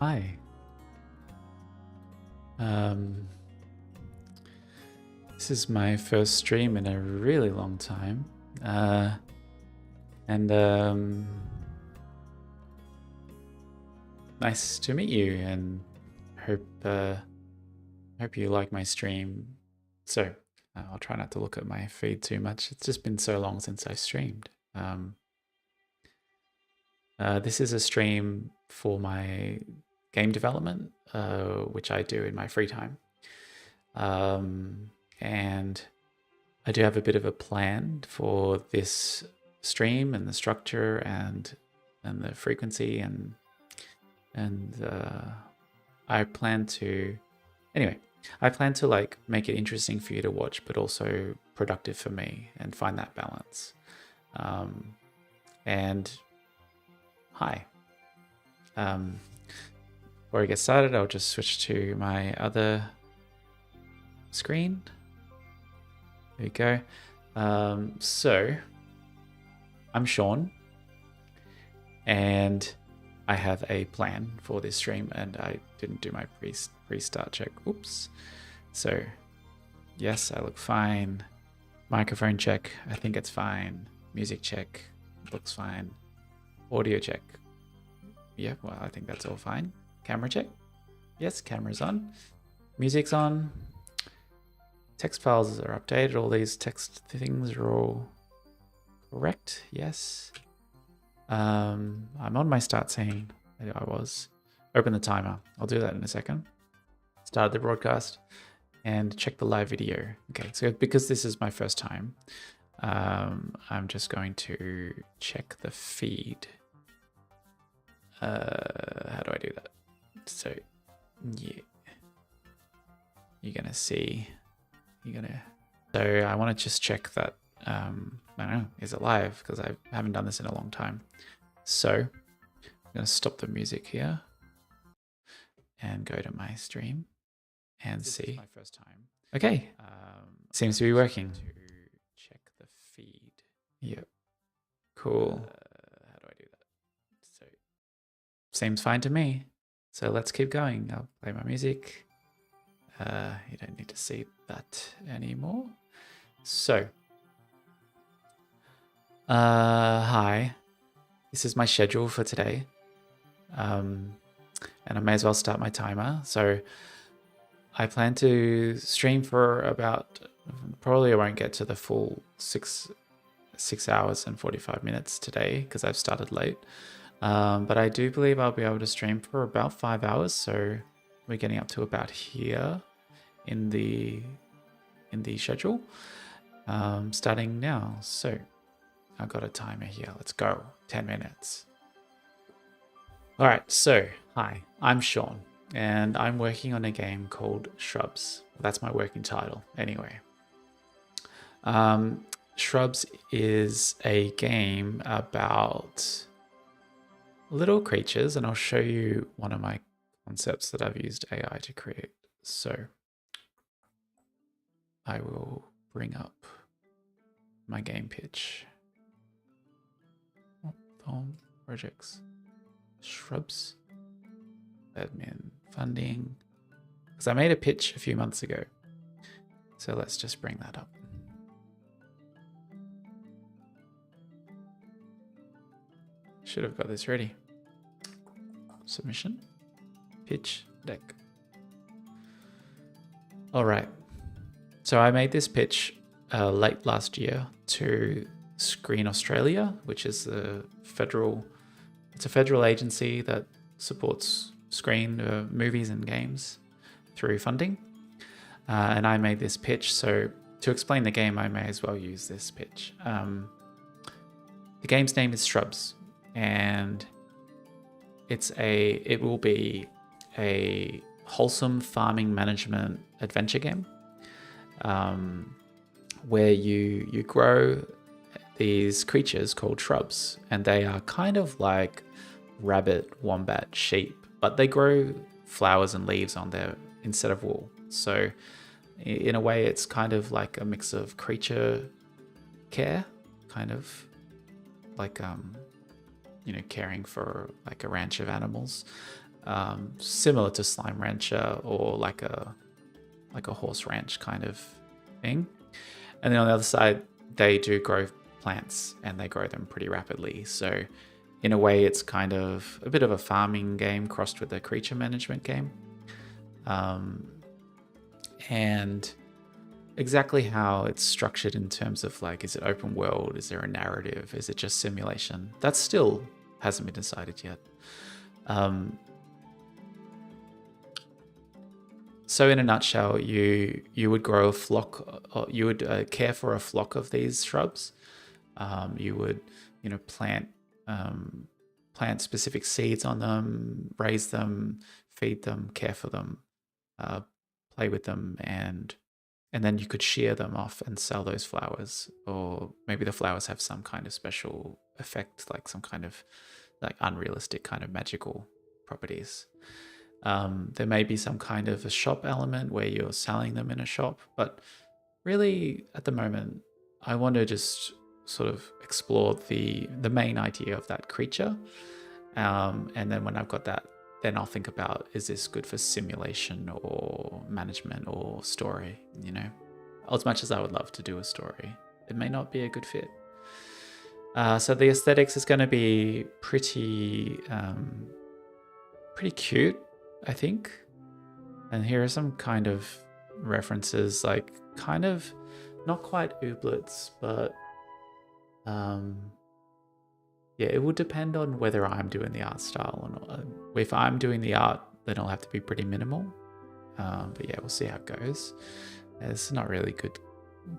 Hi. This is my first stream in a really long time. And nice to meet you, and hope you like my stream. So I'll try not to look at my feed too much. It's just been so long since I streamed. This is a stream for my game development, which I do in my free time. And I do have a bit of a plan for this stream and the structure and the frequency and I plan to like make it interesting for you to watch, but also productive for me, and find that balance. And hi. Before I get started, I'll just switch to my other screen. There you go. So I'm Sean, and I have a plan for this stream, and I didn't do my pre-start check. Oops. So yes, I look fine. Microphone check, I think it's fine. Music check, looks fine. Audio check. Yeah, well, I think that's all fine. Camera check. Yes, camera's on. Music's on. Text files are updated. All these text things are all correct. Yes. I'm on my start scene. I was. Open the timer. I'll do that in a second. Start the broadcast and check the live video. Okay, so because this is my first time, I'm just going to check the feed. How do I do that? So, yeah. You're gonna see. So I want to just check that. I don't know, is it live? Because I haven't done this in a long time. So I'm gonna stop the music here and go to my stream and see. This is my first time. Okay. Seems to be working. To check the feed. Yep. Cool. How do I do that? So seems fine to me. So let's keep going. I'll play my music. You don't need to see that anymore. So, hi. This is my schedule for today. And I may as well start my timer. So I plan to stream for about, probably I won't get to the full 6 hours and 45 minutes today because I've started late. But I do believe I'll be able to stream for about 5 hours. So we're getting up to about here in the schedule, starting now. So I've got a timer here. Let's go. 10 minutes. All right. So hi, I'm Sean, and I'm working on a game called Shrubs. That's my working title anyway. Shrubs is a game about little creatures, and I'll show you one of my concepts that I've used AI to create. So I will bring up my game pitch. Home projects, Shrubs, admin, funding. Because I made a pitch a few months ago. So let's just bring that up. Should have got this ready. Submission, pitch deck. All right. So I made this pitch late last year to Screen Australia, which is it's a federal agency that supports screen movies and games through funding. And I made this pitch. So to explain the game, I may as well use this pitch. The game's name is Shrubs, and it will be a wholesome farming management adventure game, where you grow these creatures called shrubs, and they are kind of like rabbit, wombat, sheep, but they grow flowers and leaves on there instead of wool. So in a way, it's kind of like a mix of creature care, kind of like caring for like a ranch of animals, similar to Slime Rancher or like a horse ranch kind of thing. And then on the other side, they do grow plants and they grow them pretty rapidly. So in a way, it's kind of a bit of a farming game crossed with a creature management game. And exactly how it's structured in terms of like, is it open world? Is there a narrative? Is it just simulation? That still hasn't been decided yet. So in a nutshell, you would grow a flock, or you would care for a flock of these shrubs. You would, plant specific seeds on them, raise them, feed them, care for them, play with them, and then you could shear them off and sell those flowers. Or maybe the flowers have some kind of special effect, like some kind of like unrealistic kind of magical properties. There may be some kind of a shop element where you're selling them in a shop, but really at the moment, I want to just sort of explore the main idea of that creature. And then when I've got that, then I'll think about, is this good for simulation or management or story? As much as I would love to do a story, it may not be a good fit. So the aesthetics is going to be pretty cute, I think. And here are some kind of references, like kind of not quite ooblets, but yeah, it will depend on whether I'm doing the art style or not. If I'm doing the art, then it'll have to be pretty minimal. But yeah, we'll see how it goes. It's not really good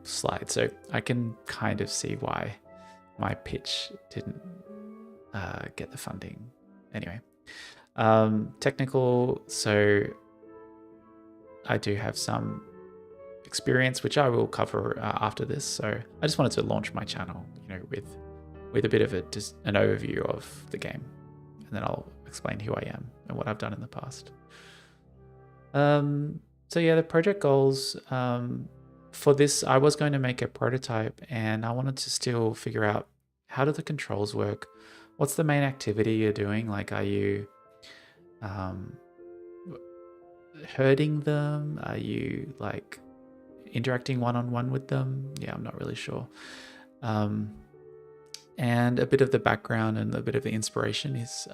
slide, so I can kind of see why my pitch didn't get the funding. Anyway, technical. So I do have some experience, which I will cover after this. So I just wanted to launch my channel, with a bit of just an overview of the game, and then I'll explain who I am and what I've done in the past. So yeah, the project goals for this, I was going to make a prototype, and I wanted to still figure out, how do the controls work? What's the main activity you're doing? Like, are you herding them? Are you like interacting one-on-one with them? Yeah, I'm not really sure. And a bit of the background and a bit of the inspiration is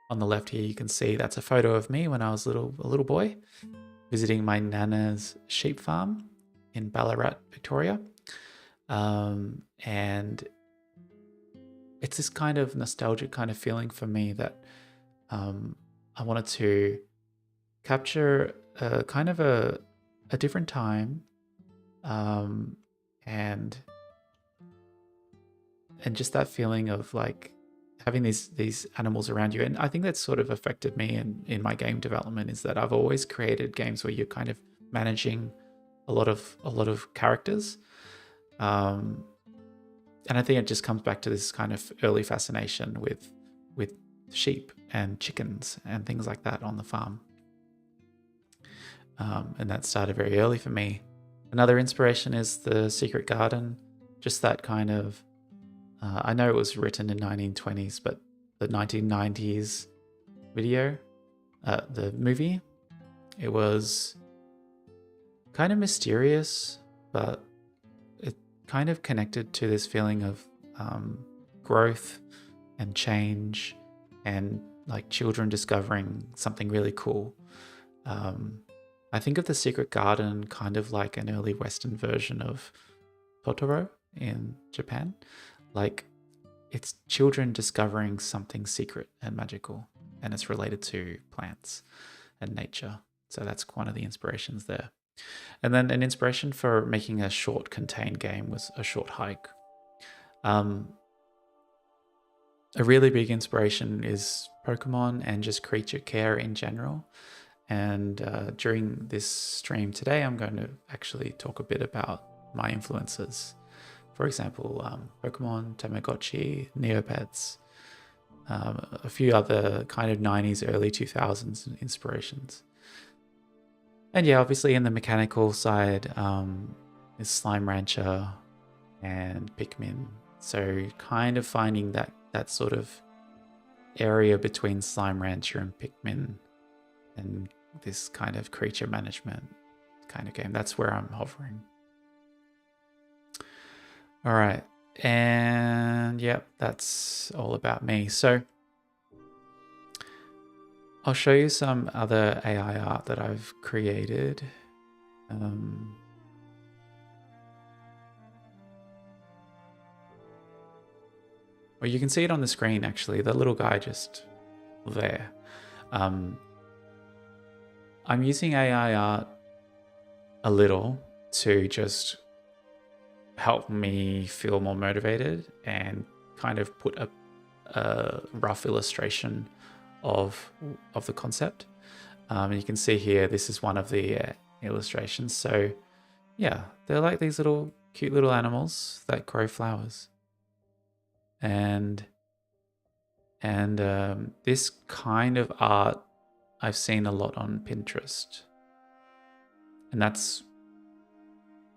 on the left here. You can see that's a photo of me when I was a little boy, visiting my nana's sheep farm in Ballarat, Victoria. And it's this kind of nostalgic kind of feeling for me that I wanted to capture a kind of a different time, and just that feeling of like having these animals around you. And I think that's sort of affected me in my game development, is that I've always created games where you're kind of managing a lot of characters. And I think it just comes back to this kind of early fascination with sheep and chickens and things like that on the farm. And that started very early for me. Another inspiration is the Secret Garden, just that kind of, I know it was written in 1920s, but the 1990s video, the movie, it was kind of mysterious, but it kind of connected to this feeling of growth and change, and like children discovering something really cool. I think of the Secret Garden kind of like an early Western version of Totoro in Japan. Like, it's children discovering something secret and magical, and it's related to plants and nature. So that's one of the inspirations there. And then an inspiration for making a short contained game was A Short Hike. A really big inspiration is Pokemon and just creature care in general. And during this stream today, I'm going to actually talk a bit about my influences. For example, Pokemon, Tamagotchi, Neopets, a few other kind of 90s, early 2000s inspirations. And yeah, obviously in the mechanical side is Slime Rancher and Pikmin. So kind of finding that sort of area between Slime Rancher and Pikmin and this kind of creature management kind of game. That's where I'm hovering. All right. And yep, that's all about me. So I'll show you some other AI art that I've created. Well, you can see it on the screen, actually. The little guy just there. I'm using AI art a little to just help me feel more motivated and kind of put a rough illustration of the concept. And you can see here, this is one of the illustrations. So yeah, they're like these little cute little animals that grow flowers. And this kind of art I've seen a lot on Pinterest. And that's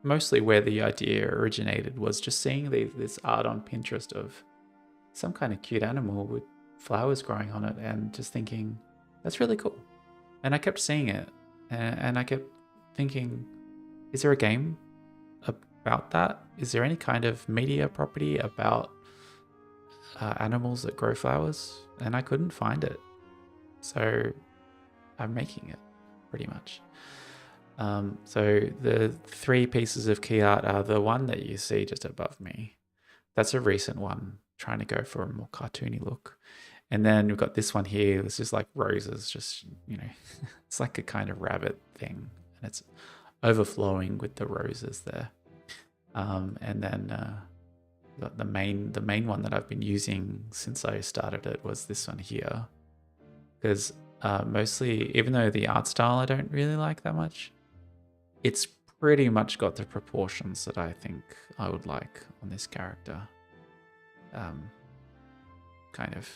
mostly where the idea originated, was just seeing this art on Pinterest of some kind of cute animal with flowers growing on it and just thinking, that's really cool. And I kept seeing it and I kept thinking, is there a game about that? Is there any kind of media property about animals that grow flowers? And I couldn't find it. So I'm making it pretty much. So the 3 pieces of key art are the one that you see just above me. That's a recent one, trying to go for a more cartoony look. And then we've got this one here. It's just like roses, just, you know, it's like a kind of rabbit thing, and it's overflowing with the roses there. And then the main one that I've been using since I started it was this one here, because mostly, even though the art style I don't really like that much, it's pretty much got the proportions that I think I would like on this character. Kind of,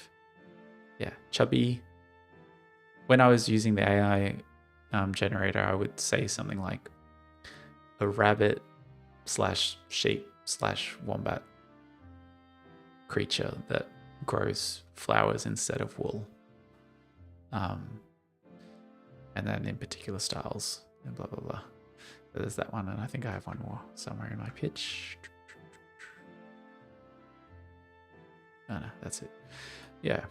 yeah, chubby. When I was using the AI generator, I would say something like a rabbit / sheep / wombat creature that grows flowers instead of wool. And then in particular styles and blah, blah, blah. So there's that one, and I think I have one more somewhere in my pitch. Oh, no, that's it. Yeah.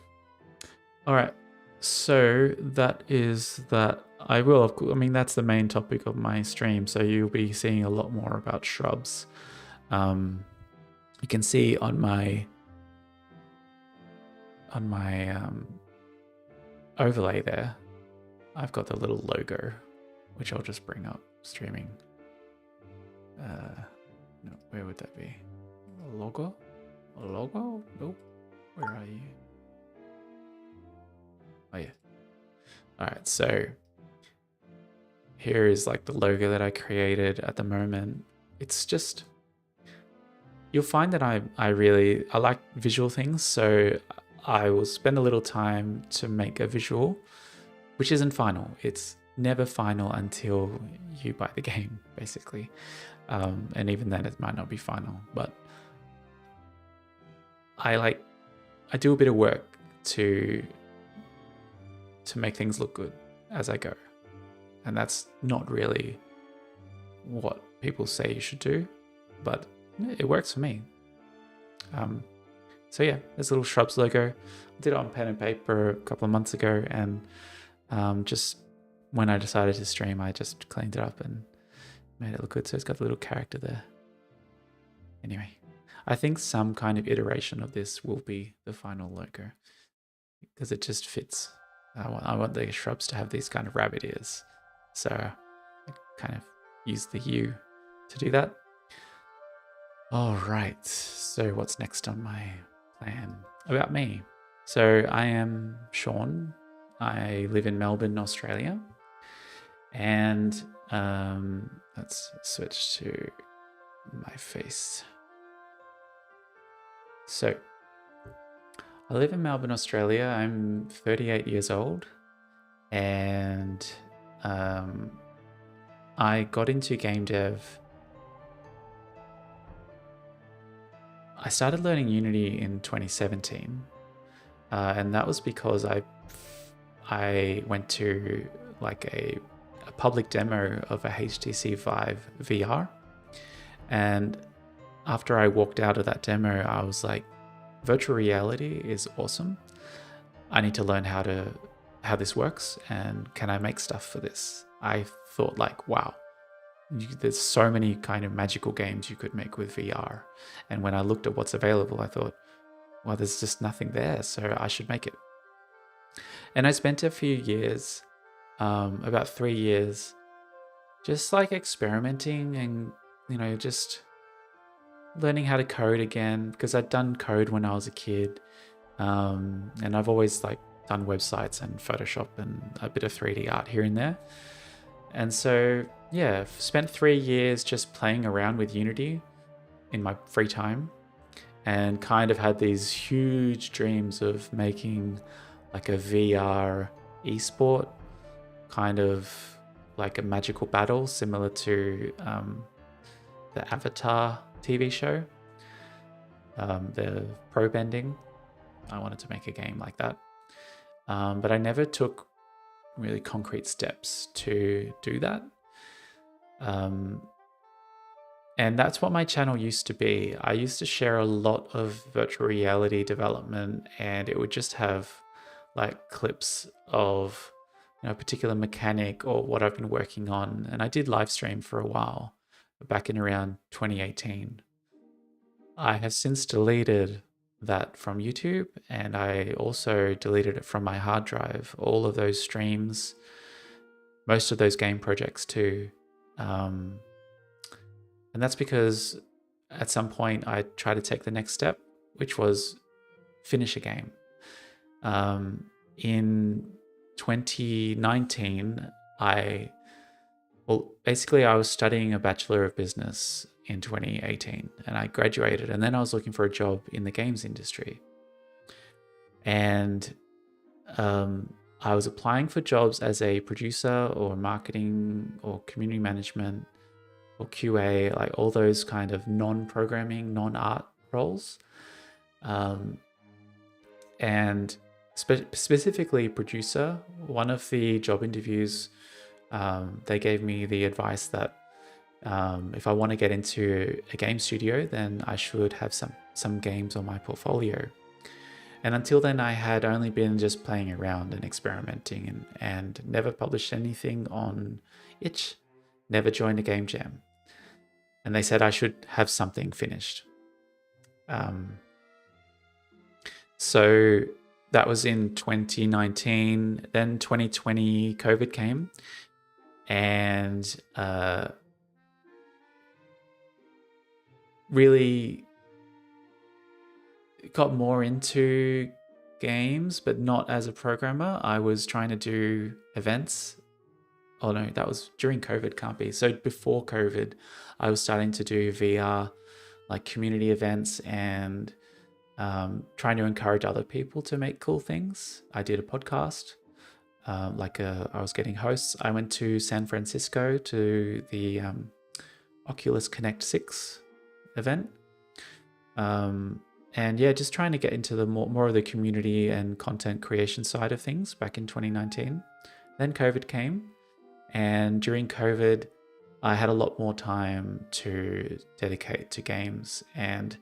All right. So that is that. I mean, that's the main topic of my stream. So you'll be seeing a lot more about shrubs. You can see on my overlay there, I've got the little logo, which I'll just bring up streaming. No, where would that be? A logo? A logo? Nope. Where are you? Oh yeah. All right, so here is like the logo that I created at the moment. It's just, you'll find that I like visual things, so I will spend a little time to make a visual, which isn't final. It's never final until you buy the game, basically. And even then it might not be final, but I do a bit of work to make things look good as I go. And that's not really what people say you should do, but it works for me. So yeah, there's a little Shrubs logo. I did it on pen and paper a couple of months ago, and just when I decided to stream, I just cleaned it up and made it look good. So it's got a little character there. Anyway, I think some kind of iteration of this will be the final logo, because it just fits. I want the shrubs to have these kind of rabbit ears. So I kind of use the U to do that. All right, so what's next on my plan? About me. So I am Sean. I live in Melbourne, Australia. And let's switch to my face. So I live in Melbourne, Australia. I'm 38 years old, and I got into game dev. I started learning Unity in 2017, and that was because I went to like a public demo of a HTC Vive VR, and after I walked out of that demo, I was like, virtual reality is awesome. I need to learn how this works, and can I make stuff for this? I thought like, wow, there's so many kind of magical games you could make with VR. And when I looked at what's available, I thought, well, there's just nothing there, so I should make it. And I spent a few years, about 3 years, just like experimenting and, just learning how to code again, because I'd done code when I was a kid. And I've always like done websites and Photoshop and a bit of 3D art here and there. And so, yeah, spent 3 years just playing around with Unity in my free time, and kind of had these huge dreams of making like a VR esport, kind of like a magical battle similar to the Avatar TV show, the pro bending. I wanted to make a game like that, but I never took really concrete steps to do that. And that's what my channel used to be. I used to share a lot of virtual reality development, and it would just have like clips of a particular mechanic or what I've been working on. And I did live stream for a while back in around 2018. I have since deleted that from YouTube, and I also deleted it from my hard drive, all of those streams, most of those game projects too. And that's because at some point I tried to take the next step, which was finish a game. In 2019, I was studying a Bachelor of Business in 2018, and I graduated, and then I was looking for a job in the games industry. And I was applying for jobs as a producer or marketing or community management or QA, like all those kind of non-programming, non-art roles. And specifically producer, one of the job interviews, they gave me the advice that if I want to get into a game studio, then I should have some games on my portfolio. And until then, I had only been just playing around and experimenting, and never published anything on itch, never joined a game jam. And they said I should have something finished. So that was in 2019. Then 2020, COVID came, and really got more into games, but not as a programmer. I was trying to do events. Oh no, that was during COVID, can't be. So before COVID, I was starting to do VR, like community events, and trying to encourage other people to make cool things. I did a podcast, I was getting hosts. I went to San Francisco to the Oculus Connect 6 event. And yeah, just trying to get into the more of the community and content creation side of things back in 2019. Then COVID came, and during COVID, I had a lot more time to dedicate to games. And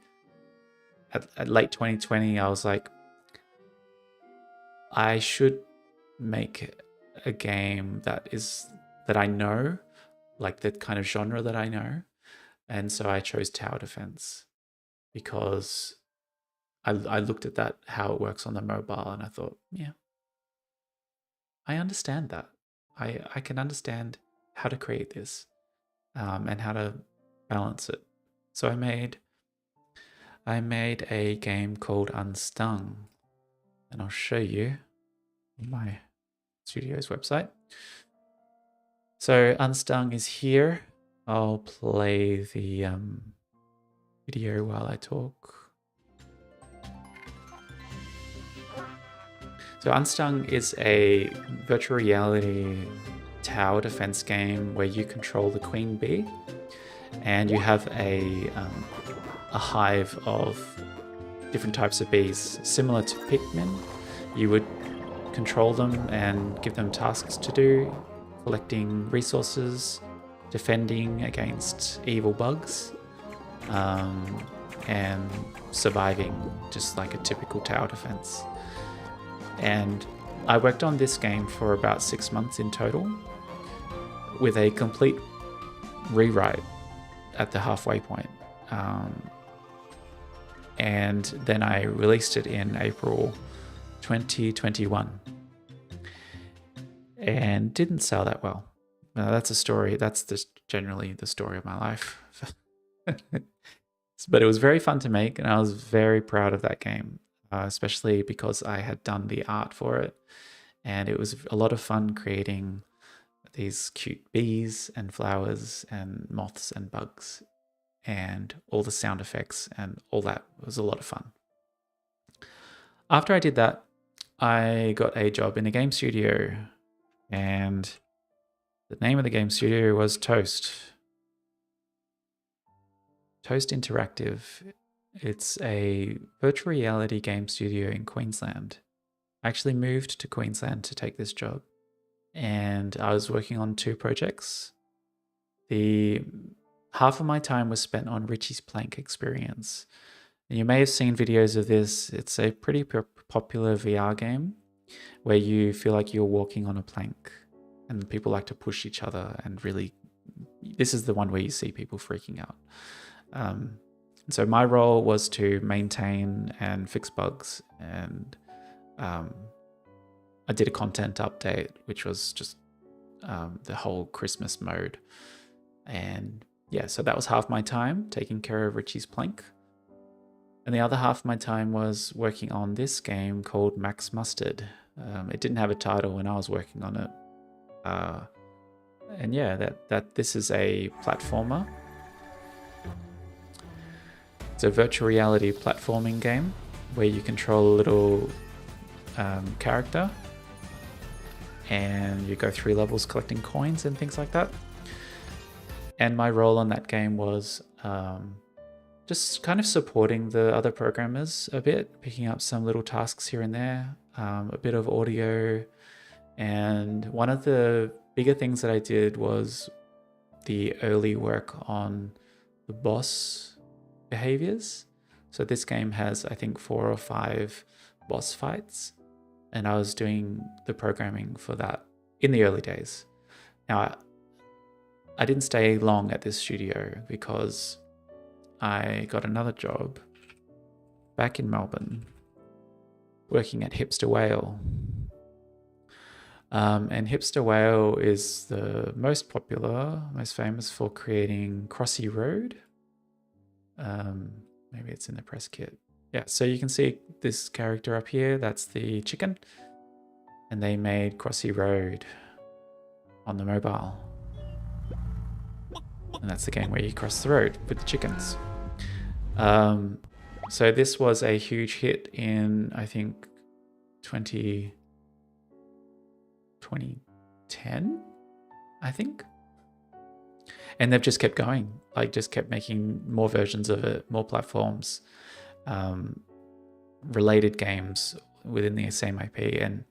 at late 2020, I was like, I should make a game that I know, like the kind of genre that I know. And so I chose tower defense, because I looked at that, how it works on the mobile, and I thought, yeah, I understand that. I can understand how to create this, and how to balance it. So I made a game called Unstung, and I'll show you on my studio's website. So Unstung is here. I'll play the video while I talk. So Unstung is a virtual reality tower defense game where you control the queen bee, and you have a hive of different types of bees, similar to Pikmin, You would control them and give them tasks to do, collecting resources, defending against evil bugs, and surviving, just like a typical tower defense. And I worked on this game for about 6 months in total, with a complete rewrite at the halfway point. And then I released it in April 2021 and didn't sell that well. That's a story. That's just generally the story of my life. But it was very fun to make, and I was very proud of that game, especially because I had done the art for it. And it was a lot of fun creating these cute bees and flowers and moths and bugs and all the sound effects and all that. It was a lot of fun. After I did that, I got a job in a game studio, and the name of the game studio was Toast. Toast Interactive. It's a virtual reality game studio in Queensland. I actually moved to Queensland to take this job, and I was working on 2 projects. The half of my time was spent on Richie's Plank experience. And you may have seen videos of this. It's a pretty popular VR game where you feel like you're walking on a plank, and people like to push each other, and really, this is the one where you see people freaking out. So my role was to maintain and fix bugs, and I did a content update, which was just the whole Christmas mode. And yeah, so that was half my time taking care of Richie's Plank. And the other half of my time was working on this game called Max Mustard. It didn't have a title when I was working on it. And yeah, this is a platformer. It's a virtual reality platforming game where you control a little character, and you go through levels collecting coins and things like that. And my role on that game was just kind of supporting the other programmers a bit, picking up some little tasks here and there, a bit of audio. And one of the bigger things that I did was the early work on the boss behaviors. So this game has, I think, 4 or 5 boss fights, and I was doing the programming for that in the early days. Now, I didn't stay long at this studio because I got another job back in Melbourne working at Hipster Whale. And Hipster Whale is the most popular, most famous for creating Crossy Road. Maybe it's in the press kit. Yeah, so you can see this character up here, that's the chicken. And they made Crossy Road on the mobile. And that's the game where you cross the road with the chickens. So this was a huge hit in, I think, 2010, I think. And they've just kept going, like just kept making more versions of it, more platforms, related games within the same IP. And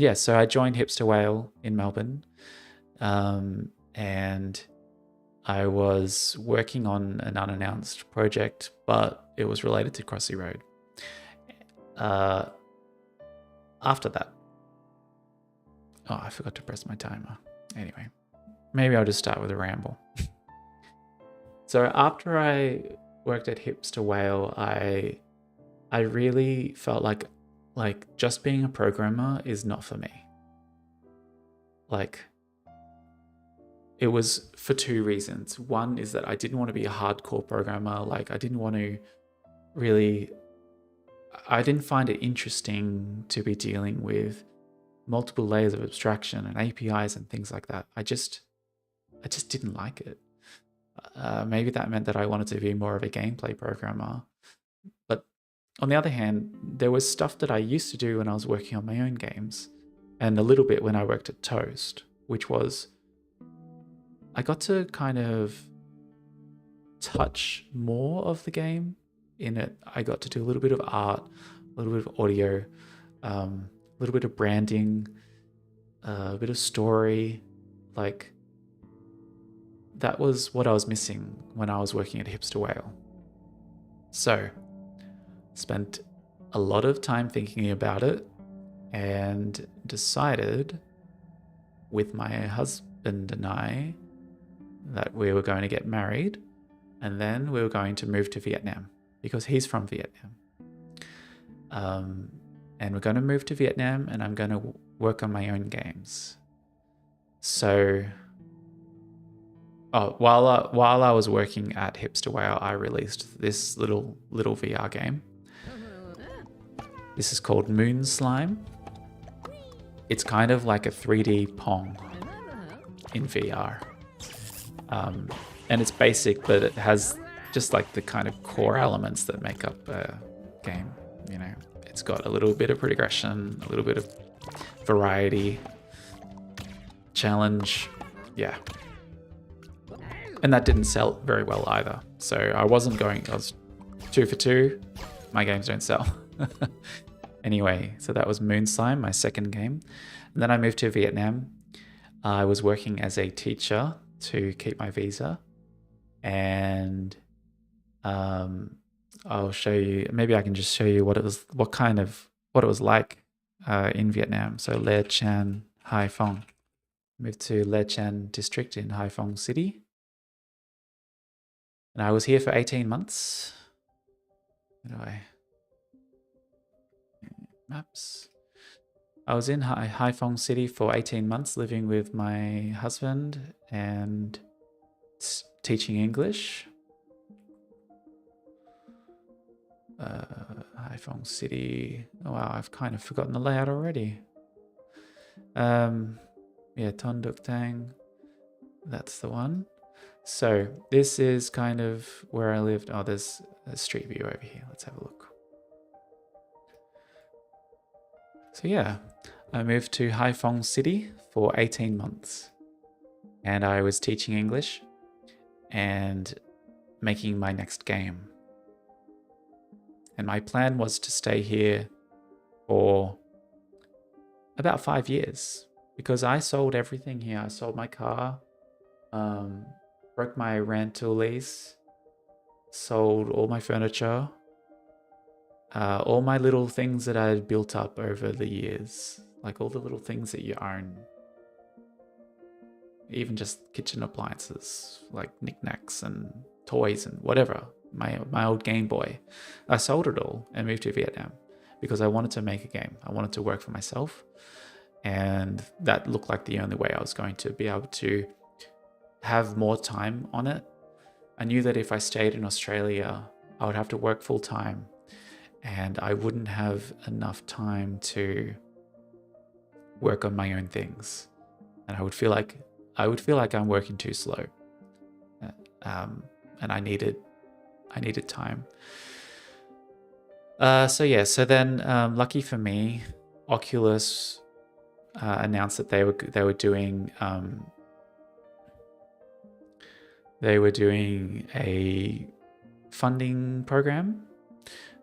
yeah, so I joined Hipster Whale in Melbourne, and I was working on an unannounced project, but it was related to Crossy Road. After that, oh, I forgot to press my timer. Anyway, maybe I'll just start with a ramble. So after I worked at Hipster Whale, I really felt like just being a programmer is not for me. Like, it was for 2 reasons. One is that I didn't want to be a hardcore programmer. Like, I didn't find it interesting to be dealing with multiple layers of abstraction and APIs and things like that. I just didn't like it. Maybe that meant that I wanted to be more of a gameplay programmer. But on the other hand, there was stuff that I used to do when I was working on my own games, and a little bit when I worked at Toast, which was I got to kind of touch more of the game in it. I got to do a little bit of art, a little bit of audio, A little bit of branding, a bit of story. Like, that was what I was missing when I was working at Hipster Whale. So, spent a lot of time thinking about it and decided with my husband and I that we were going to get married, and then we were going to move to Vietnam because he's from Vietnam. And we're going to move to Vietnam, and I'm going to work on my own games. So, while I was working at Hipster Whale, I released this little VR game. This is called Moon Slime. It's kind of like a 3D Pong in VR. And it's basic, but it has just like the kind of core elements that make up a game. You know, it's got a little bit of progression, a little bit of variety, challenge. Yeah. And that didn't sell very well either. So I was 2 for 2. My games don't sell. Anyway, so that was Moon Slime, my second game. And then I moved to Vietnam. I was working as a teacher to keep my visa. And I'll show you, maybe I can just show you what it was like in Vietnam. So Le Chan, Hai Phong. Moved to Le Chan district in Hai Phong City. And I was here for 18 months. Where do I? Maps. I was in Hai Phong City for 18 months, living with my husband and teaching English. Hai Phong City. Oh, wow, I've kind of forgotten the layout already. Yeah, Ton Duc Tang. That's the one. So this is kind of where I lived. Oh, there's a street view over here. Let's have a look. So yeah, I moved to Hai Phong City for 18 months. And I was teaching English and making my next game. And my plan was to stay here for about 5 years because I sold everything here. I sold my car, broke my rental lease, sold all my furniture, all my little things that I had built up over the years, like all the little things that you own, even just kitchen appliances like knickknacks and toys and whatever, my old Game Boy. I sold it all and moved to Vietnam because I wanted to make a game. I wanted to work for myself, and that looked like the only way I was going to be able to have more time on it. I knew that if I stayed in Australia, I would have to work full time and I wouldn't have enough time to work on my own things. And I would feel like I'm working too slow. And I needed time. So then, lucky for me, Oculus announced that they were doing a funding program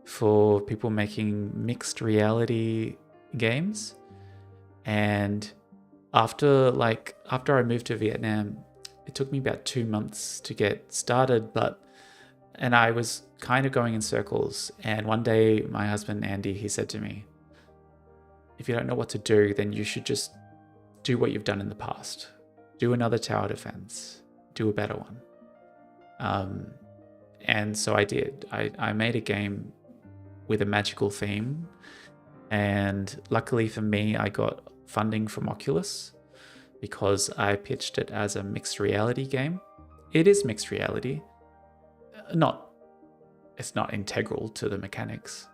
for people making mixed reality games. And after I moved to Vietnam, it took me about 2 months to get started, and I was kind of going in circles. And one day my husband, Andy, he said to me, if you don't know what to do, then you should just do what you've done in the past. Do another tower defense, do a better one. And so I did. I made a game with a magical theme, and luckily for me, I got funding from Oculus because I pitched it as a mixed reality game. It is mixed reality. It's not integral to the mechanics,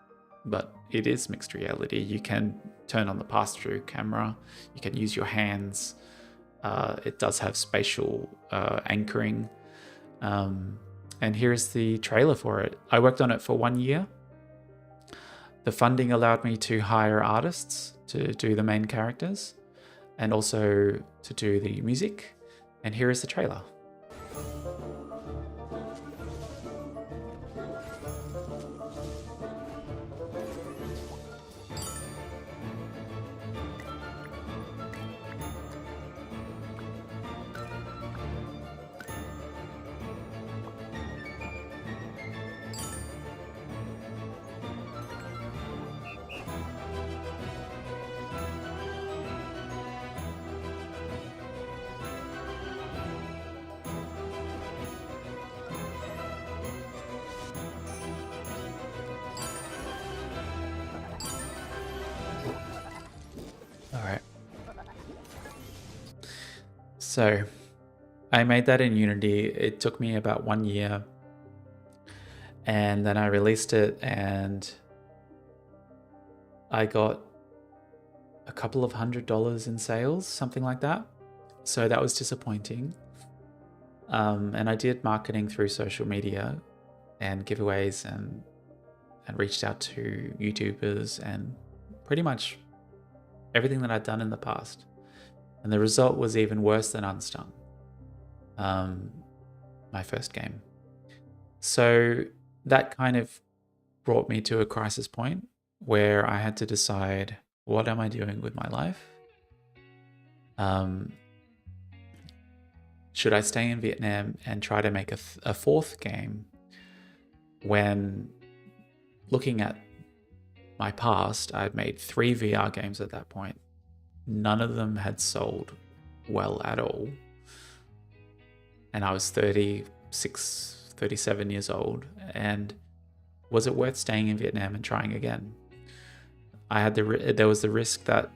but it is mixed reality. You can turn on the pass-through camera. You can use your hands. It does have spatial anchoring. And here's the trailer for it. I worked on it for 1 year. The funding allowed me to hire artists to do the main characters and also to do the music. And here is the trailer. All right. So I made that in Unity. It took me about 1 year, and then I released it, and I got a couple of $100 in sales, something like that. So that was disappointing. And I did marketing through social media and giveaways, and reached out to YouTubers and pretty much everything that I'd done in the past. And the result was even worse than Unstung, my first game. So that kind of brought me to a crisis point where I had to decide, what am I doing with my life? Should I stay in Vietnam and try to make a fourth game when, looking at my past, I'd made 3 VR games at that point. None of them had sold well at all. And I was 36, 37 years old. And was it worth staying in Vietnam and trying again? There was the risk that,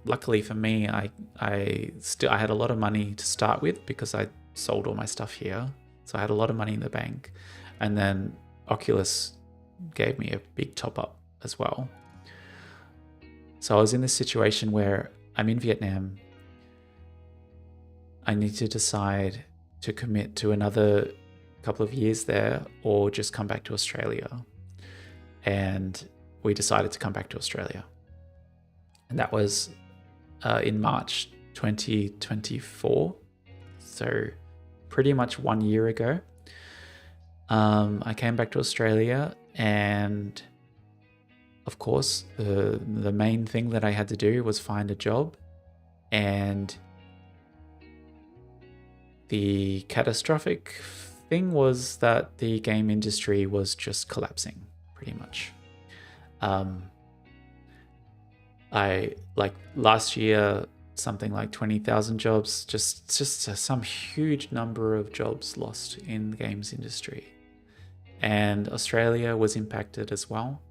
luckily for me, I had a lot of money to start with because I sold all my stuff here. So I had a lot of money in the bank. And then Oculus gave me a big top up as well. So I was in this situation where I'm in Vietnam. I need to decide to commit to another couple of years there or just come back to Australia. And we decided to come back to Australia. And that was in March 2024. So pretty much 1 year ago. I came back to Australia, and of course, the main thing that I had to do was find a job. And the catastrophic thing was that the game industry was just collapsing, pretty much. Last year, something like 20,000 jobs, just some huge number of jobs lost in the games industry. And Australia was impacted as well.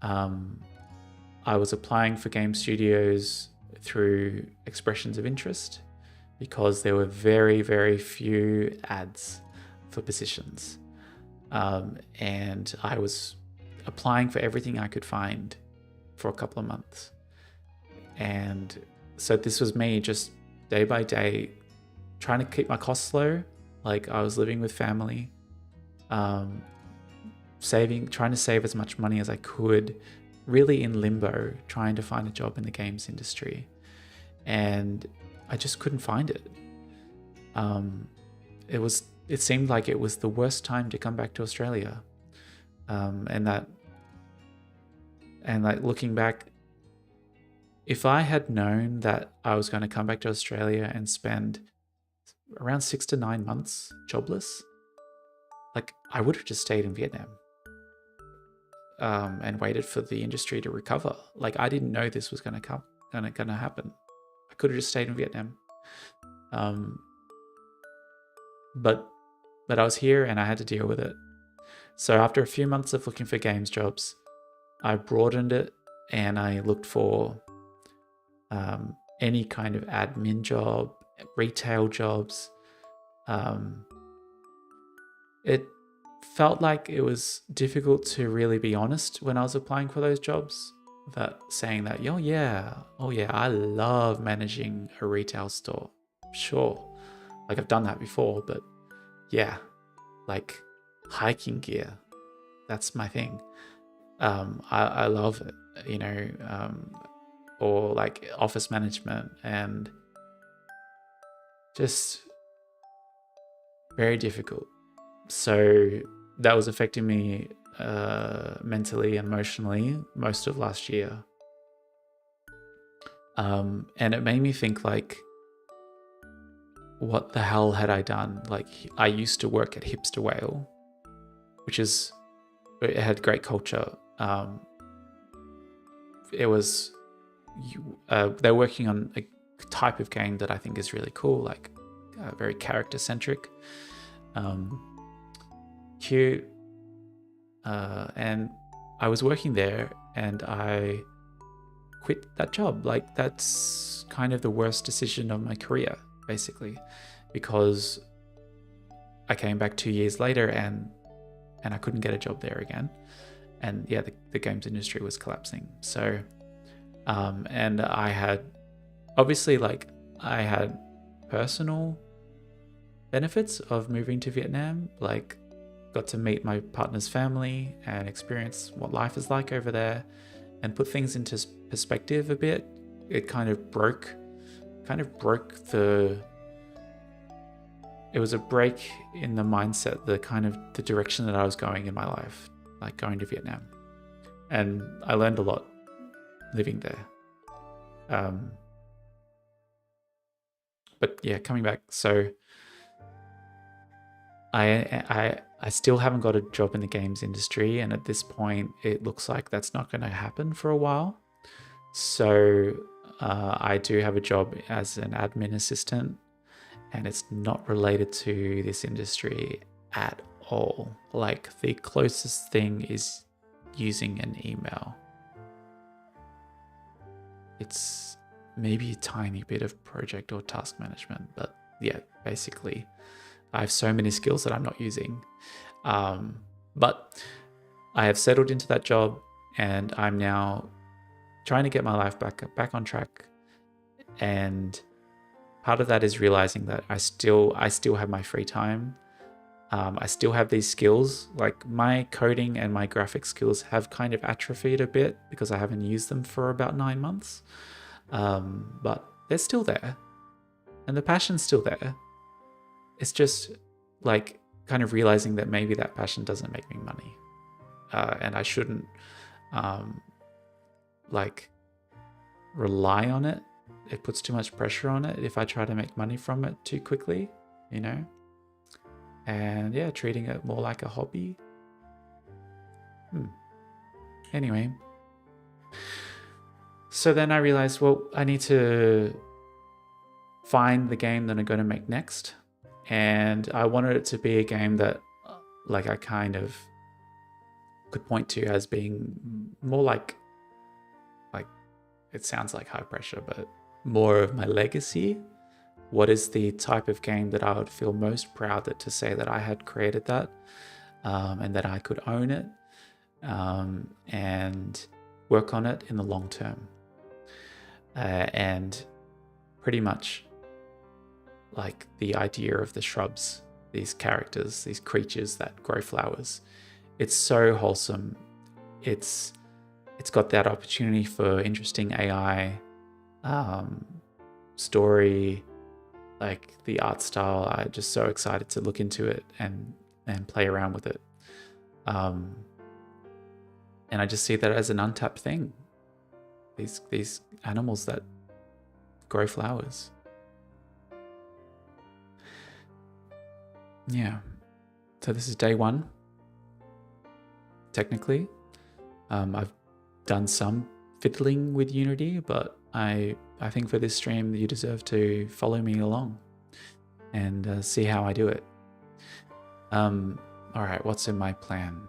I was applying for game studios through expressions of interest because there were very, very few ads for positions. And I was applying for everything I could find for a couple of months. And so this was me just day by day trying to keep my costs low. Like, I was living with family, trying to save as much money as I could, really in limbo, trying to find a job in the games industry. And I just couldn't find it. It seemed like it was the worst time to come back to Australia. Looking back, if I had known that I was going to come back to Australia and spend around 6 to 9 months jobless, I would have just stayed in Vietnam and waited for the industry to recover. I didn't know this was going to happen. I could have just stayed in Vietnam. But I was here and I had to deal with it. So after a few months of looking for games jobs, I broadened it and I looked for any kind of admin job, retail jobs. It felt like it was difficult to really be honest when I was applying for those jobs, saying that, oh yeah, I love managing a retail store. Sure. I've done that before, but yeah, hiking gear, that's my thing. I love it, or office management, and just very difficult. So that was affecting me mentally and emotionally most of last year. And it made me think, what the hell had I done? I used to work at Hipster Whale, it had great culture. They're working on a type of game that I think is really cool, very character-centric, cute. And I was working there, and I quit that job. Like, that's kind of the worst decision of my career, basically, because I came back 2 years later and I couldn't get a job there again. And yeah, the games industry was collapsing. So, and I had, obviously, like, I had personal benefits of moving to Vietnam, like got to meet my partner's family and experience what life is like over there and put things into perspective a bit. It kind of broke the, it was a break in the mindset, the direction that I was going in my life, like going to Vietnam. And I learned a lot living there. But yeah, coming back, so I still haven't got a job in the games industry, and at this point it looks like that's not going to happen for a while. So I do have a job as an admin assistant, and it's not related to this industry at all. Like, the closest thing is using an email. It's maybe a tiny bit of project or task management, but yeah, basically I have so many skills that I'm not using. But I have settled into that job, and I'm now trying to get my life back on track. And part of that is realizing that I still have my free time. I still have these skills. Like, my coding and my graphic skills have kind of atrophied a bit because I haven't used them for about 9 months. But they're still there, and the passion's still there. It's just like kind of realizing that maybe that passion doesn't make me money, and I shouldn't like rely on it. It puts too much pressure on it if I try to make money from it too quickly, you know? And yeah, treating it more like a hobby. Anyway, so then I realized, well, I need to find the game that I'm going to make next. And I wanted it to be a game that, like, I kind of could point to as being more like it sounds like high pressure, but more of my legacy. What is the type of game that I would feel most proud to say that I had created that, and that I could own it, and work on it in the long term. And pretty much like the idea of the Shrubs, these characters, these creatures that grow flowers. It's so wholesome. It's got that opportunity for interesting AI, story, like the art style. I'm just so excited to look into it and play around with it. And I just see that as an untapped thing. These animals that grow flowers. Yeah. So this is day 1. Technically, I've done some fiddling with Unity, but I think for this stream you deserve to follow me along and see how I do it. All right, what's in my plan?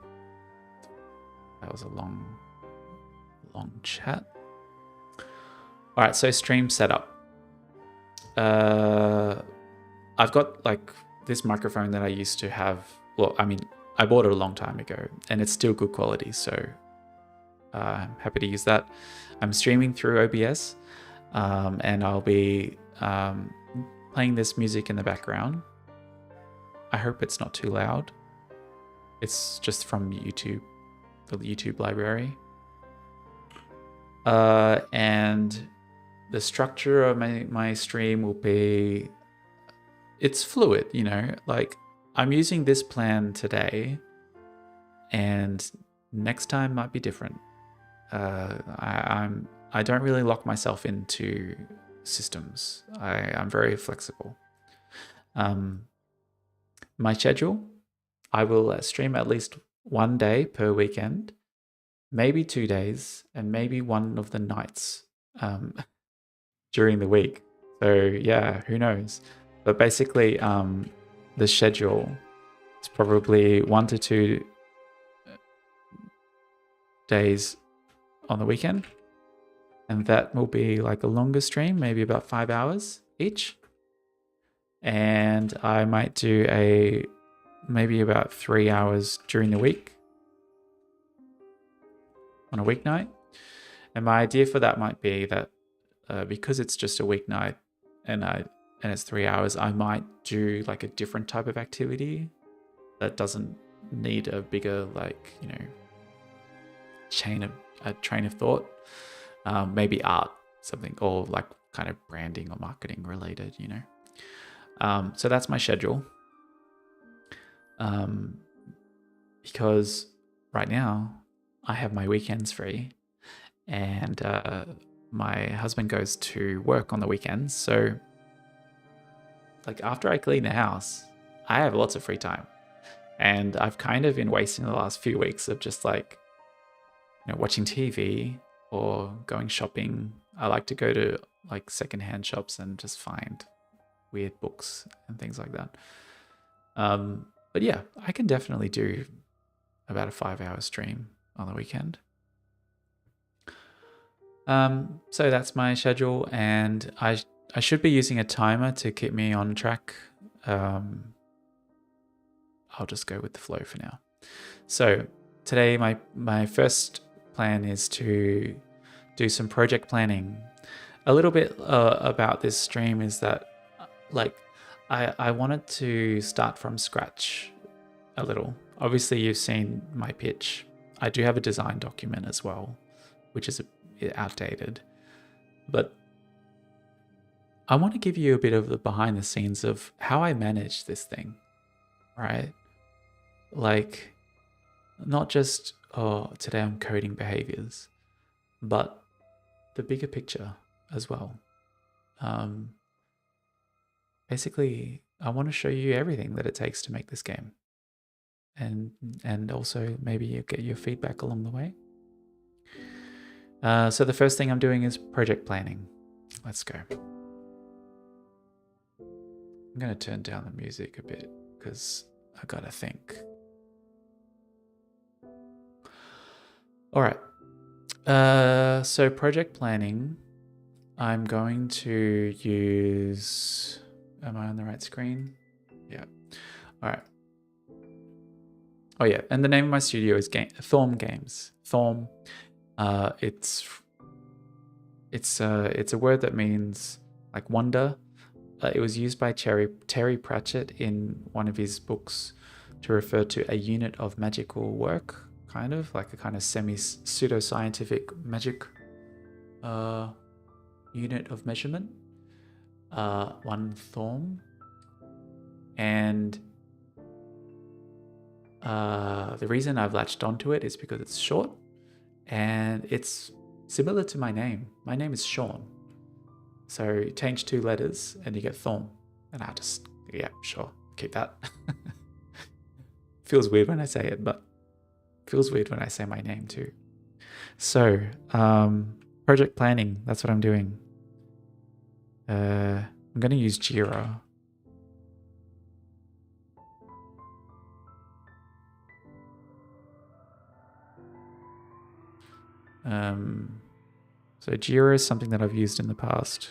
That was a long chat. All right, so stream setup. I've got like this microphone that I used to have. Well, I mean, I bought it a long time ago, and it's still good quality, so I'm happy to use that. I'm streaming through OBS, and I'll be playing this music in the background. I hope it's not too loud. It's just from YouTube, the YouTube library. And the structure of my stream will be, it's fluid, you know, like I'm using this plan today and next time might be different. I don't really lock myself into systems. I'm very flexible. My schedule, I will stream at least 1 day per weekend, maybe 2 days, and maybe one of the nights during the week. So yeah, who knows? But basically, the schedule is probably 1 to 2 days on the weekend, and that will be like a longer stream, maybe about 5 hours each. And I might do maybe about 3 hours during the week on a weeknight. And my idea for that might be that because it's just a weeknight and it's 3 hours, I might do like a different type of activity that doesn't need a bigger, like, you know, train of thought. Maybe art, something, or like kind of branding or marketing related, you know. So that's my schedule. Because right now I have my weekends free, and my husband goes to work on the weekends. So like after I clean the house, I have lots of free time. And I've kind of been wasting the last few weeks of just like, you know, watching TV or going shopping. I like to go to like secondhand shops and just find weird books and things like that. But yeah, I can definitely do about a 5-hour stream on the weekend. So that's my schedule, and I should be using a timer to keep me on track. I'll just go with the flow for now. So today my first plan is to do some project planning. A little bit about this stream is that like I wanted to start from scratch a little. Obviously you've seen my pitch. I do have a design document as well, which is outdated, but I want to give you a bit of the behind the scenes of how I manage this thing, right? Like not just, oh, today I'm coding behaviors, but the bigger picture as well. Basically, I want to show you everything that it takes to make this game, and also maybe you get your feedback along the way. So the first thing I'm doing is project planning. Let's go. I'm going to turn down the music a bit because I got to think. All right. So project planning, I'm going to use, am I on the right screen? Yeah. All right. Oh yeah, and the name of my studio is Thorm Games. Thorm, it's a word that means like wonder. It was used by Terry Pratchett in one of his books to refer to a unit of magical work, kind of like a kind of pseudo-scientific magic unit of measurement, one thorm. And the reason I've latched onto it is because it's short and it's similar to my name. My name is Sean. So you change 2 letters and you get Thorm. And I just, yeah, sure, keep that. Feels weird when I say it, but feels weird when I say my name too. So, project planning, that's what I'm doing. I'm going to use Jira. So Jira is something that I've used in the past.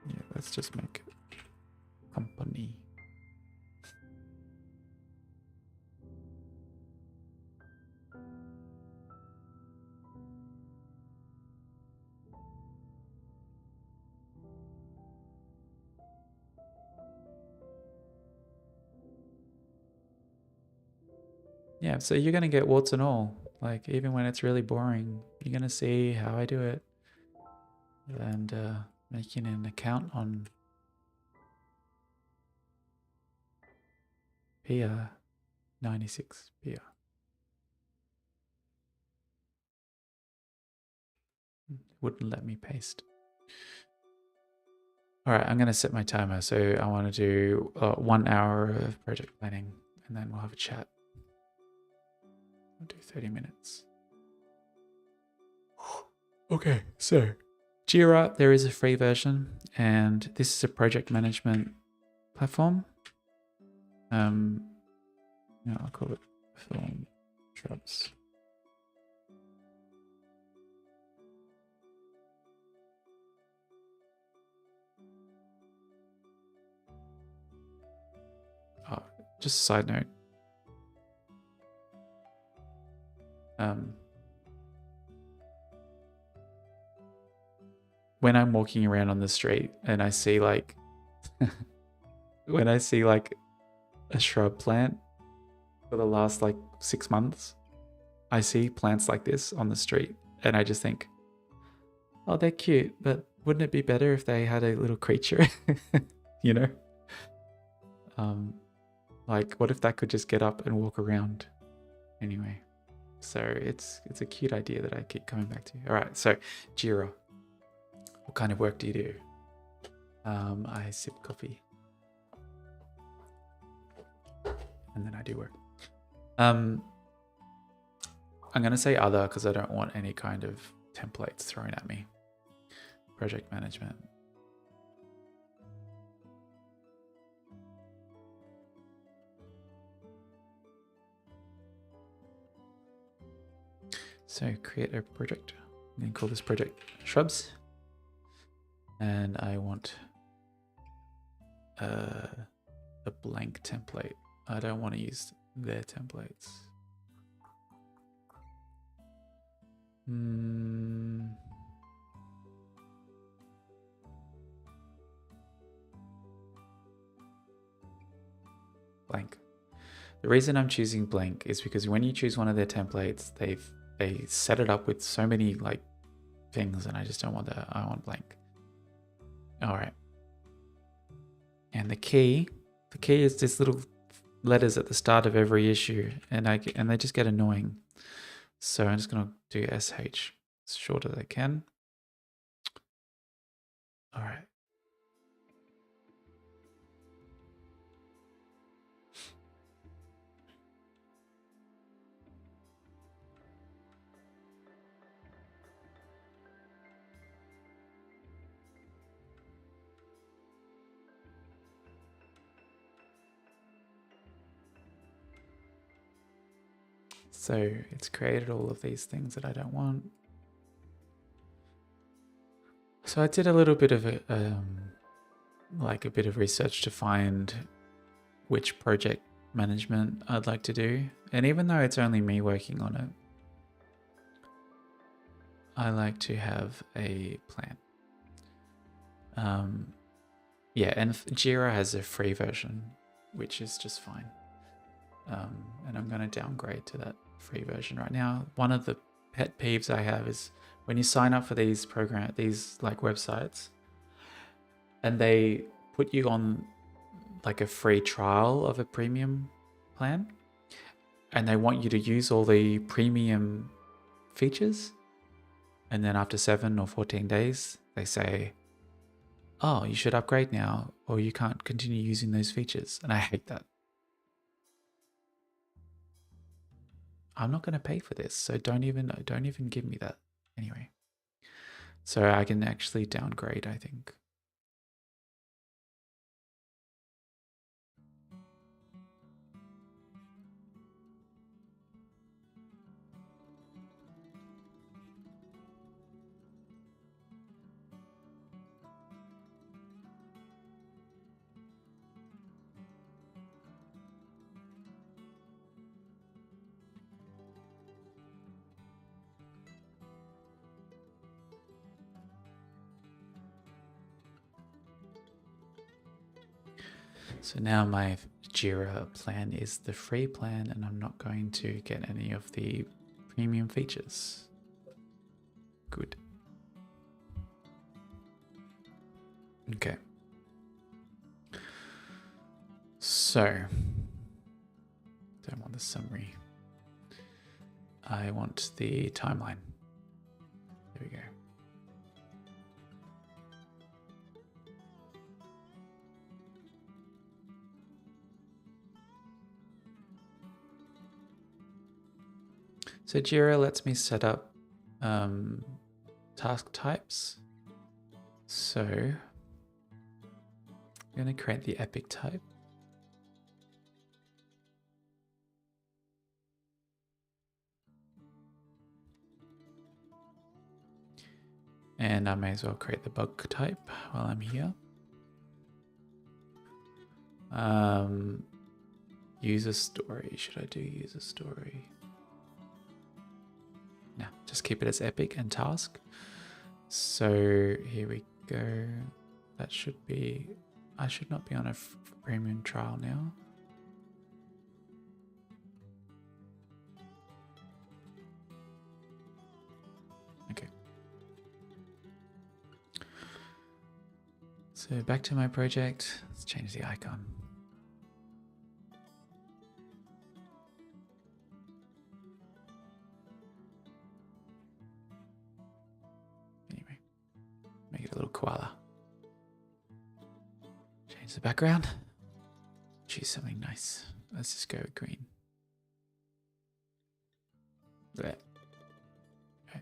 Yeah, let's just make it company. Yeah, so you're going to get warts and all. Like, even when it's really boring, you're going to see how I do it. And making an account on PR 96 PR. Wouldn't let me paste. All right, I'm going to set my timer. So I want to do 1 hour of project planning, and then we'll have a chat. I'll do 30 minutes. Okay, so Jira, there is a free version, and this is a project management platform. I'll call it Film Shrubs. just a side note. When I'm walking around on the street and I see like, when I see like a shrub plant for the last like 6 months, I see plants like this on the street and I just think, oh, they're cute, but wouldn't it be better if they had a little creature, you know? Like what if that could just get up and walk around? Anyway, so it's a cute idea that I keep coming back to. All right, so Jira, what kind of work do you do? I sip coffee and then I do work. I'm going to say other because I don't want any kind of templates thrown at me. Project management. So create a project. I'm going to call this project Shrubs. And I want a blank template. I don't want to use their templates. Blank. The reason I'm choosing blank is because when you choose one of their templates, they set it up with so many like things, and I just don't want that. I want blank. All right. And the key is this little letters at the start of every issue, and they just get annoying. So I'm just gonna do SH as short as I can. All right. So it's created all of these things that I don't want. So I did a little bit of a bit of research to find which project management I'd like to do. And even though it's only me working on it, I like to have a plan. Yeah, and Jira has a free version, which is just fine. And I'm going to downgrade to that free version right now. One of the pet peeves I have is when you sign up for these like websites, and they put you on like a free trial of a premium plan, and they want you to use all the premium features, and then after 7 or 14 days, they say, oh, you should upgrade now, or you can't continue using those features. And I hate that. I'm not going to pay for this, so don't even give me that. Anyway, so I can actually downgrade, I think. So now my Jira plan is the free plan, and I'm not going to get any of the premium features. Good. Okay. So, don't want the summary. I want the timeline. There we go. So Jira lets me set up task types. So I'm going to create the epic type. And I may as well create the bug type while I'm here. User story. Should I do user story? No, just keep it as epic and task. So here we go. That should be, I should not be on a premium trial now. Okay. So back to my project. Let's change the icon. Anyway, make it a little koala. Change the background. Choose something nice. Let's just go with green. There. Okay.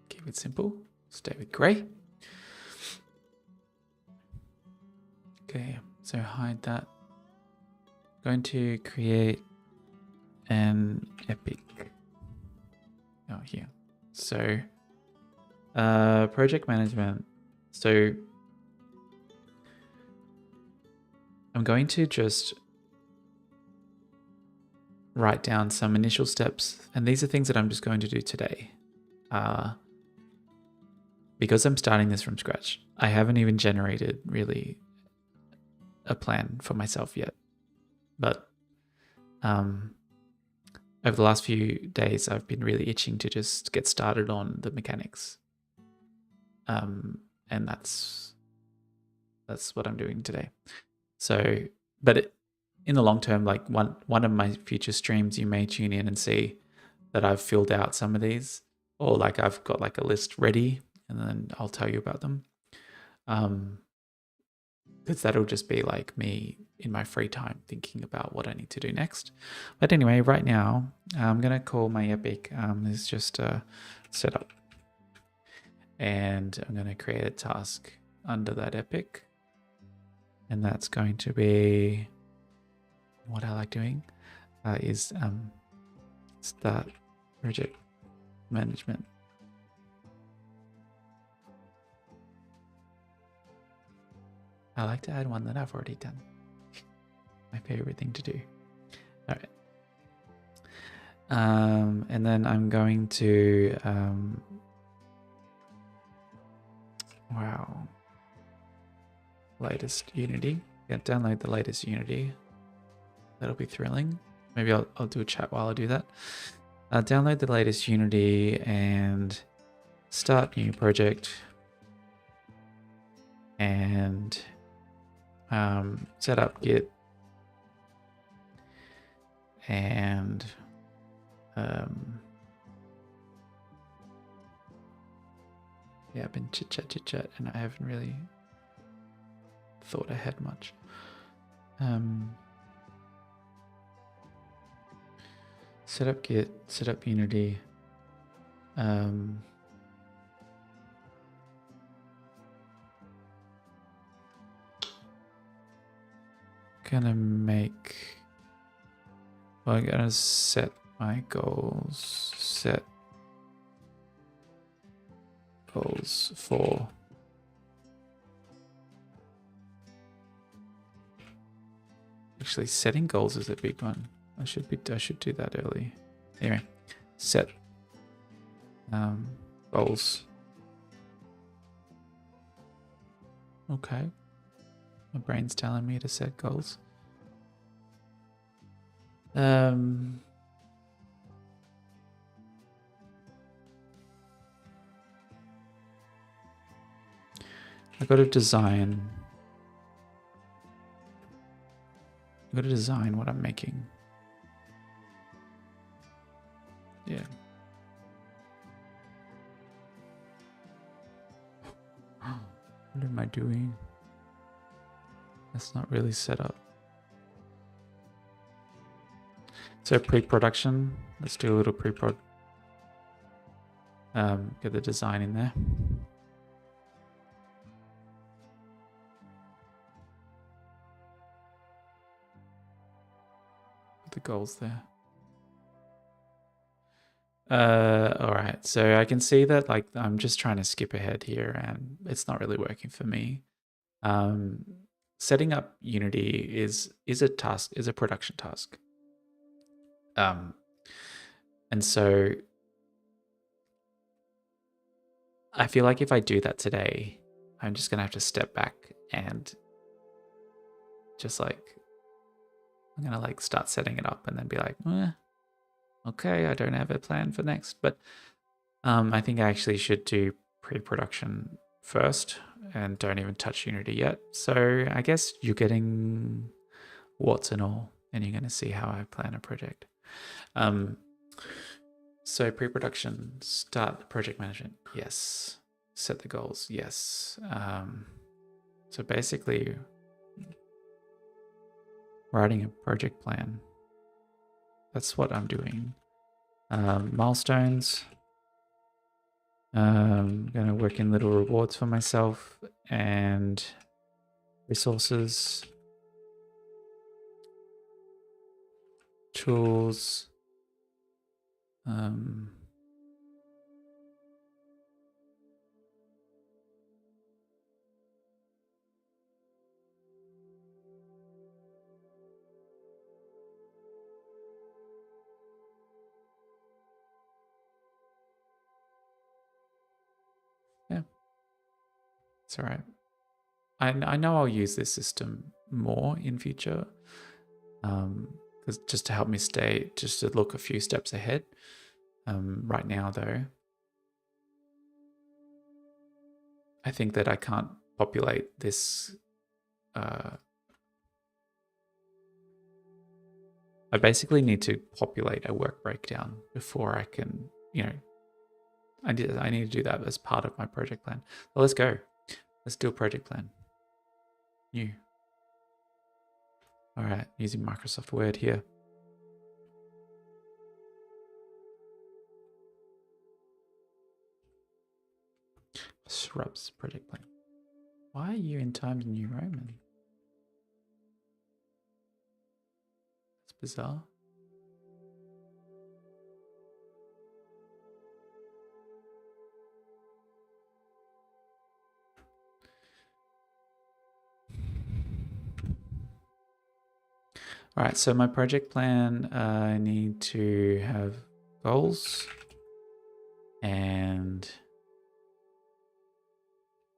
Keep it simple. Stay with grey. Okay, so hide that. Going to create an epic. Oh, here. So, project management. So, I'm going to just write down some initial steps, and these are things that I'm just going to do today. Because I'm starting this from scratch, I haven't even generated really a plan for myself yet. But over the last few days, I've been really itching to just get started on the mechanics. And that's what I'm doing today. So, but in the long term, like one of my future streams, you may tune in and see that I've filled out some of these, or like I've got like a list ready, and then I'll tell you about them. Because that'll just be like me in my free time thinking about what I need to do next. But anyway, right now, I'm going to call my epic. This is just a setup. And I'm going to create a task under that epic. And that's going to be, what I like doing is start project management. I like to add one that I've already done. My favorite thing to do. All right. And then I'm going to, wow. Latest Unity. Yeah, download the latest Unity. That'll be thrilling. Maybe I'll do a chat while I do that. Download the latest Unity and start new project. And set up Git. And yeah, I've been chit chat, and I haven't really thought ahead much. Set up Git, set up Unity. Gonna make. Well, I'm gonna set my goals. Set goals for. Actually, setting goals is a big one. I should do that early. Anyway, set goals. Okay. My brain's telling me to set goals. I got to design. I got to design what I'm making. Yeah. What am I doing? That's not really set up. So pre-production, let's do a little pre-prod. Get the design in there. Put the goals there. All right, so I can see that like I'm just trying to skip ahead here and it's not really working for me. Setting up Unity is a task, is a production task. And so I feel like if I do that today, I'm just going to have to step back and just like, I'm going to like start setting it up and then be like, okay, I don't have a plan for next. But I think I actually should do pre-production first and don't even touch Unity yet. So I guess you're getting warts and all, and you're going to see how I plan a project. So pre-production, start project management, yes. Set the goals, yes. So basically, writing a project plan. That's what I'm doing. Milestones. Gonna work in little rewards for myself and resources. Tools. Yeah, it's all right. I know I'll use this system more in future, because just to help me stay, just to look a few steps ahead. Right now, though, I think that I can't populate this. I basically need to populate a work breakdown before I can, I need to do that as part of my project plan. So let's go. Let's do a project plan. New. All right, using Microsoft Word here. Shrubs project plan. Why are you in Times New Roman? That's bizarre. All right, so my project plan, I need to have goals and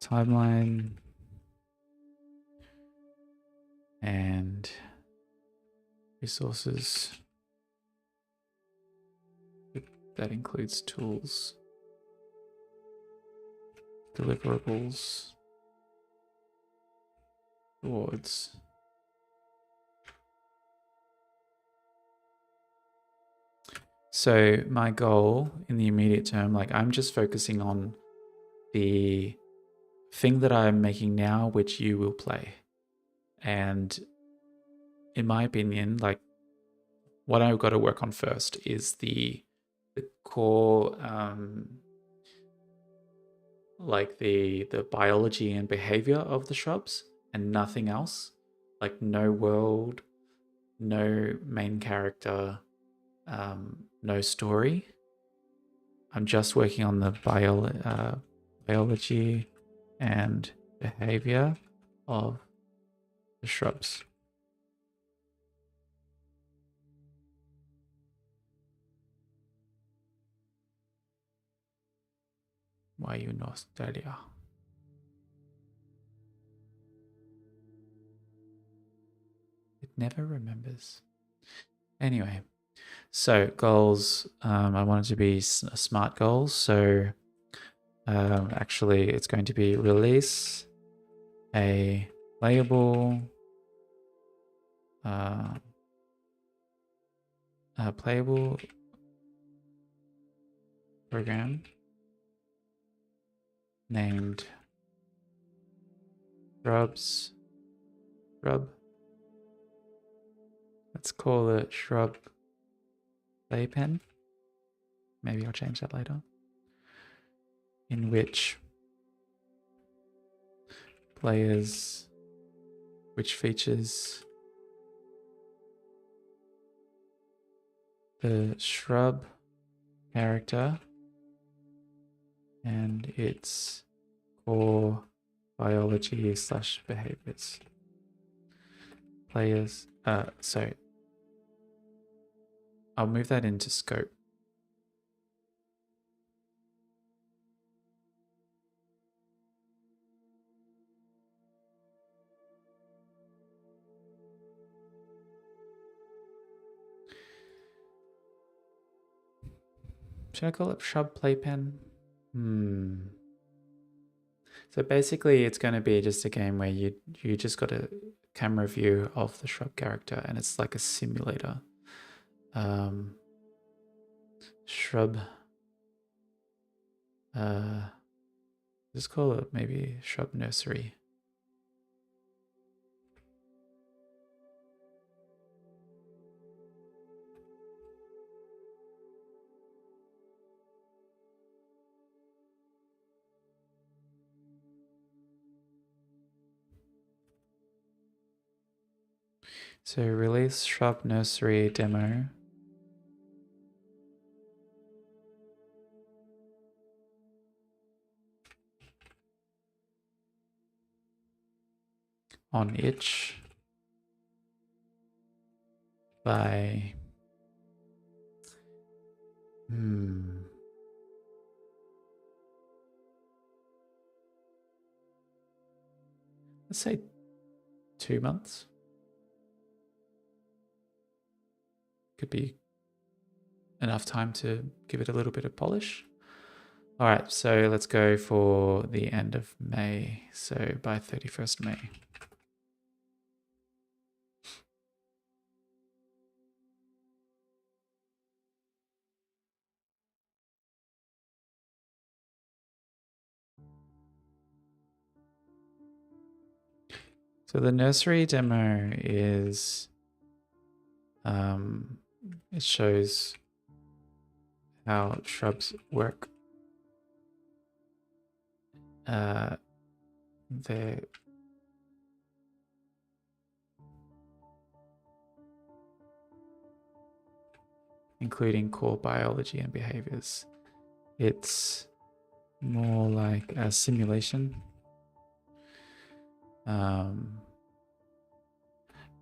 timeline and resources. That includes tools, deliverables, rewards. So my goal in the immediate term, like I'm just focusing on the thing that I'm making now, which you will play. And in my opinion, like what I've got to work on first is the core, like the biology and behavior of the shrubs and nothing else. Like no world, no main character, no story. I'm just working on the biology and behavior of the shrubs. Why are you in Australia? It never remembers. Anyway, so goals. I want it to be smart goals. So actually, it's going to be release a playable, playable program named Shrubs. Shrub. Let's call it Shrub Playpen. Maybe I'll change that later. In which players, which features the shrub character and its core biology / behaviors. Players, so I'll move that into scope. Should I call it shrub playpen? So basically it's going to be just a game where you just got a camera view of the shrub character and it's like a simulator. Shrub. Just call it maybe shrub nursery. So release shrub nursery demo. On itch by let's say 2 months. Could be enough time to give it a little bit of polish. All right, so let's go for the end of May. So by 31st May. So the nursery demo is, it shows how shrubs work. They're including core biology and behaviors. It's more like a simulation.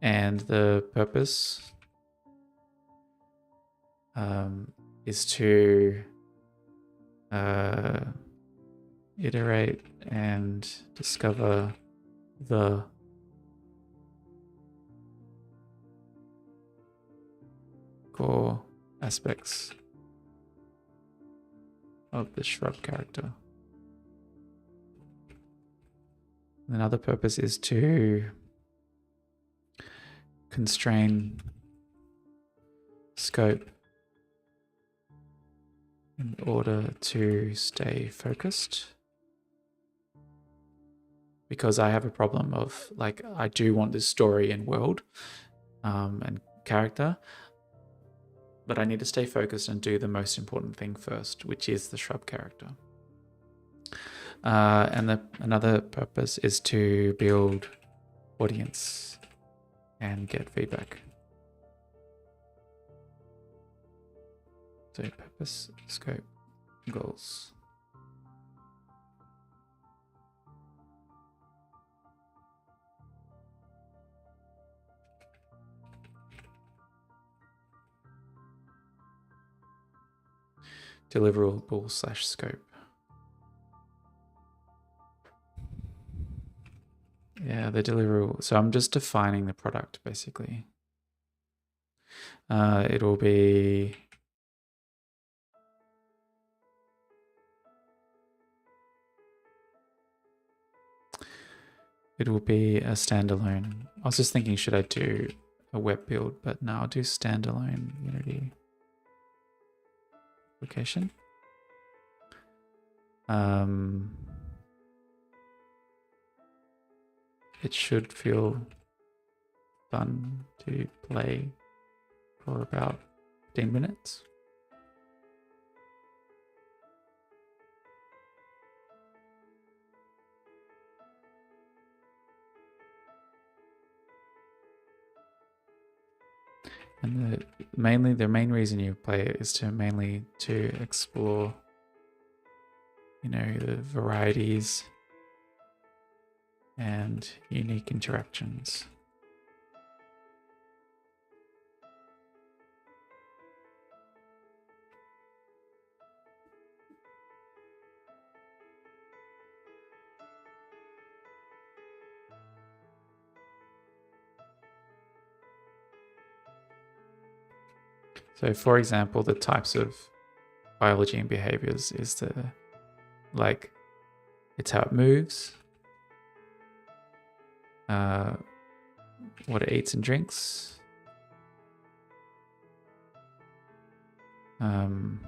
And the purpose is to iterate and discover the core aspects of the shrub character. Another purpose is to constrain scope in order to stay focused. Because I have a problem of, like, I do want this story and world and character, but I need to stay focused and do the most important thing first, which is the shrub character. And another purpose is to build audience and get feedback. So purpose, scope, goals. Deliverable / scope. Yeah, the deliverable. So I'm just defining the product basically. It'll be a standalone. I was just thinking, should I do a web build? But no, I'll do standalone Unity application. It should feel fun to play for about 15 minutes. And the main reason you play it is to explore, you know, the varieties and unique interactions. So for example, the types of biology and behaviors is like it's how it moves, what it eats and drinks, the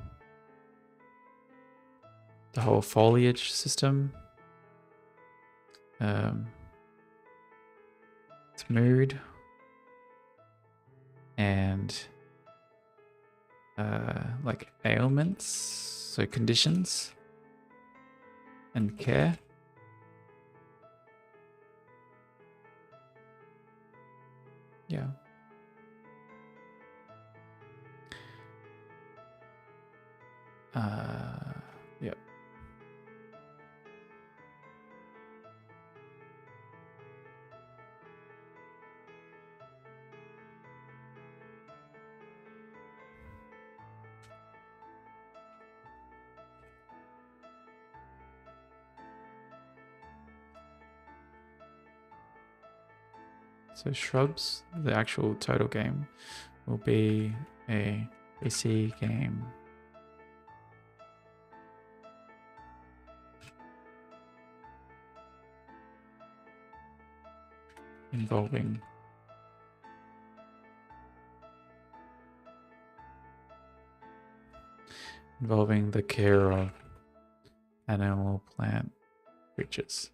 whole foliage system, its mood, and like ailments, so conditions and care. Yeah. Yep. So Shrubs, the actual total game, will be a PC game. Involving the care of animal, plant, creatures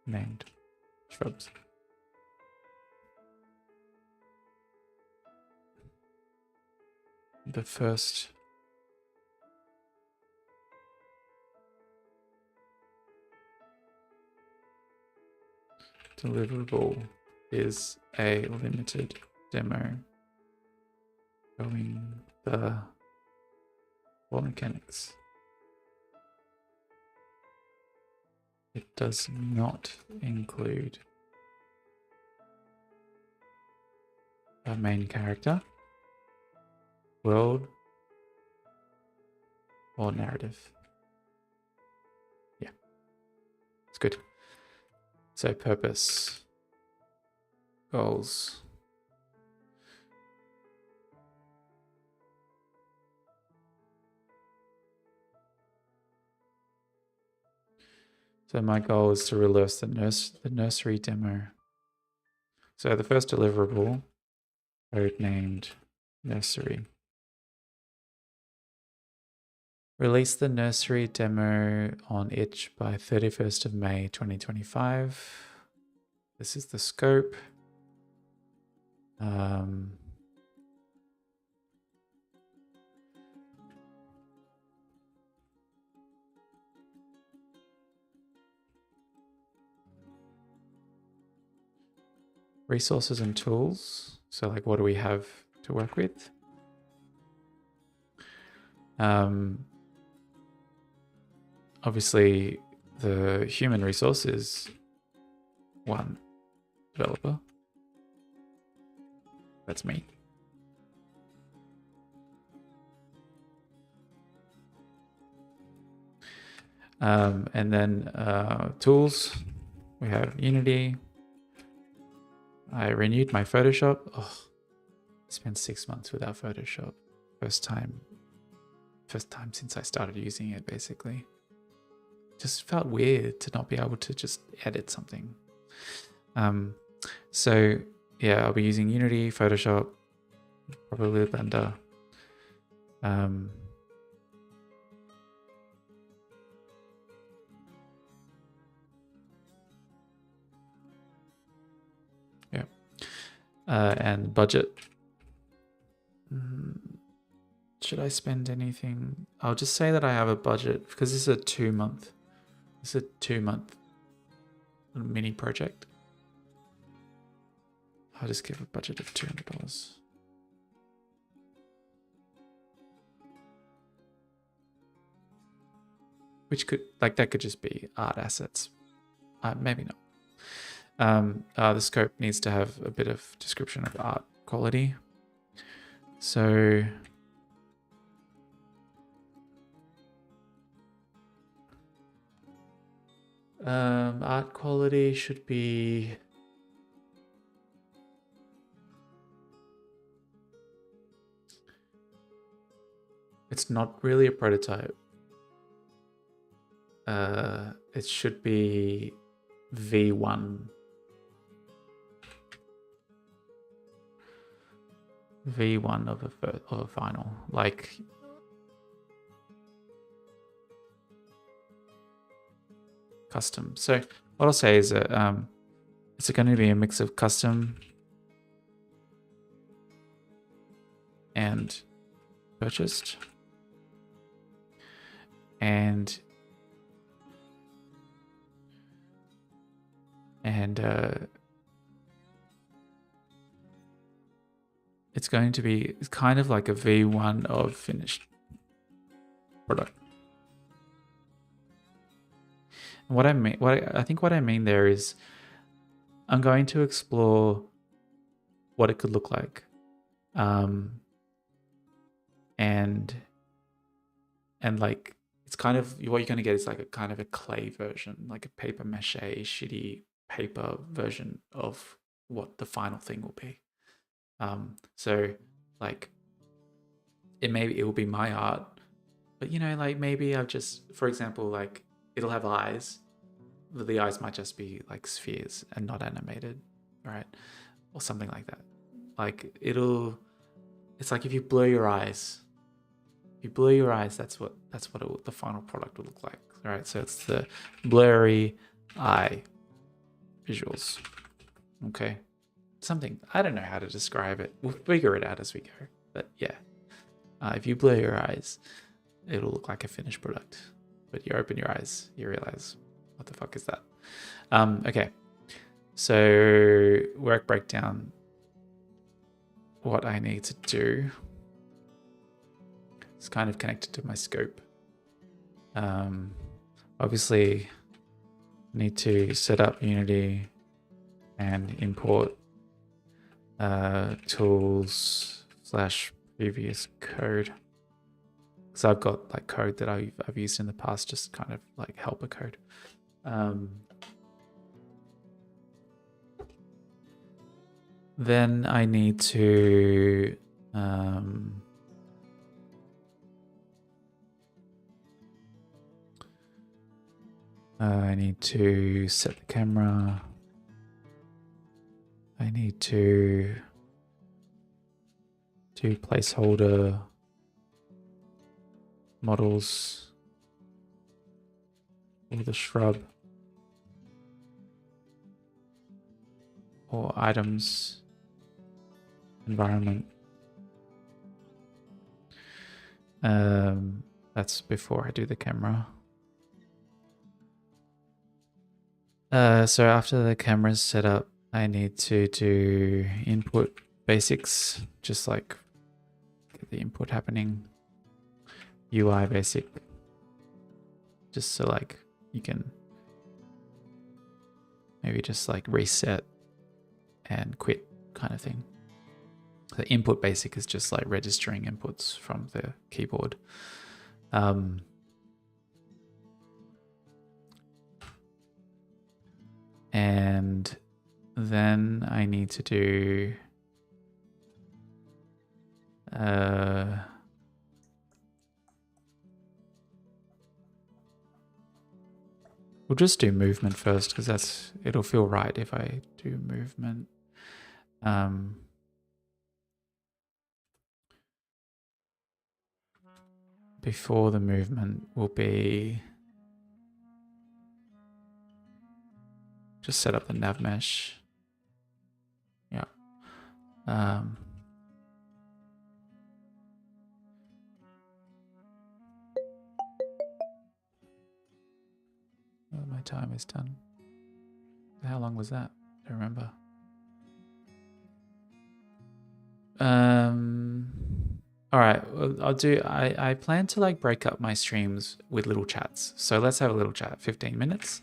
named Shrubs. The first deliverable is a limited demo showing the ball mechanics. It does not include a main character, world, or narrative. Yeah, it's good. So purpose, goals. So my goal is to release the nursery demo. So the first deliverable, code named nursery. Release the nursery demo on itch by 31st of May 2025. This is the scope. Resources and tools. So like, what do we have to work with? Obviously, the human resource is one developer. That's me. And then tools, we have Unity. I renewed my Photoshop. Oh, I spent 6 months without Photoshop. First time since I started using it, basically. Just felt weird to not be able to just edit something. So yeah, I'll be using Unity, Photoshop, probably Blender. Yeah. And budget. Should I spend anything? I'll just say that I have a budget because this is a 2-month. It's a 2-month mini project. I'll just give a budget of $200. Which could, like, that could just be art assets. Maybe not. The scope needs to have a bit of description of art quality. So art quality should be It's not really a prototype. It should be V1. V1 of a final, like custom. So what I'll say is that it's going to be a mix of custom and purchased, and it's going to be kind of like a V1 of finished product. And what I mean there is, I'm going to explore what it could look like, and like it's kind of what you're going to get is like a kind of a clay version, like a paper mache shitty paper version of what the final thing will be. So like it will be my art, but like maybe I've just, for example, like it'll have eyes, but the eyes might just be like spheres and not animated, right? Or something like that. Like it's like if you blur your eyes, that's what the final product will look like, right? So it's the blurry eye visuals. Okay. Something, I don't know how to describe it. We'll figure it out as we go. But yeah, if you blur your eyes, it'll look like a finished product. But you open your eyes, you realize, what the fuck is that? Okay, so work breakdown. What I need to do is kind of connected to my scope. Obviously, need to set up Unity and import tools / previous code, because I've got like code that I've used in the past, just kind of like helper code. Then I need to set the camera. I need to do placeholder models for the shrub or items environment. That's before I do the camera. So after the camera's set up, I need to do input basics, just like get the input happening. UI basic, just so like you can maybe just like reset and quit kind of thing. The input basic is just like registering inputs from the keyboard. And then I need to do we'll just do movement first, because it'll feel right if I do movement. Before the movement will be just set up the nav mesh. Yeah. Oh, my time is done. How long was that? I don't remember. All right, I plan to like break up my streams with little chats. So let's have a little chat, 15 minutes.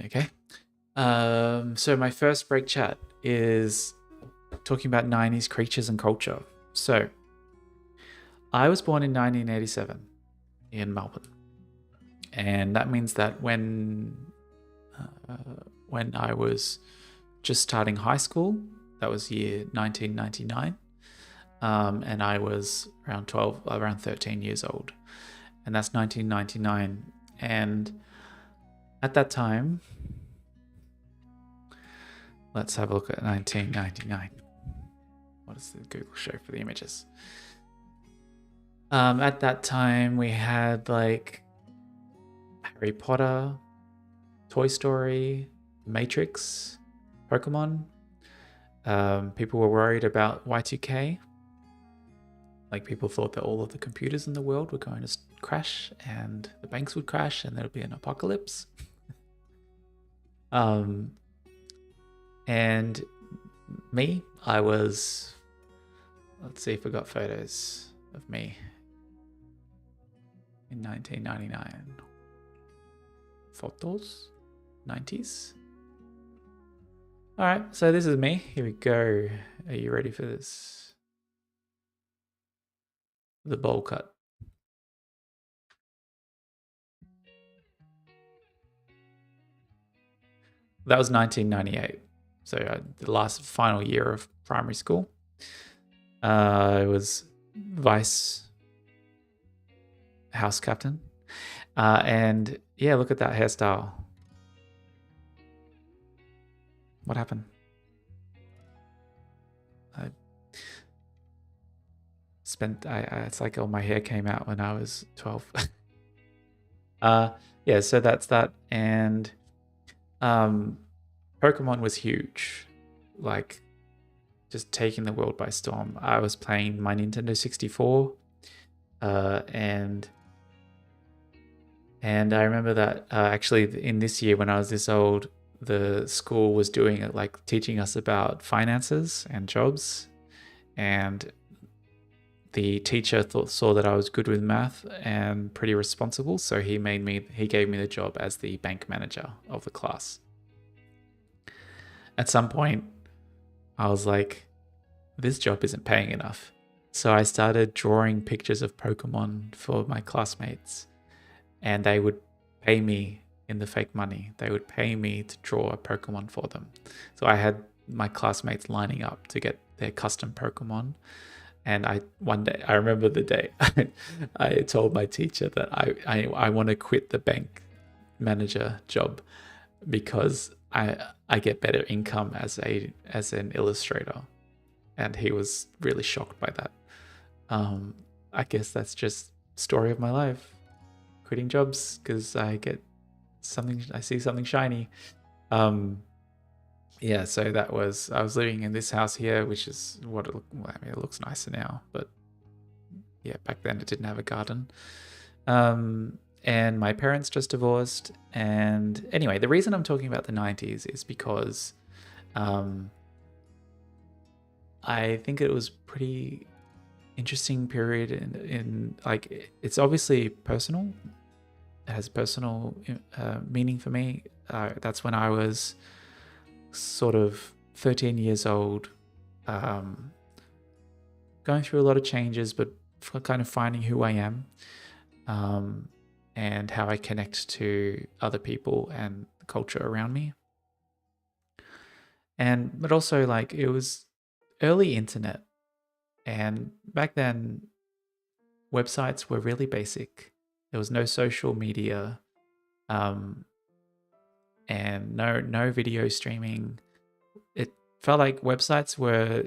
Okay. So my first break chat is talking about 90s creatures and culture. So I was born in 1987 in Melbourne. And that means that when I was just starting high school, that was year 1999, and I was around 13 years old, and that's 1999. And at that time, let's have a look at 1999. What does the Google show for the images? At that time, we had like Harry Potter, Toy Story, Matrix, Pokemon. People were worried about Y2K. Like, people thought that all of the computers in the world were going to crash and the banks would crash and there would be an apocalypse. And me, I was, let's see if we got photos of me in 1999. Photos? 90s? All right, so this is me. Here we go. Are you ready for this? The bowl cut. That was 1998. So the last final year of primary school. I was vice house captain. And yeah, look at that hairstyle. What happened? It's like all my hair came out when I was 12. Yeah, so that's that. And Pokemon was huge, like just taking the world by storm. I was playing my Nintendo 64, and I remember that actually in this year when I was this old, the school was doing it, like teaching us about finances and jobs, and the teacher saw that I was good with math and pretty responsible, so he gave me the job as the bank manager of the class. At some point, I was like, this job isn't paying enough. So I started drawing pictures of Pokemon for my classmates, and they would pay me in the fake money. They would pay me to draw a Pokemon for them. So I had my classmates lining up to get their custom Pokemon. And one day, I remember the day, I told my teacher that I want to quit the bank manager job because I get better income as an illustrator. And he was really shocked by that. I guess that's just story of my life. Quitting jobs because I see something shiny. Yeah, so I was living in this house here, which is what it looked, well, I mean, it looks nicer now, but yeah, back then it didn't have a garden. And my parents just divorced. And anyway, the reason I'm talking about the 90s is because I think it was pretty interesting period in like, it's obviously personal. It has personal meaning for me. That's when I was sort of 13 years old, going through a lot of changes, but kind of finding who I am, and how I connect to other people and the culture around me. But also, like, it was early internet, and back then websites were really basic. There was no social media, and no video streaming. It felt like websites were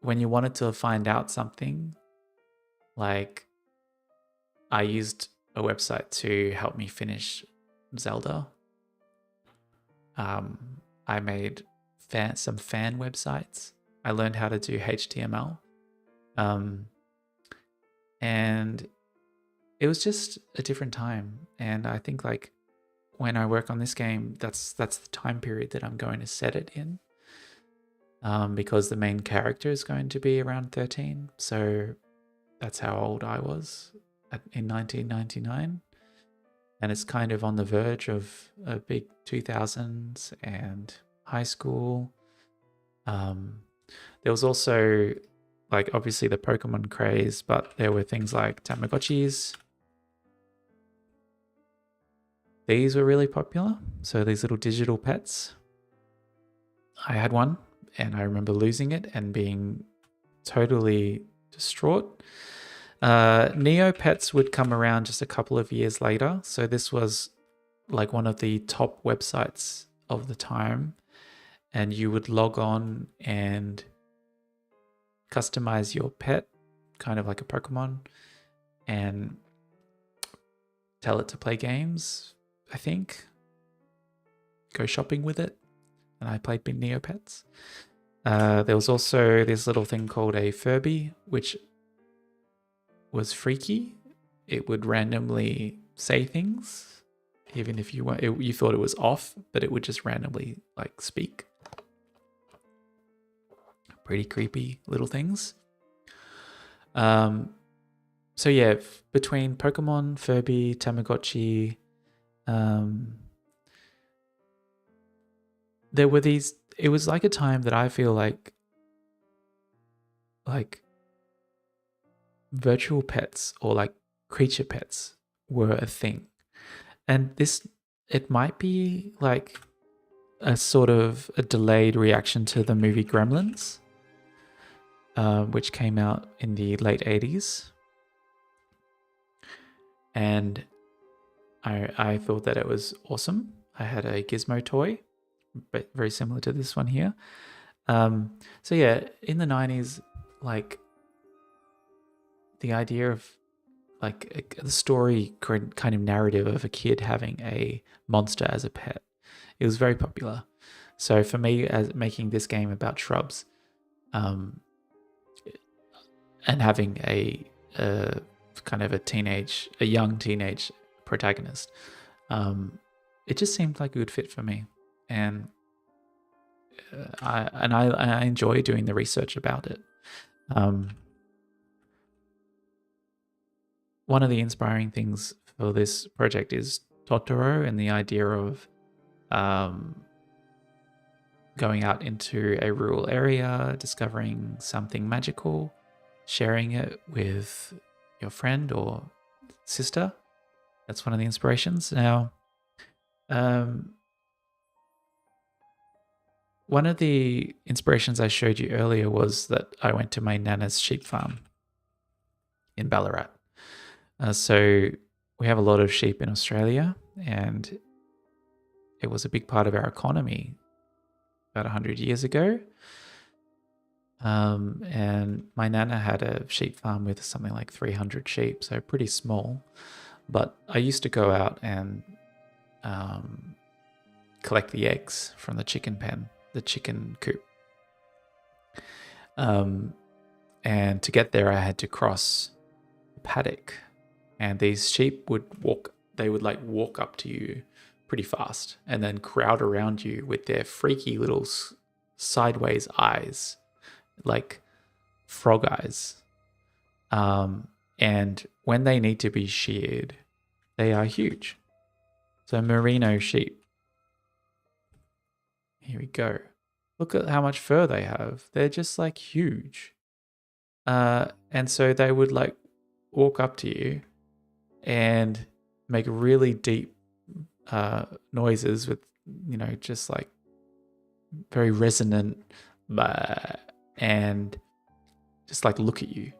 when you wanted to find out something. Like, I used a website to help me finish Zelda. I made some fan websites. I learned how to do HTML. And it was just a different time. And I think, like, when I work on this game, that's the time period that I'm going to set it in, because the main character is going to be around 13. So that's how old I was in 1999. And it's kind of on the verge of a big 2000s and high school. There was also, like, obviously the Pokemon craze, but there were things like Tamagotchis. These were really popular. So these little digital pets. I had one and I remember losing it and being totally distraught. Neopets would come around just a couple of years later. So this was like one of the top websites of the time. And you would log on and customize your pet, kind of like a Pokemon, and tell it to play games, I think. Go shopping with it. And I played Big Neopets. There was also this little thing called a Furby, which was freaky. It would randomly say things, even if you thought it was off, but it would just randomly like speak. Pretty creepy little things. So yeah, between Pokemon, Furby, Tamagotchi, there were these. It was like a time that I feel like virtual pets or like creature pets were a thing, and it might be like a sort of a delayed reaction to the movie Gremlins, which came out in the late 80s. And I thought that it was awesome. I had a Gizmo toy, but very similar to this one here. So yeah, in the 90s, like the idea of like the story kind of narrative of a kid having a monster as a pet, it was very popular. So for me, as making this game about shrubs, and having a kind of a young teenage protagonist, it just seemed like it would fit for me, and I enjoy doing the research about it. One of the inspiring things for this project is Totoro and the idea of going out into a rural area, discovering something magical, sharing it with your friend or sister. That's one of the inspirations. Now, one of the inspirations I showed you earlier was that I went to my nana's sheep farm in Ballarat. So we have a lot of sheep in Australia, and it was a big part of our economy about 100 years ago. And my nana had a sheep farm with something like 300 sheep, so pretty small. But I used to go out and collect the eggs from the chicken pen, the chicken coop. And to get there, I had to cross the paddock. And these sheep would walk up to you pretty fast and then crowd around you with their freaky little sideways eyes, like frog eyes. And when they need to be sheared, they are huge. So merino sheep. Here we go. Look at how much fur they have. They're just like huge. And so they would like walk up to you and make really deep noises with, just like very resonant, and just like look at you,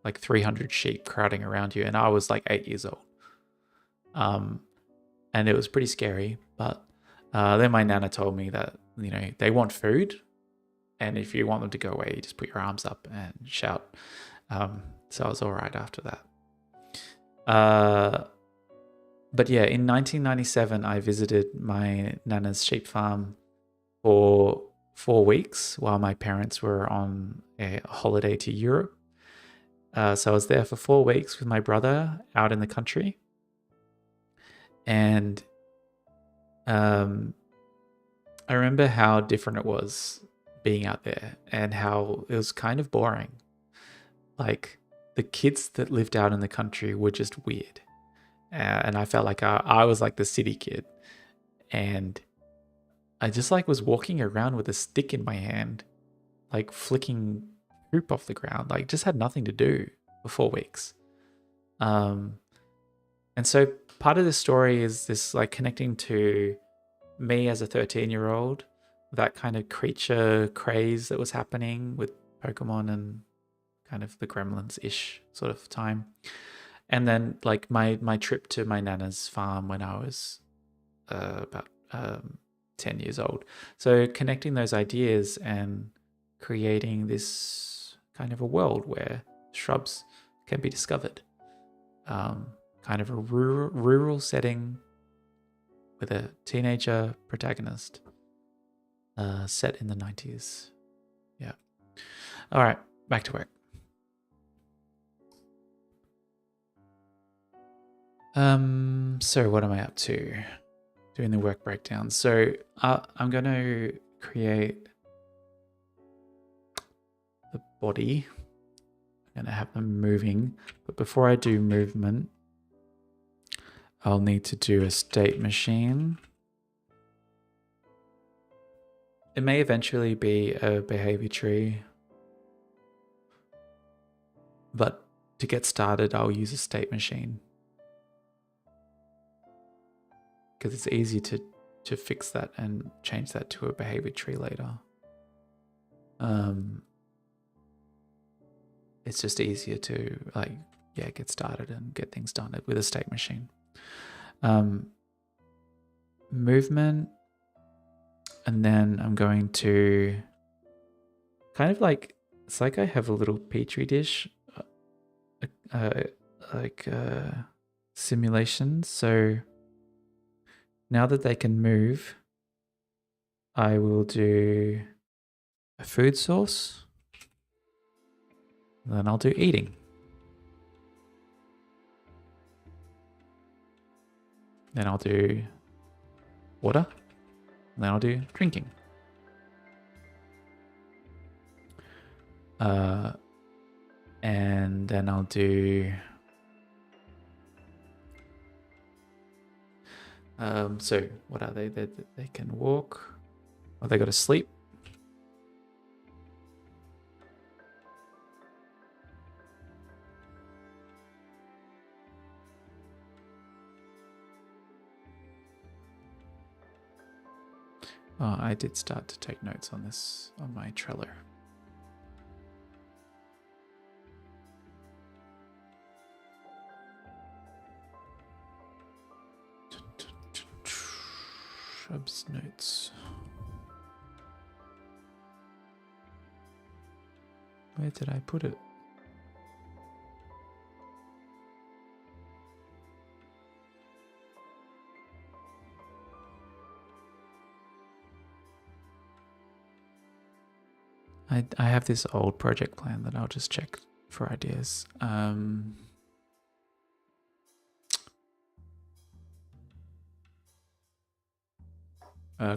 like 300 sheep crowding around you. And I was like 8 years old. And it was pretty scary. But then my nana told me that, they want food. And if you want them to go away, you just put your arms up and shout. So I was all right after that. But yeah, in 1997, I visited my nana's sheep farm for 4 weeks while my parents were on a holiday to Europe. So I was there for 4 weeks with my brother out in the country. And I remember how different it was being out there and how it was kind of boring. Like, the kids that lived out in the country were just weird. And I felt like I was like the city kid. And I just like was walking around with a stick in my hand, like flicking poop off the ground, like just had nothing to do for 4 weeks. And so part of the story is this like connecting to me as a 13-year-old, that kind of creature craze that was happening with Pokemon and kind of the Gremlins-ish sort of time. And then like my trip to my nana's farm when I was about 10 years old. So connecting those ideas and creating this kind of a world where shrubs can be discovered. Kind of a rural setting with a teenager protagonist set in the 90s. Yeah. All right, back to work. So what am I up to? Doing the work breakdown. So I'm going to create the body. I'm going to have them moving. But before I do movement, I'll need to do a state machine. It may eventually be a behavior tree. But to get started, I'll use a state machine. Because it's easy to fix that and change that to a behavior tree later. It's just easier to get started and get things done with a state machine. Movement, and then I'm going to kind of like, it's like I have a little petri dish, simulation. So now that they can move, I will do a food source. Then I'll do eating. Then I'll do water. And then I'll do drinking. And then I'll do... so what are they? They can walk. Or they got to sleep. Oh, I did start to take notes on this on my Trello. Shrubs notes. Where did I put it? I have this old project plan that I'll just check for ideas.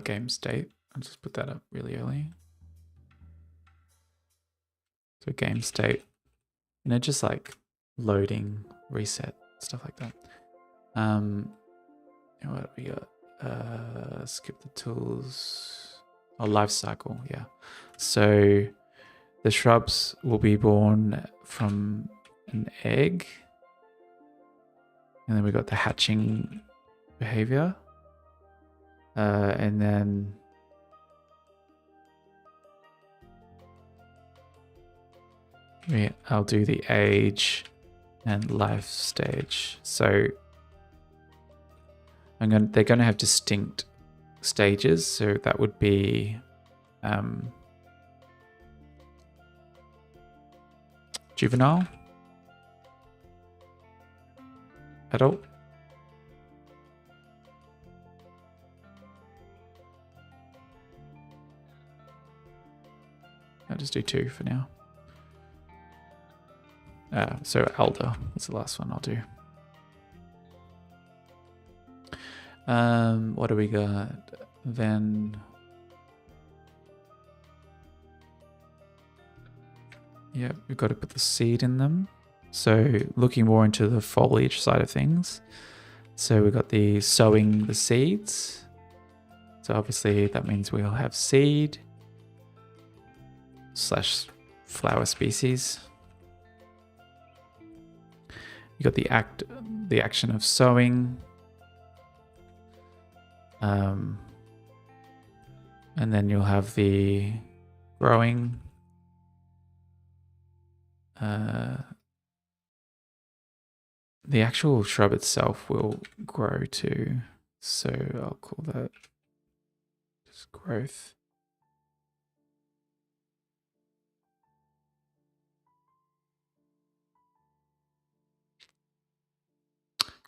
Game state. I'll just put that up really early. So game state, just like loading, reset, stuff like that. What we got? Skip the tools. Oh, life cycle, yeah. So the shrubs will be born from an egg. And then we got the hatching behavior. And then I'll do the age and life stage. So they're going to have distinct stages. So that would be juvenile, adult, I'll just do 2 for now. So elder is the last one I'll do. What do we got? Then yeah, we've got to put the seed in them. So looking more into the foliage side of things. So we've got the sowing the seeds. So obviously that means we'll have seed / flower species. You got the action of sowing. And then you'll have the growing. The actual shrub itself will grow too. So I'll call that just growth.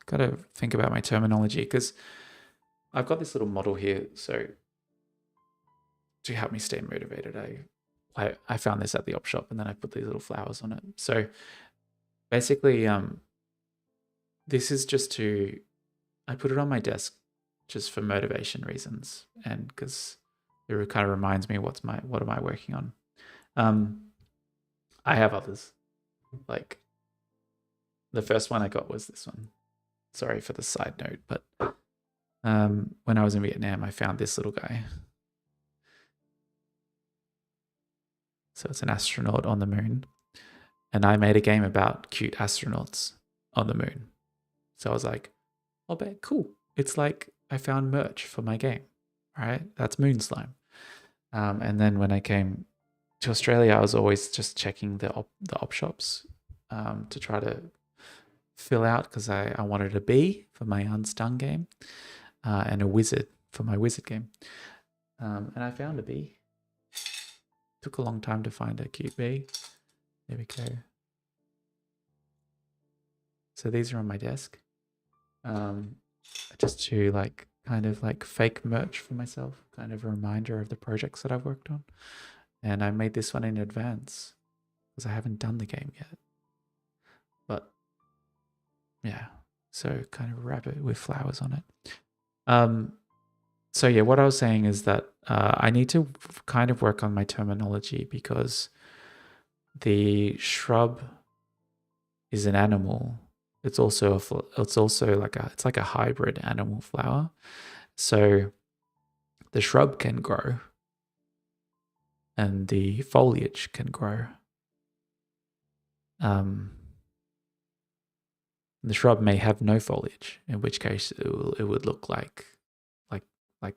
Got to think about my terminology because I've got this little model here. So to help me stay motivated, I found this at the op shop and then I put these little flowers on it. So basically, this is just to, I put it on my desk just for motivation reasons and because it kind of reminds me what am I working on. I have others. Like the first one I got was this one. Sorry for the side note, but when I was in Vietnam, I found this little guy. So it's an astronaut on the moon. And I made a game about cute astronauts on the moon. So I was like, oh, bet cool. It's like I found merch for my game, right? That's moon slime. And then when I came to Australia, I was always just checking the op shops to try to fill out because I wanted a bee for my unstung game and a wizard for my wizard game. And I found a bee. Took a long time to find a cute bee. There we go. So these are on my desk. Just to like kind of like fake merch for myself, kind of a reminder of the projects that I've worked on. And I made this one in advance because I haven't done the game yet. But yeah, so kind of wrap it with flowers on it. So yeah, what I was saying is that I need to kind of work on my terminology because the shrub is an animal. It's also like a hybrid animal flower. So the shrub can grow and the foliage can grow. The shrub may have no foliage, in which case it would look like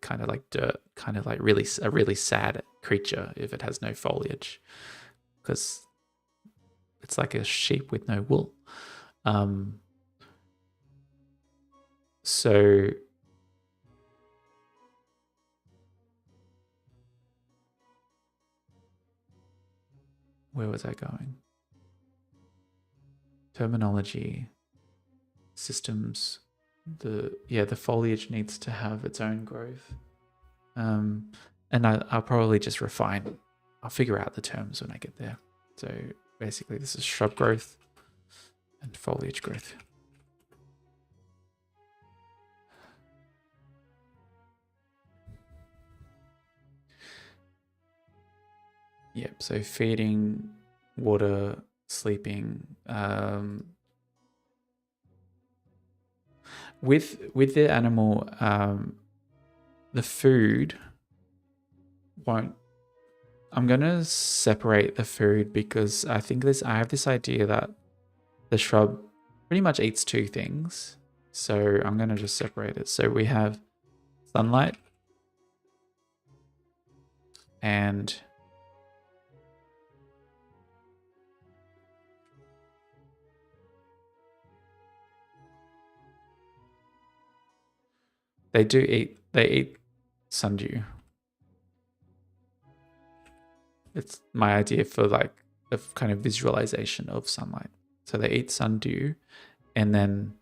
kind of like dirt, kind of like a really sad creature if it has no foliage, because it's like a sheep with no wool. So where was I going? Terminology, systems. The foliage needs to have its own growth. And I'll probably just refine. I'll figure out the terms when I get there. So basically this is shrub growth and foliage growth. Yep, so feeding, water, sleeping. With the animal, the food won't. I'm gonna separate the food because I have this idea that the shrub pretty much eats two things. So I'm gonna just separate it. So we have sunlight and they eat sundew. It's my idea for like a kind of visualization of sunlight. So they eat sundew and then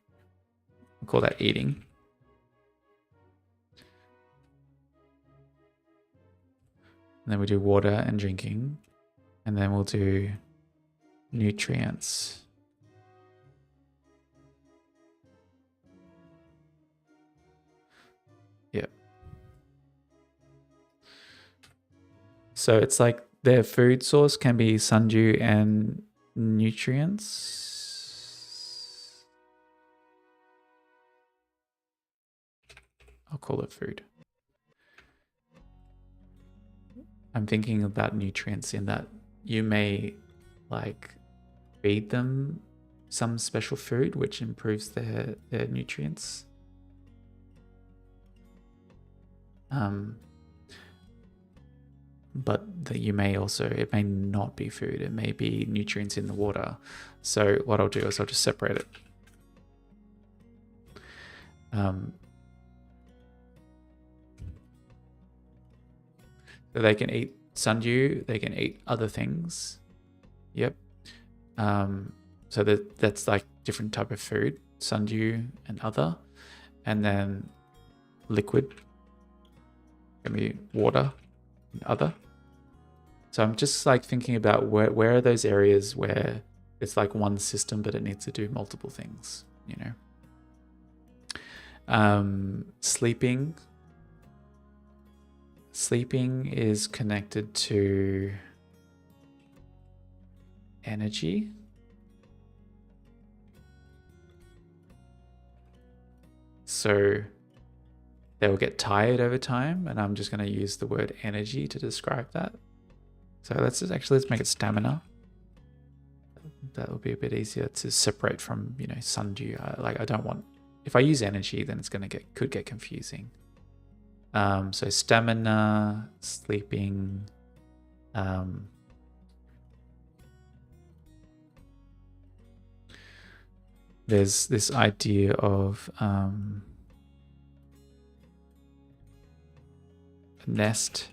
we'll call that eating. And then we do water and drinking. And then we'll do nutrients. Yep. So it's like their food source can be sundew and nutrients. I'll call it food. I'm thinking about nutrients in that you may like feed them some special food which improves their nutrients. but that you may also, it may not be food. It may be nutrients in the water. So what I'll do is I'll just separate it. So they can eat sundew, they can eat other things. Yep. So that's like different type of food, sundew and other. And then liquid, can be water and other. So I'm just like thinking about where are those areas where it's like one system, but it needs to do multiple things, you know. Sleeping. Sleeping is connected to energy. So they will get tired over time, and I'm just going to use the word energy to describe that. So let's make it stamina. That will be a bit easier to separate from, you know, sundew. I don't want, if I use energy, then it's going to could get confusing. So stamina, sleeping, there's this idea of a nest.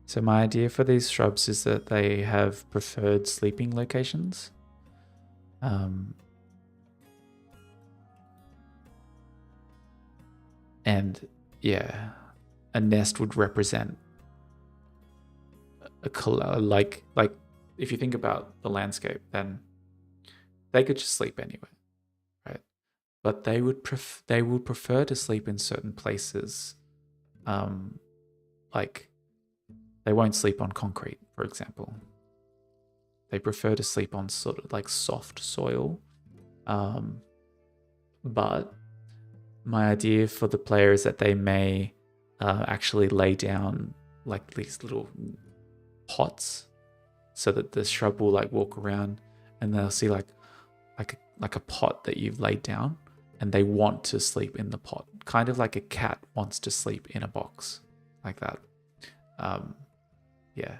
So my idea for these shrubs is that they have preferred sleeping locations. And yeah, a nest would represent a color, like if you think about the landscape, then they could just sleep anywhere, right? But they would prefer to sleep in certain places. Like they won't sleep on concrete, for example. They prefer to sleep on sort of like soft soil. But my idea for the player is that they may actually lay down like these little pots, so that the shrub will like walk around and they'll see like a pot that you've laid down, and they want to sleep in the pot, kind of like a cat wants to sleep in a box, like that. Yeah.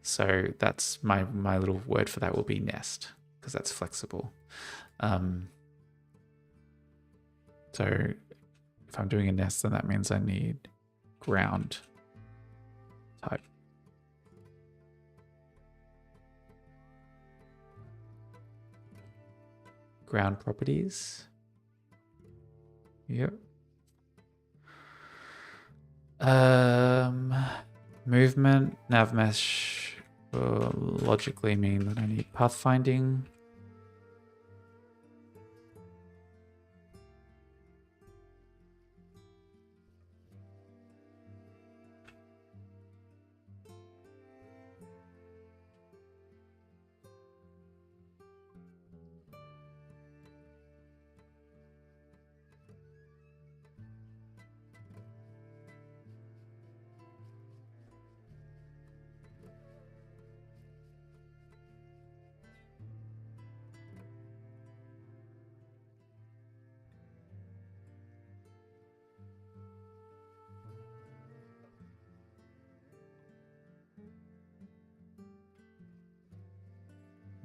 So that's my little word for that will be nest, because that's flexible. So if I'm doing a nest, then that means I need ground type. Ground properties. Yep. Movement, nav mesh will logically mean that I need pathfinding.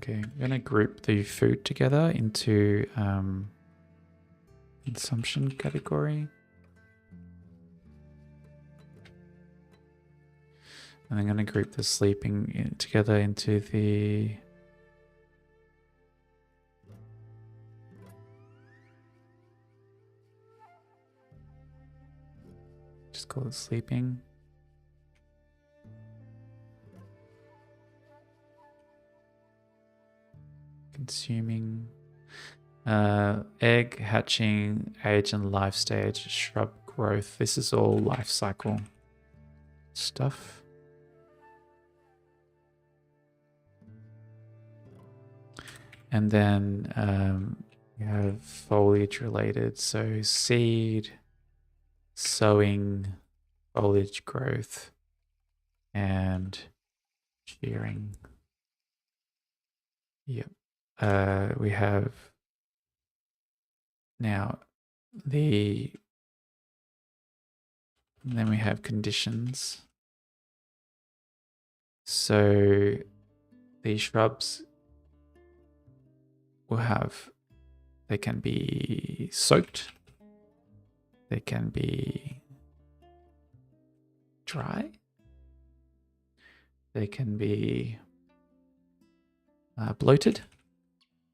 Okay, I'm going to group the food together into consumption category. And I'm going to group the sleeping together into the just call it sleeping. Consuming, egg, hatching, age and life stage, shrub growth. This is all life cycle stuff. And then we have foliage related. So seed, sowing, foliage growth, and shearing. Yep. We have now the And then we have conditions. So these shrubs will have, they can be soaked, they can be dry, they can be bloated.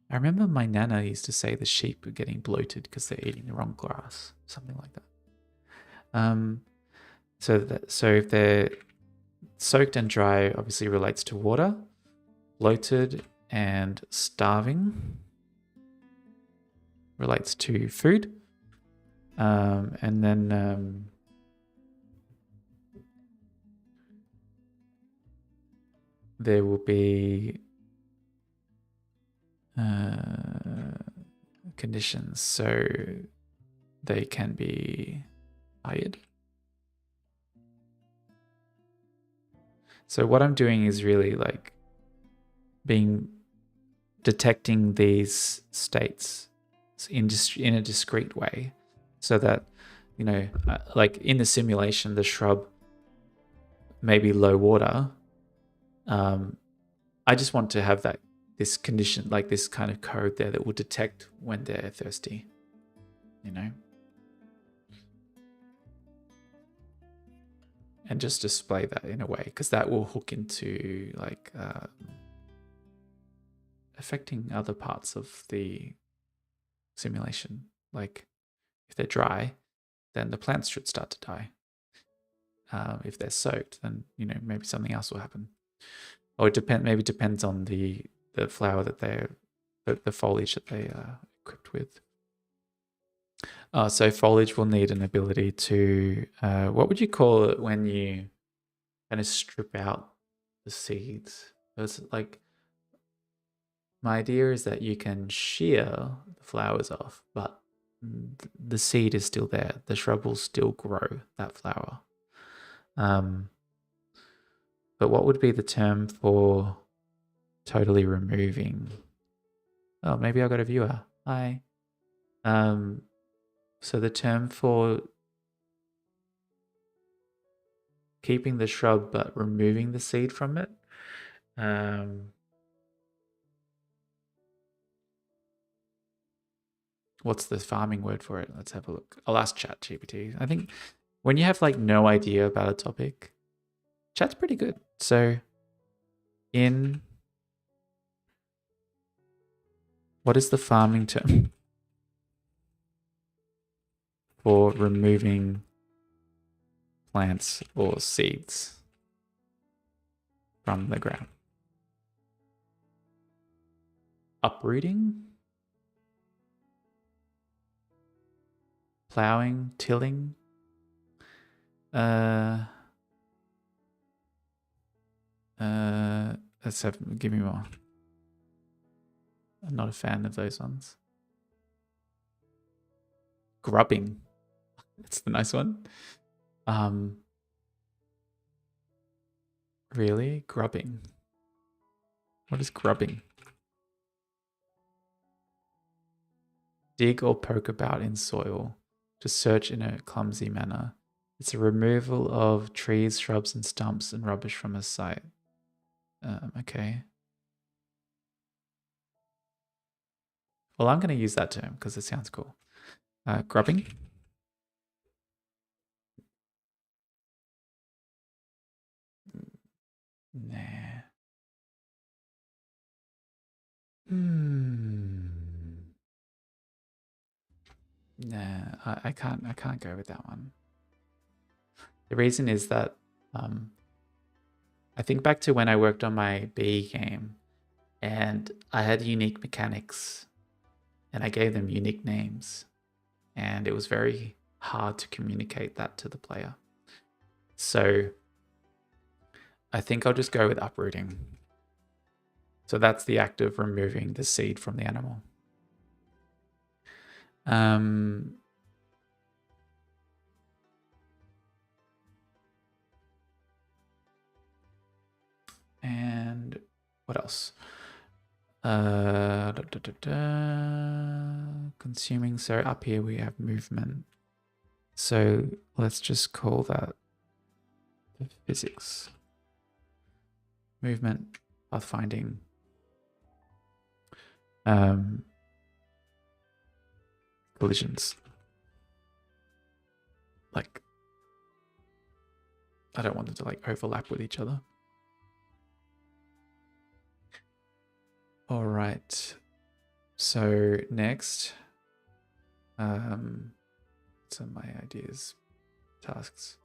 I remember my nana used to say the sheep are getting bloated because they're eating the wrong grass, something like that. So if they're soaked and dry, obviously relates to water. Bloated and starving relates to food. And then there will be conditions. So they can be tired. So what I'm doing is really like detecting these states in a discrete way, so that, you know, like in the simulation, the shrub may be low water. I just want to have this condition, like this kind of code there that will detect when they're thirsty, you know, and just display that in a way, because that will hook into like affecting other parts of the simulation. Like if they're dry, then the plants should start to die. If they're soaked, then, you know, maybe something else will happen. Or it depends on the flower that the foliage that they are equipped with. So foliage will need an ability to, what would you call it when you kind of strip out the seeds? It's like, my idea is that you can shear the flowers off, but the seed is still there. The shrub will still grow that flower. But what would be the term for totally removing? Oh, maybe I got a viewer. Hi. So the term for keeping the shrub but removing the seed from it. What's the farming word for it? Let's have a look. I'll ask ChatGPT. I think when you have like no idea about a topic, Chat's pretty good. So what is the farming term for removing plants or seeds from the ground? Uprooting? Plowing? Tilling? Give me more. I'm not a fan of those ones. Grubbing. That's the nice one. Really? Grubbing. What is grubbing? Dig or poke about in soil. To search in a clumsy manner. It's a removal of trees, shrubs, and stumps and rubbish from a site. Okay. Well, I'm going to use that term because it sounds cool. Grubbing. Nah. Nah, I can't go with that one. The reason is that I think back to when I worked on my bee game and I had unique mechanics and I gave them unique names, and it was very hard to communicate that to the player. So I think I'll just go with uprooting. So that's the act of removing the seed from the animal. And what else? Consuming. So up here we have movement. So let's just call that the physics. Movement, pathfinding, collisions. Like, I don't want them to like overlap with each other. All right. So next, some of my ideas, tasks.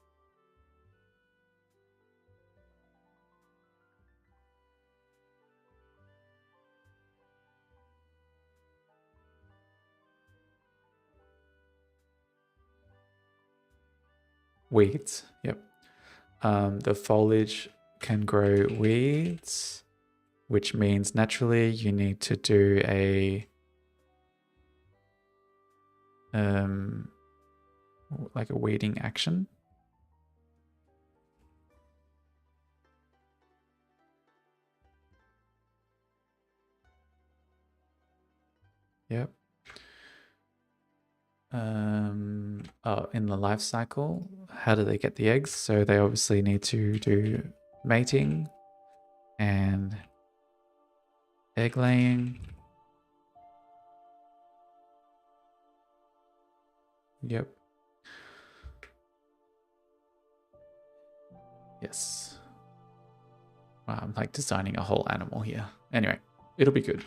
Weeds. Yep. The foliage can grow weeds, which means naturally you need to do a like a weeding action. Yep. In the life cycle, how do they get the eggs? So they obviously need to do mating and egg laying. Yep. Yes. Wow, I'm like designing a whole animal here. Anyway, it'll be good.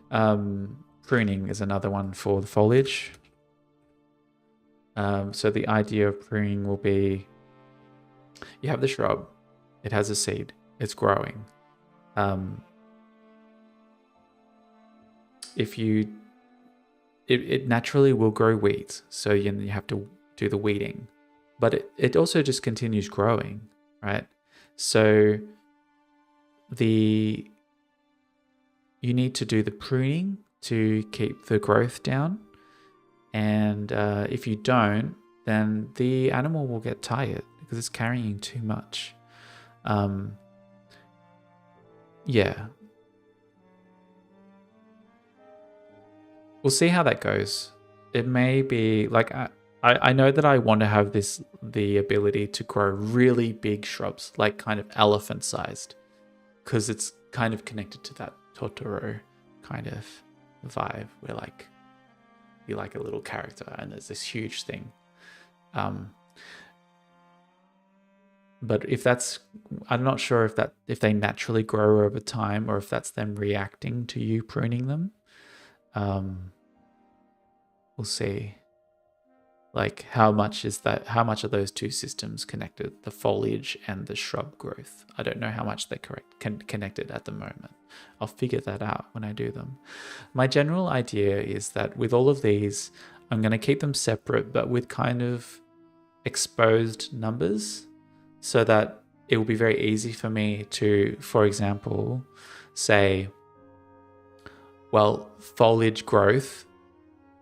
Pruning is another one for the foliage. So the idea of pruning will be, you have the shrub, it has a seed, it's growing. It naturally will grow weeds, so you have to do the weeding, but it also just continues growing, right? So you need to do the pruning to keep the growth down. And if you don't, then the animal will get tired because it's carrying too much. Yeah. We'll see how that goes. It may be like, I know that I want to have the ability to grow really big shrubs, like kind of elephant sized, because it's kind of connected to that Totoro kind of vibe where like, you're like a little character and there's this huge thing. But if that's, I'm not sure if they naturally grow over time or if that's them reacting to you pruning them. We'll see. Like how much are those two systems connected, the foliage and the shrub growth? I don't know how much they're connected at the moment. I'll figure that out when I do them. My general idea is that with all of these, I'm going to keep them separate, but with kind of exposed numbers so that it will be very easy for me to, for example, say, well, foliage growth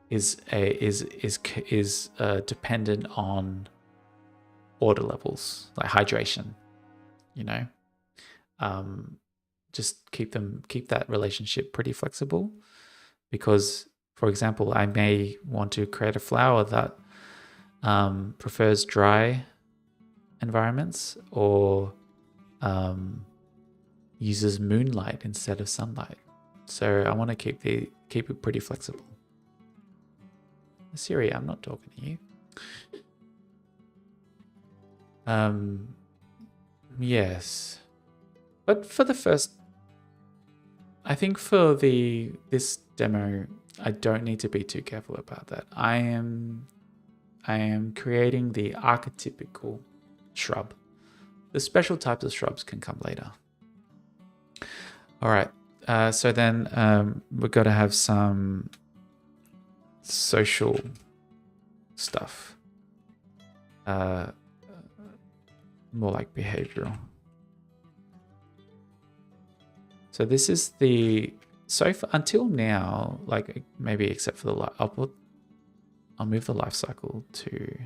is dependent on water levels, like hydration, you know. Just keep that relationship pretty flexible, because, for example, I may want to create a flower that prefers dry environments or uses moonlight instead of sunlight. So I want to keep it pretty flexible. Siri, I'm not talking to you. Yes. But for the first, I think for this demo, I don't need to be too careful about that. I am creating the archetypical shrub. The special types of shrubs can come later. All right. So then we've got to have some social stuff. More like behavioral. So this is until now, like maybe except for the I'll move the life cycle to.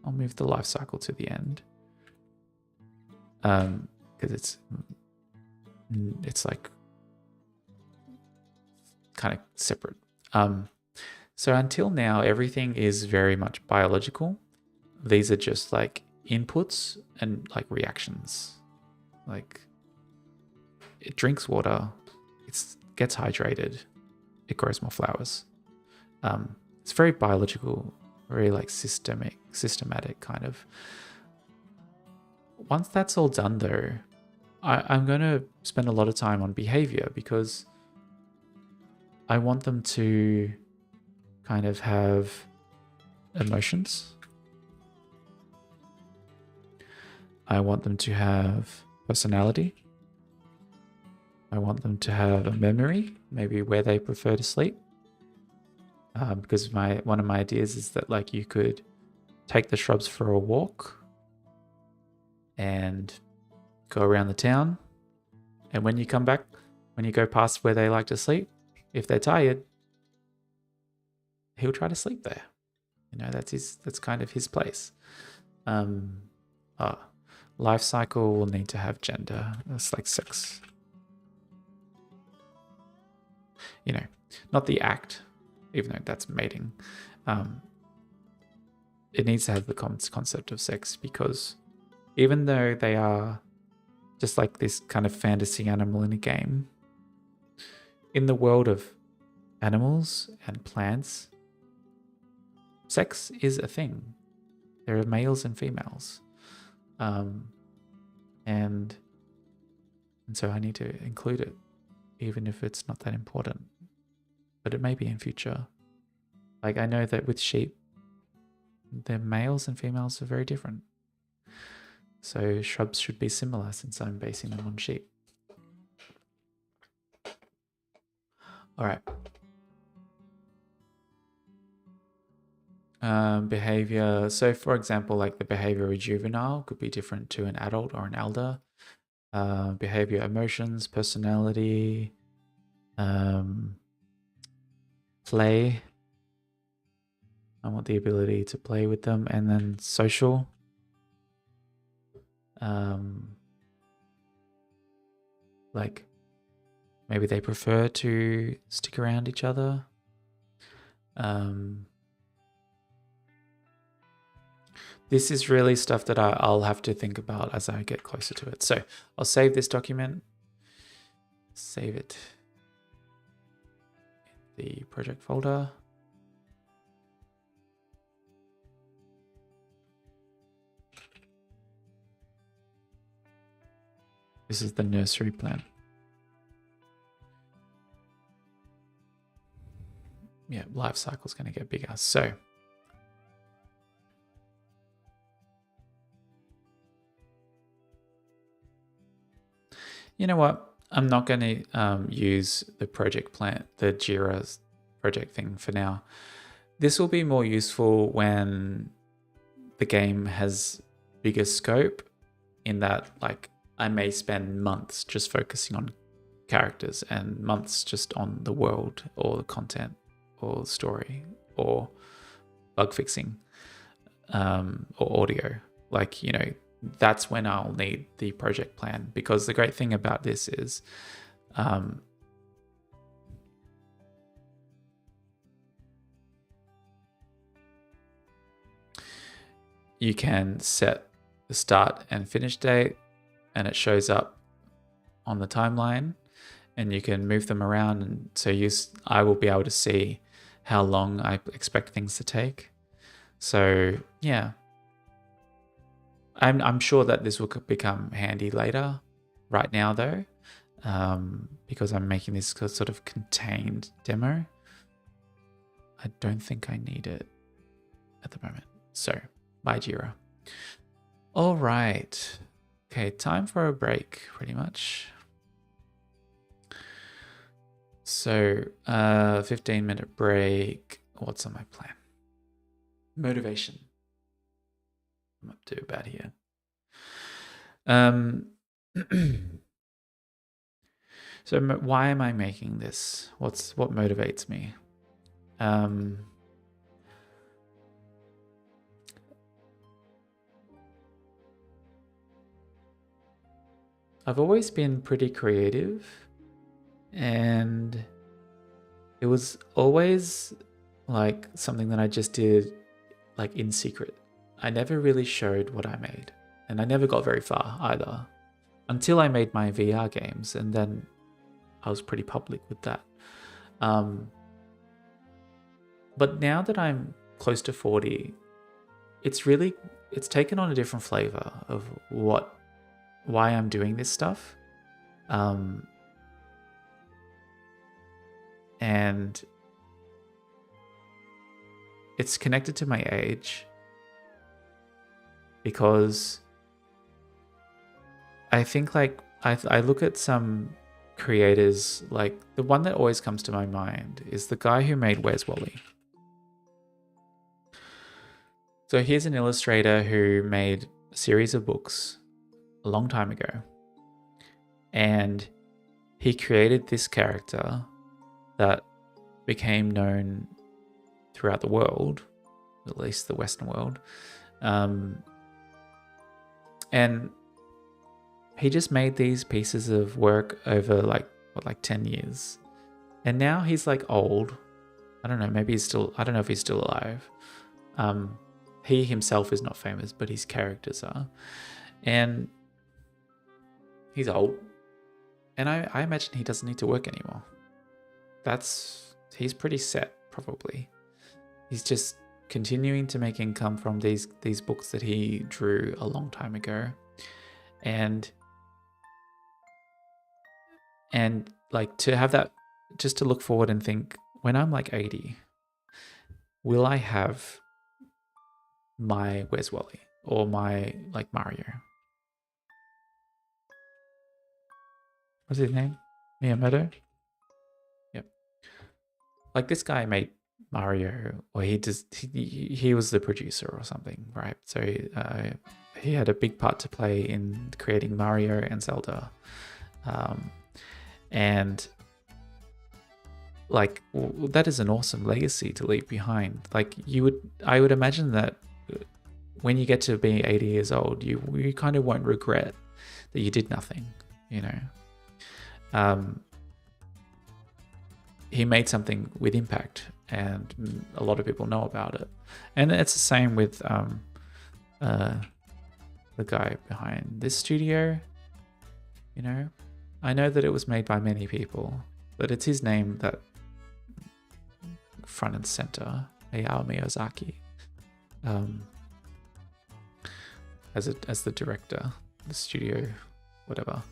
I'll move the life cycle to the end. Because it's like kind of separate. So until now, everything is very much biological. These are just like inputs and like reactions. Like it drinks water, it gets hydrated, it grows more flowers. It's very biological, very like systematic kind of. Once that's all done though, I'm going to spend a lot of time on behavior because I want them to kind of have emotions. I want them to have personality. I want them to have a memory, maybe where they prefer to sleep. Because one of my ideas is that like you could take the shrubs for a walk and go around the town. And when you come back, when you go past where they like to sleep, if they're tired, he'll try to sleep there. You know, that's kind of his place. Life cycle will need to have gender. That's like sex. You know, not the act, even though that's mating. It needs to have the concept of sex because even though they are just like this kind of fantasy animal in a game, in the world of animals and plants, sex is a thing. There are males and females. And so I need to include it, even if it's not that important. But it may be in future. Like I know that with sheep, the males and females are very different. So shrubs should be similar since I'm basing them on sheep. All right. Behavior. So for example, like the behavior of a juvenile could be different to an adult or an elder. Behavior, emotions, personality, play. I want the ability to play with them, and then social. Like maybe they prefer to stick around each other. This is really stuff that I'll have to think about as I get closer to it. So I'll save this document, save it in the project folder. This is the nursery plan. Yeah, life cycle is going to get bigger. So you know what? I'm not going to use the project plan, the Jira project thing for now. This will be more useful when the game has bigger scope, in that like I may spend months just focusing on characters and months just on the world or the content or the story or bug fixing or audio. Like, you know, that's when I'll need the project plan, because the great thing about this is you can set the start and finish date and it shows up on the timeline, and you can move them around, and so I will be able to see how long I expect things to take. So yeah, I'm sure that this will become handy later. Right now though, because I'm making this sort of contained demo, I don't think I need it at the moment. So bye Jira. All right. Okay, time for a break, pretty much. So 15-minute break. What's on my plan? Motivation. I'm up to about here. So why am I making this? What motivates me? I've always been pretty creative, and it was always like something that I just did like in secret. I never really showed what I made, and I never got very far either until I made my VR games, and then I was pretty public with that. But now that I'm close to 40, it's taken on a different flavor of why I'm doing this stuff. And it's connected to my age, because I think like I look at some creators, like the one that always comes to my mind is the guy who made Where's Wally. So here's an illustrator who made a series of books a long time ago, and he created this character that became known throughout the world, at least the Western world. And he just made these pieces of work over like 10 years. And now he's like old. I don't know, maybe I don't know if he's still alive. He himself is not famous, but his characters are. And he's old. And I imagine he doesn't need to work anymore. He's pretty set, probably. He's just continuing to make income from these books that he drew a long time ago. And like to have that, just to look forward and think, when I'm like 80, will I have my Where's Wally or my like Mario? What's his name? Miyamoto? Yep. Like this guy made Mario, or he was the producer or something, right? So he had a big part to play in creating Mario and Zelda. And like that is an awesome legacy to leave behind. Like I would imagine that when you get to be 80 years old, you kind of won't regret that you did nothing, you know. He made something with impact, and a lot of people know about it. And it's the same with the guy behind this studio. You know, I know that it was made by many people, but it's his name that front and center, Hayao Miyazaki, as the director, the studio, whatever.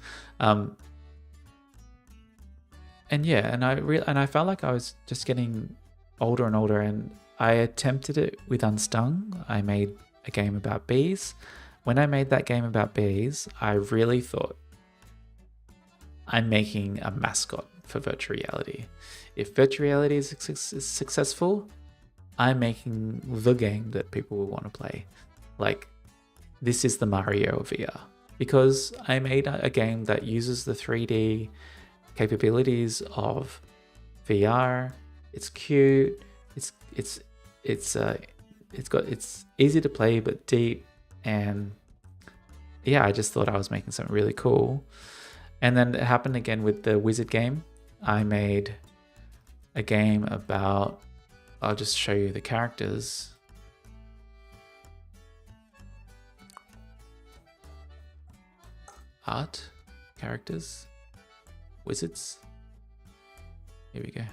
And yeah, and I felt like I was just getting older and older, and I attempted it with Unstung. I made a game about bees. When I made that game about bees, I really thought, I'm making a mascot for virtual reality. If virtual reality is successful, I'm making the game that people will want to play. Like, this is the Mario of VR. Because I made a game that uses the 3D capabilities of VR. It's cute. It's easy to play but deep, and yeah, I just thought I was making something really cool. And then it happened again with the Wizard game. I made a game about, I'll just show you the characters. Art, characters, wizards. Here we go.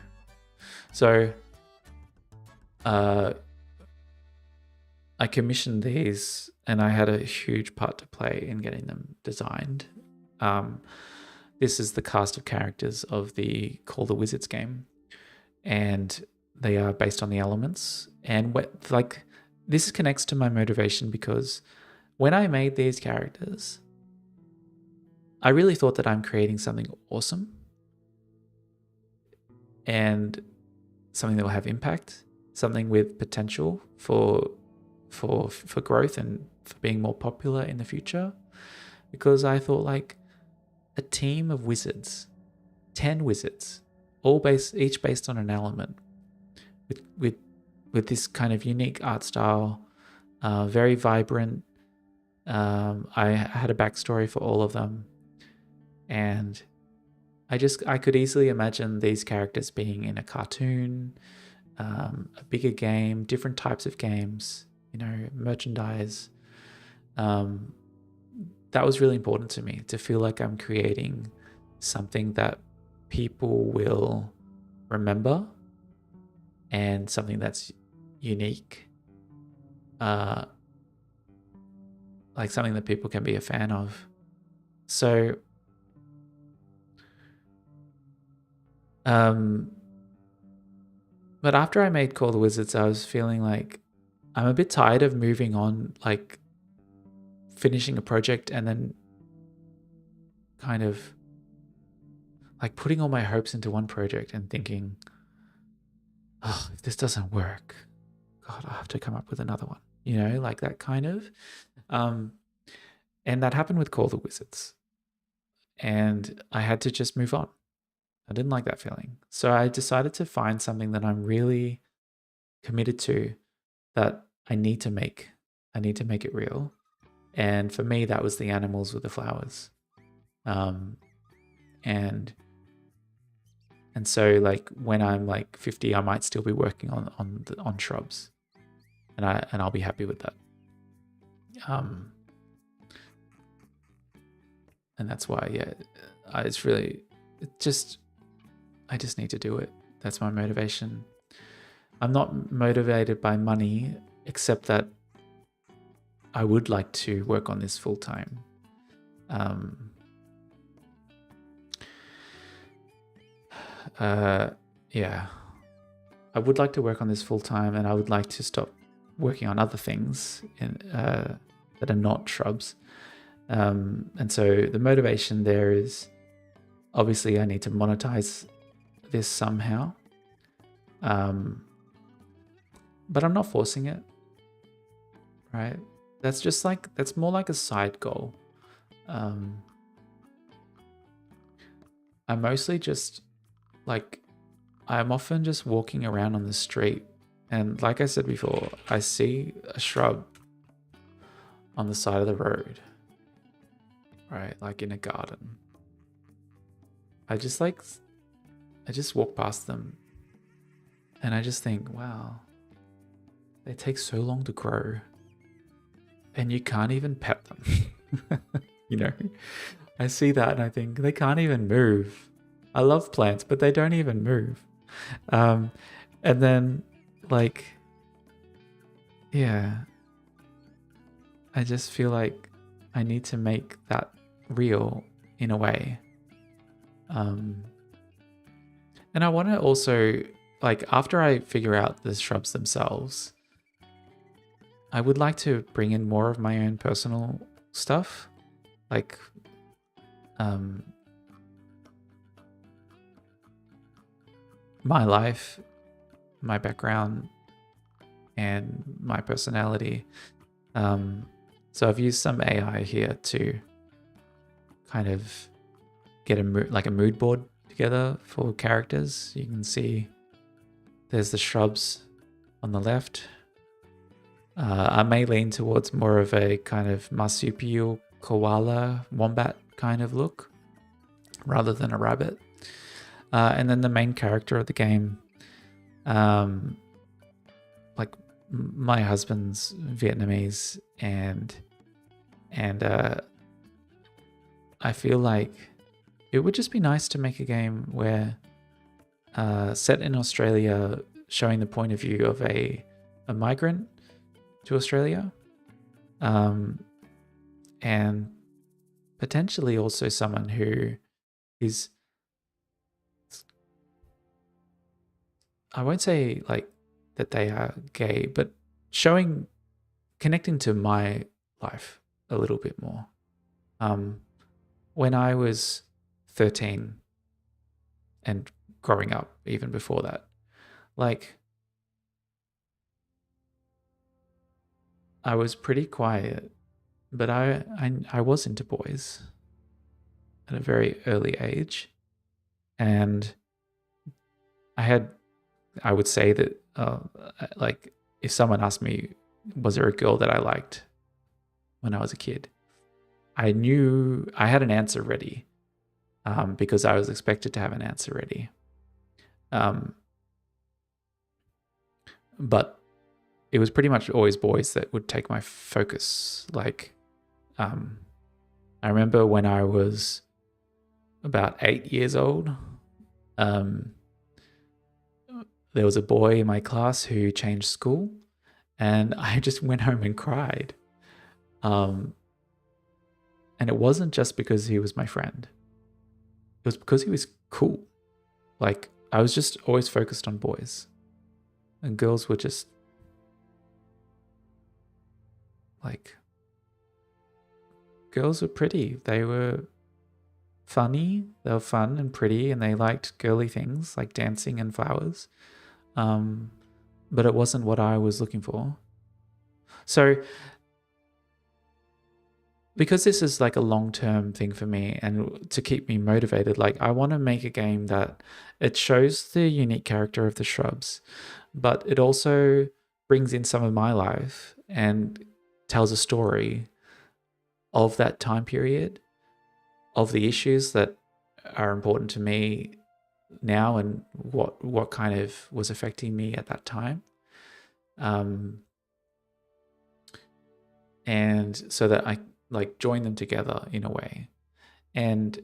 So I commissioned these, and I had a huge part to play in getting them designed. This is the cast of characters of the Call the Wizards game, and they are based on the elements. And this connects to my motivation, because when I made these characters, I really thought that I'm creating something awesome and something that will have impact, something with potential for growth and for being more popular in the future. Because I thought, like, a team of wizards, 10 wizards, each based on an element, with this kind of unique art style, very vibrant. I had a backstory for all of them, and I could easily imagine these characters being in a cartoon, a bigger game, different types of games, merchandise. That was really important to me, to feel like I'm creating something that people will remember and something that's unique, like something that people can be a fan of. So, but after I made Call the Wizards, I was feeling like I'm a bit tired of moving on, like finishing a project and then kind of like putting all my hopes into one project and thinking, oh, if this doesn't work, God, I have to come up with another one, like that kind of. And that happened with Call the Wizards. And I had to just move on. I didn't like that feeling. So I decided to find something that I'm really committed to, that I need to make. I need to make it real. And for me, that was the animals with the flowers. And so like when I'm like 50, I might still be working on Shrubs, and I'll be happy with that. And that's why, I just need to do it. That's my motivation. I'm not motivated by money, except that I would like to work on this full time. Yeah, I would like to work on this full time, and I would like to stop working on other things that are not Shrubs. And so the motivation there is, obviously I need to monetize this somehow. But I'm not forcing it, right? That's more like a side goal. I'm mostly just like, I'm often just walking around on the street, and like I said before, I see a shrub on the side of the road, right? Like in a garden. I just walk past them and I just think, wow, they take so long to grow and you can't even pet them. I see that and I think they can't even move. I love plants, but they don't even move. And then like, yeah, I just feel like I need to make that real in a way. And I want to also, like, after I figure out the shrubs themselves, I would like to bring in more of my own personal stuff, like my life, my background, and my personality. So I've used some AI here to kind of get a mood board together for characters. You can see there's the shrubs on the left. I may lean towards more of a kind of marsupial koala wombat kind of look rather than a rabbit. And then the main character of the game, like my husband's Vietnamese, and I feel like it would just be nice to make a game where set in Australia, showing the point of view of a migrant to Australia, and potentially also someone who is, I won't say like that they are gay, but connecting to my life a little bit more. When I was 13 and growing up, even before that, like, I was pretty quiet, but I was into boys at a very early age, and I would say that like, if someone asked me, was there a girl that I liked when I was a kid, I knew I had an answer ready, because I was expected to have an answer ready. but it was pretty much always boys that would take my focus. Like, I remember when I was about 8 years old, there was a boy in my class who changed school, and I just went home and cried. And it wasn't just because he was my friend. It was because he was cool. Like, I was just always focused on boys. And girls were just like, girls were pretty. They were funny. They were fun and pretty, and they liked girly things like dancing and flowers. But it wasn't what I was looking for. So, because this is like a long-term thing for me and to keep me motivated, like I want to make a game that it shows the unique character of the Shrubs, but it also brings in some of my life and tells a story of that time period, of the issues that are important to me now and what kind of was affecting me at that time. And so that I like join them together in a way. And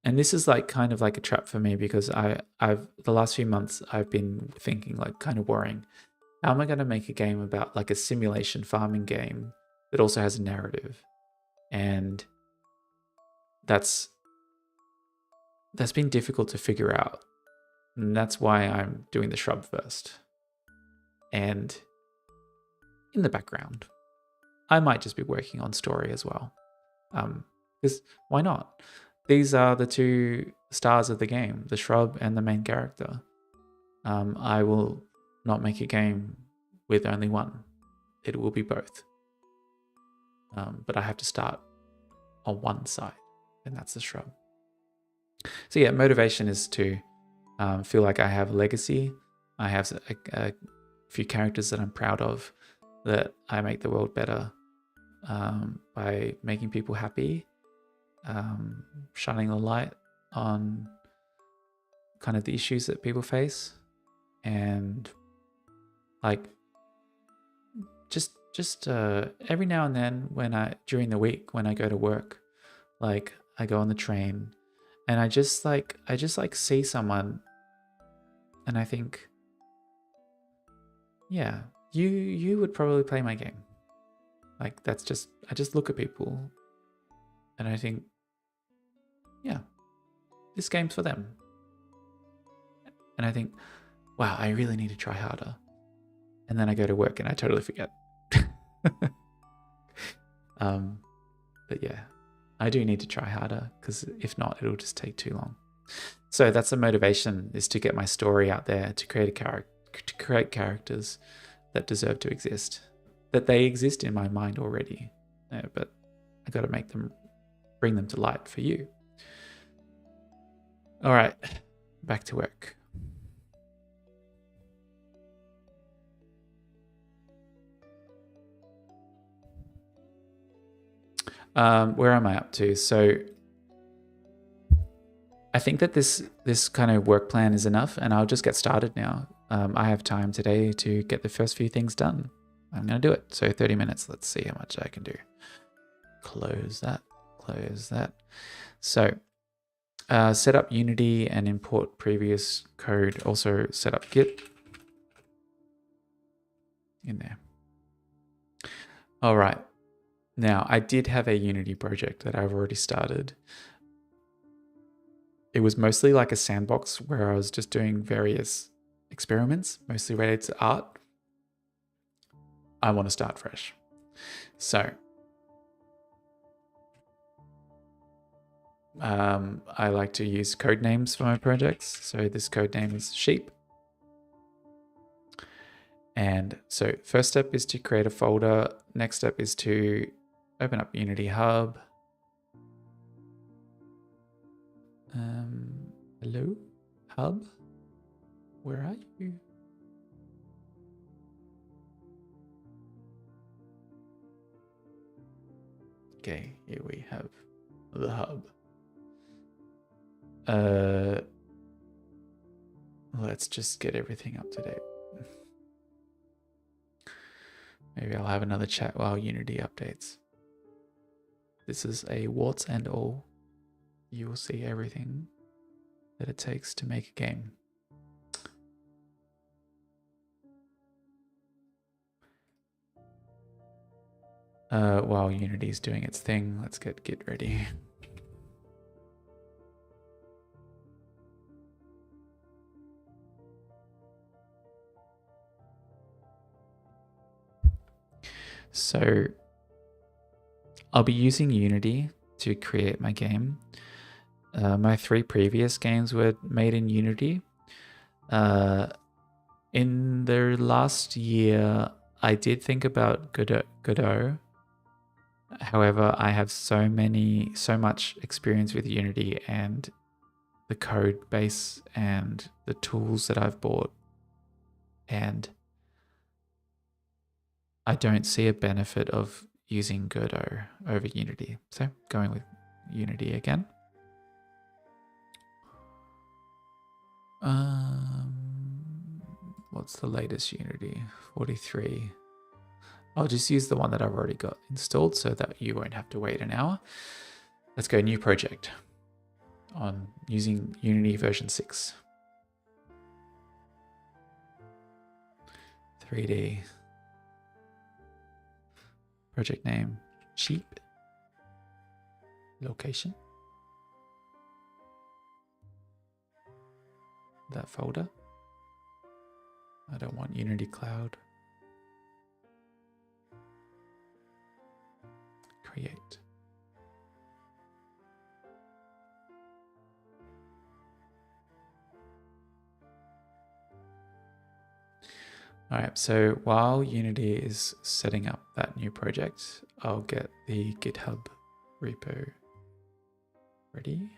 this is like kind of like a trap for me, because I've the last few months I've been thinking, like kind of worrying, how am I going to make a game about like a simulation farming game that also has a narrative? And that's been difficult to figure out. And that's why I'm doing the Shrub first. And in the background, I might just be working on story as well. Because why not? These are the two stars of the game, the Shrub and the main character. I will not make a game with only one. It will be both. But I have to start on one side, and that's the Shrub. So yeah, motivation is to feel like I have a legacy. I have a few characters that I'm proud of, that I make the world better by making people happy, shining the light on kind of the issues that people face, and like just every now and then during the week when I go to work, like I go on the train and I just like see someone and I think, yeah, you would probably play my game. Like I just look at people and I think, yeah, this game's for them. And I think, wow, I really need to try harder. And then I go to work and I totally forget. But yeah, I do need to try harder, because if not, it'll just take too long. So that's the motivation, is to get my story out there, to create create characters that deserve to exist, that they exist in my mind already. But I got to bring them to light for you. All right, back to work. Where am I up to? So I think that this kind of work plan is enough, and I'll just get started now. I have time today to get the first few things done. I'm going to do it. So 30 minutes. Let's see how much I can do. Close that. Close that. So set up Unity and import previous code. Also set up Git in there. All right. Now, I did have a Unity project that I've already started. It was mostly like a sandbox where I was just doing various experiments, mostly related to art. I want to start fresh. So I like to use code names for my projects. So this code name is sheep. And so first step is to create a folder. Next step is to open up Unity Hub. Hello, Hub? Where are you? Okay, here we have the Hub. Let's let's just get everything up to date. Maybe I'll have another chat while Unity updates. This is a warts and all. You will see everything that it takes to make a game. While Unity's doing its thing, let's get Git ready. So I'll be using Unity to create my game. My 3 previous games were made in Unity. In the last year, I did think about Godot. However, I have so much experience with Unity and the code base and the tools that I've bought, and I don't see a benefit of using Godot over Unity. So going with Unity again. What's the latest Unity? 43. I'll just use the one that I've already got installed so that you won't have to wait an hour. Let's go new project on using Unity version 6. 3D. Project name, sheep. Location. That folder. I don't want Unity Cloud. Create. All right, so while Unity is setting up that new project, I'll get the GitHub repo ready.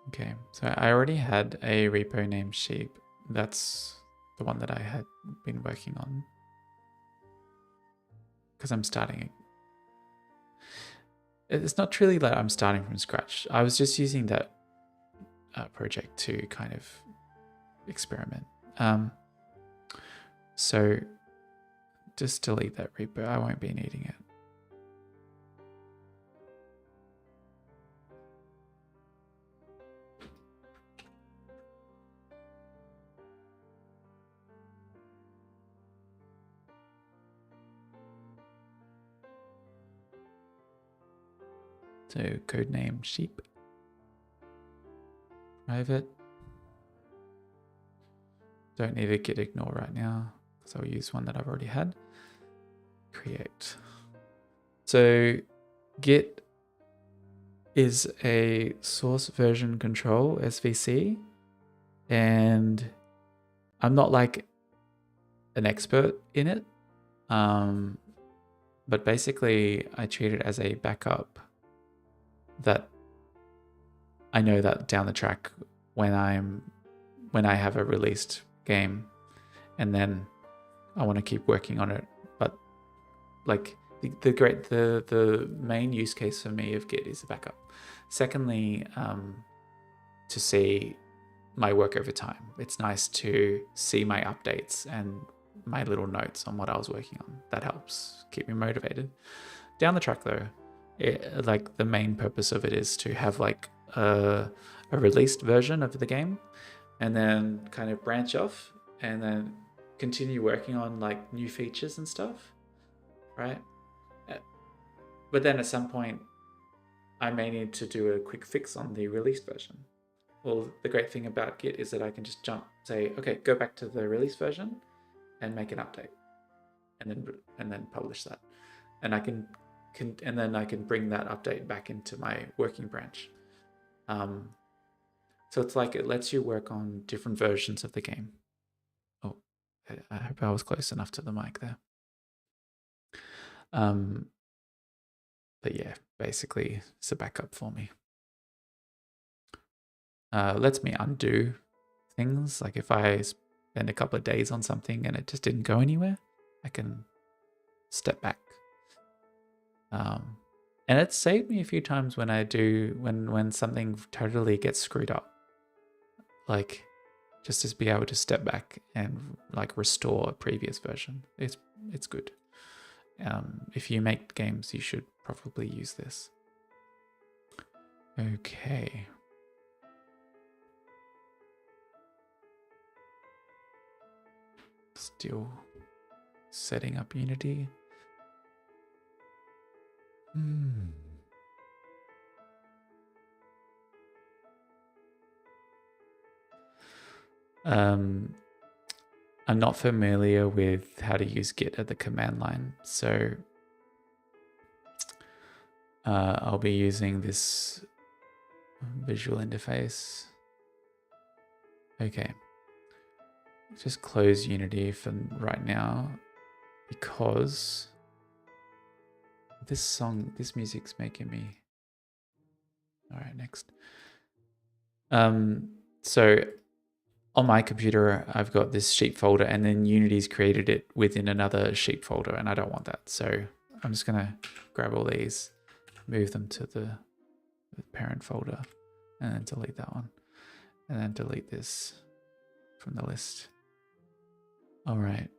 Okay, so I already had a repo named sheep. That's the one that I had been working on because I'm starting. It's not really like I'm starting from scratch. I was just using that project to kind of experiment. So just delete that repo. I won't be needing it. So codename sheep. Private. Don't need a git ignore right now because I'll use one that I've already had. Create. So Git is a source version control, SVC, and I'm not like an expert in it, but basically I treat it as a backup that I know that down the track when I have a released game and then I want to keep working on it, but like the main use case for me of Git is a backup. Secondly, to see my work over time. It's nice to see my updates and my little notes on what I was working on. That helps keep me motivated. Down the track though, like the main purpose of it is to have like a released version of the game and then kind of branch off and then continue working on like new features and stuff, right? But then at some point I may need to do a quick fix on the released version. Well, the great thing about Git is that I can just say, okay, go back to the release version and make an update, and then publish that, and I can bring that update back into my working branch. So it's like it lets you work on different versions of the game. Oh, I hope I was close enough to the mic there. But yeah, basically it's a backup for me. Lets me undo things. Like if I spend a couple of days on something and it just didn't go anywhere, I can step back. And it's saved me a few times when when something totally gets screwed up. Like just to be able to step back and like restore a previous version. It's good. If you make games, you should probably use this. Okay. Still setting up Unity. I'm not familiar with how to use Git at the command line, so I'll be using this visual interface. Okay. Just close Unity for right now because this music's making me. All right, next. So on my computer, I've got this sheet folder and then Unity's created it within another sheet folder and I don't want that. So I'm just gonna grab all these, move them to the parent folder and then delete that one and then delete this from the list. All right.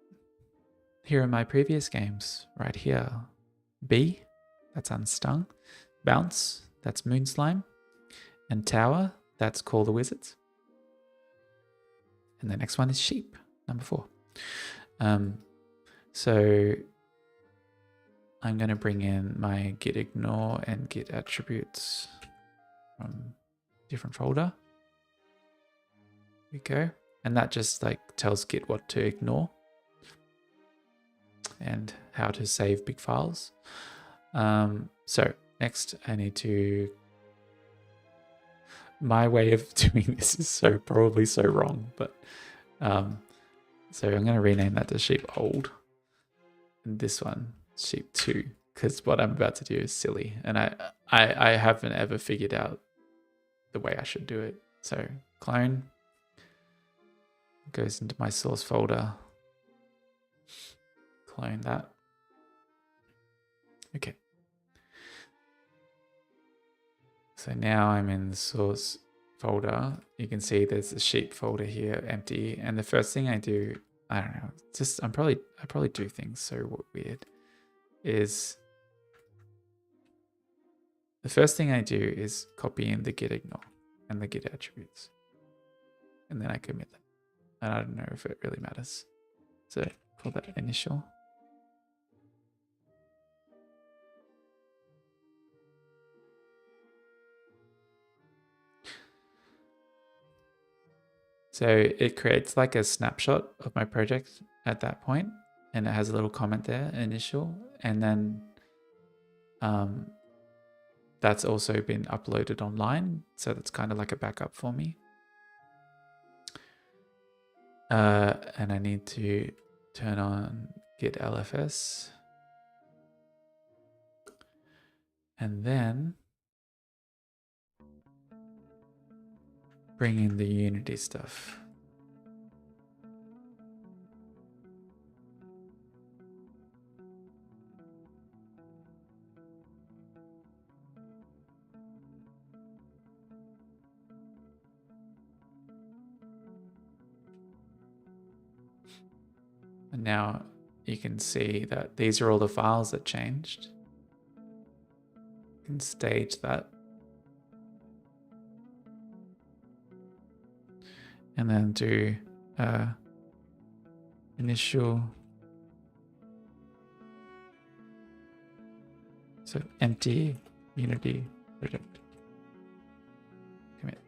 Here are my previous games right here. B, that's Unstung. Bounce, that's Moon Slime. And Tower, that's Call the Wizards. And the next one is Sheep, number 4. So I'm going to bring in my git ignore and git attributes from different folder. There we go. And that just like tells Git what to ignore and how to save big files. So next I need to, my way of doing this is probably so wrong, but so I'm going to rename that to sheep old and this one sheep 2 because what I'm about to do is silly and I haven't ever figured out the way I should do it. So clone goes into my source folder, clone that. Okay. So now I'm in the source folder. You can see there's a sheep folder here empty. And the first thing I do, I don't know, just I probably do things so weird, is the first thing I do is copy in the git ignore and the git attributes. And then I commit them. And I don't know if it really matters. So call that initial. So it creates like a snapshot of my project at that point, and it has a little comment there, initial, and then that's also been uploaded online. So that's kind of like a backup for me. And I need to turn on git LFS. And then bring in the Unity stuff. And now you can see that these are all the files that changed. You can stage that. And then do initial. So empty Unity project. Commit.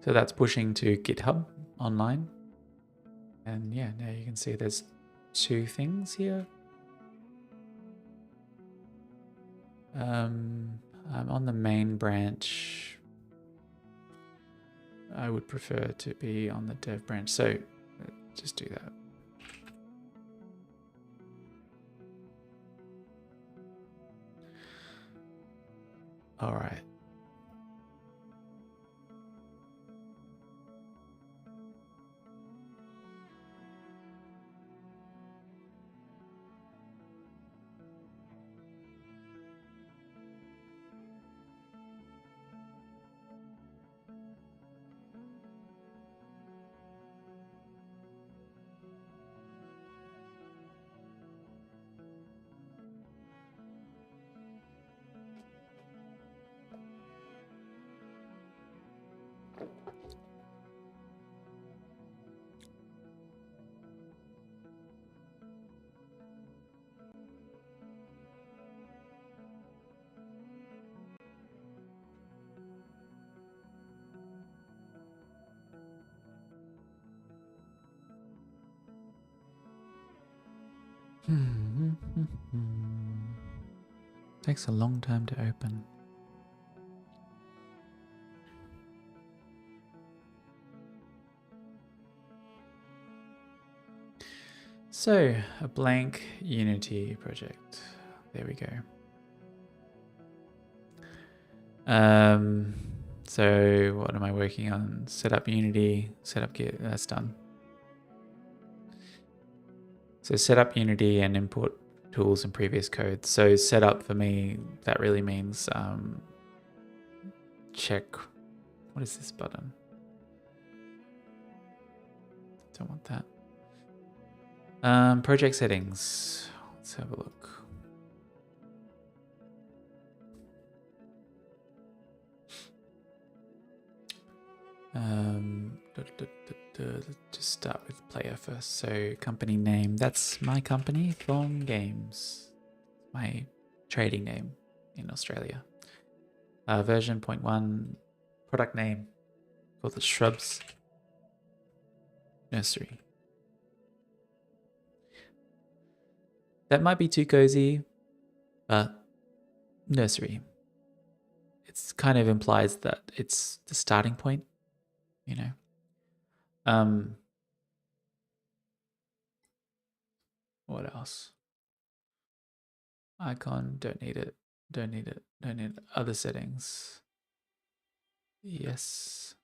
So that's pushing to GitHub online. And yeah, now you can see there's 2 things here. I'm on the main branch. I would prefer to be on the dev branch. So just do that. All right. Takes a long time to open. So, a blank Unity project. There we go. So what am I working on? Set up Unity, set up Git, that's done. So set up Unity and import tools and previous code. So setup for me, that really means check. What is this button? Don't want that. Project settings. Let's have a look. Let's just start with player first. So company name, that's my company, Thorn Games. My trading name in Australia. Version 0.1, product name, called the Shrubs Nursery. That might be too cozy, but nursery. It's kind of implies that it's the starting point, you know. What else? Icon, don't need it. Don't need it. Don't need it. Other settings. Yes.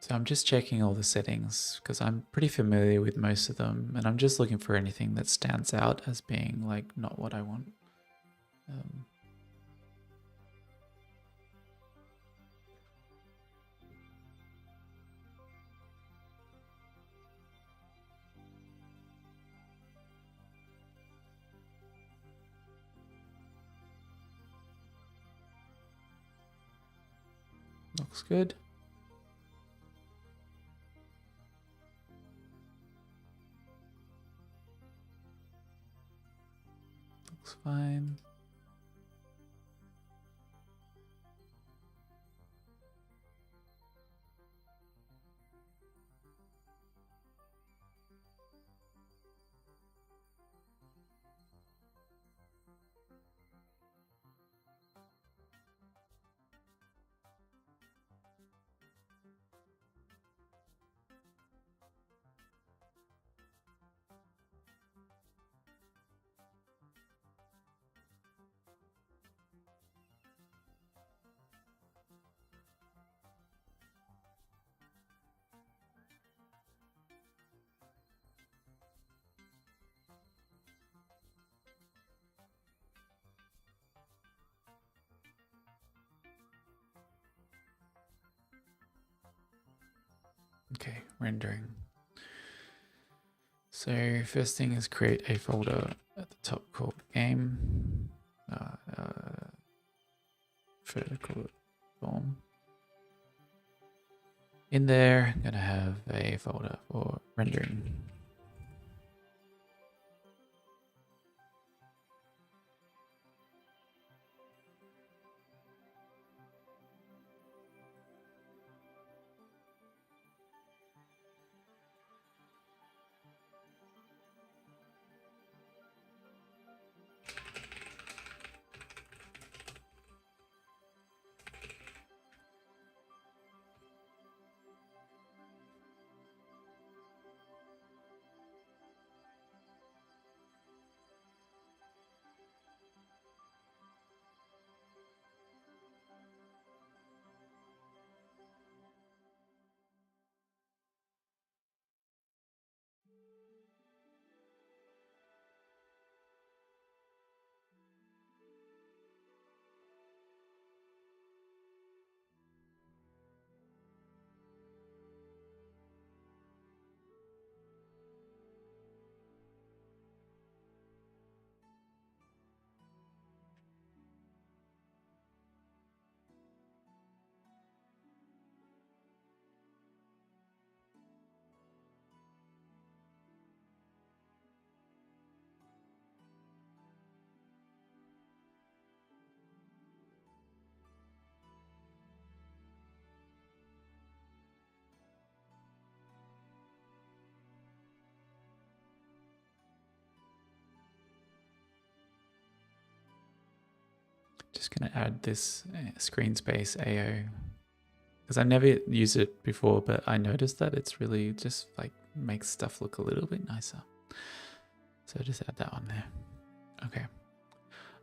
So I'm just checking all the settings because I'm pretty familiar with most of them, and I'm just looking for anything that stands out as being like not what I want. Looks good. Looks fine. Okay, rendering. So first thing is create a folder at the top called game. Vertical form. In there, I'm gonna have a folder for rendering. Just gonna add this screen space AO because I never used it before, but I noticed that it's really just like makes stuff look a little bit nicer. So just add that on there. Okay.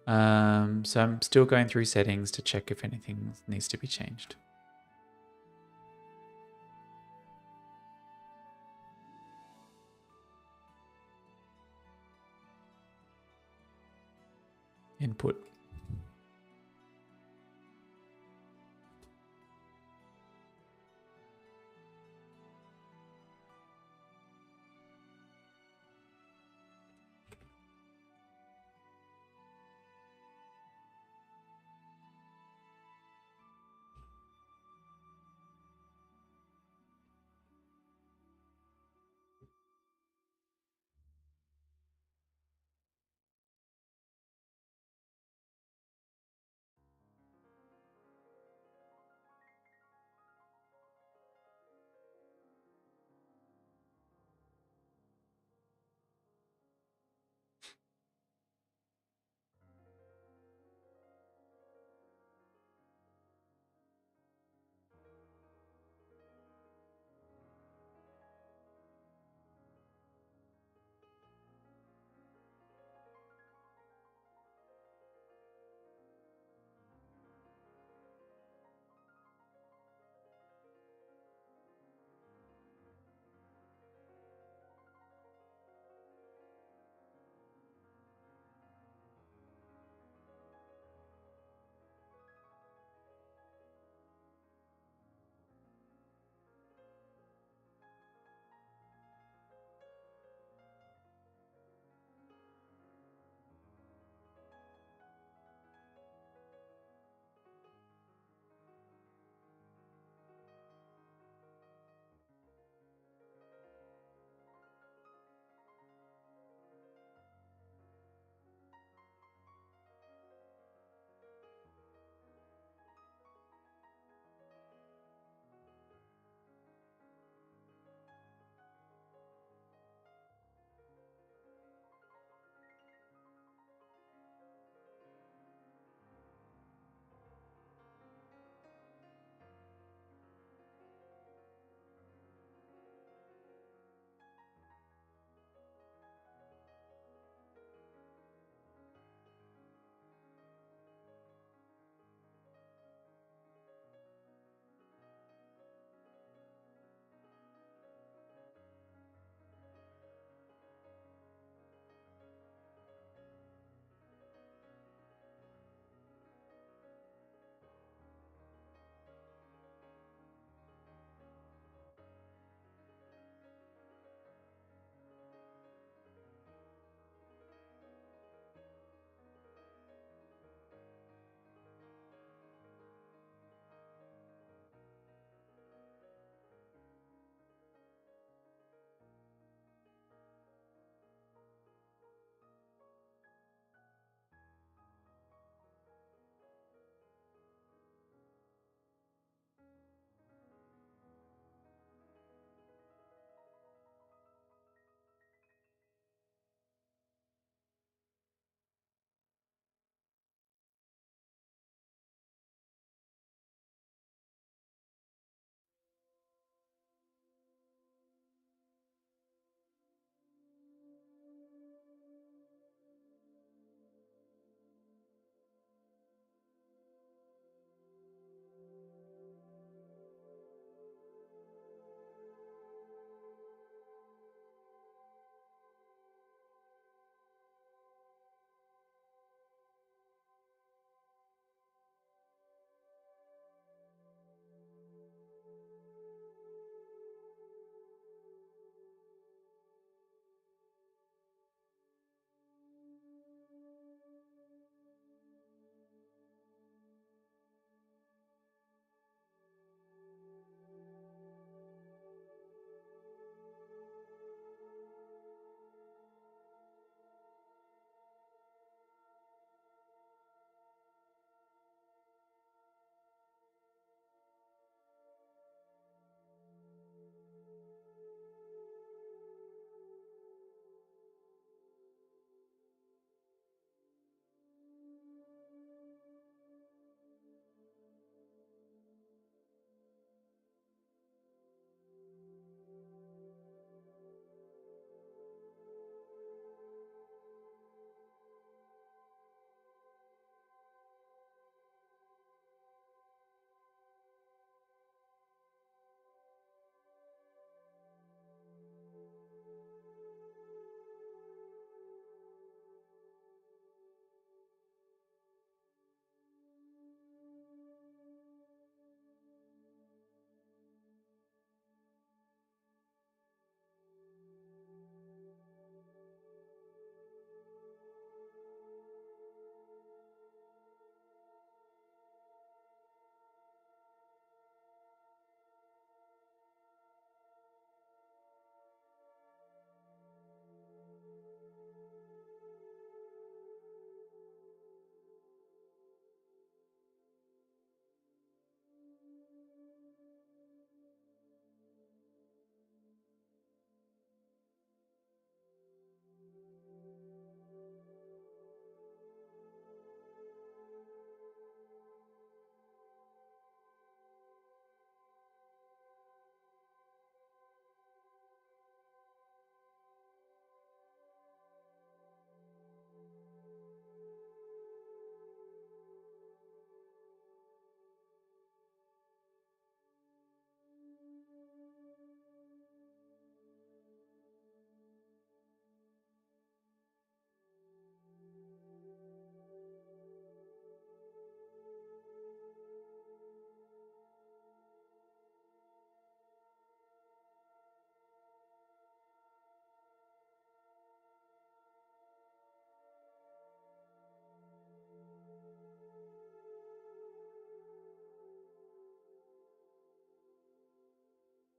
So I'm still going through settings to check if anything needs to be changed. Input.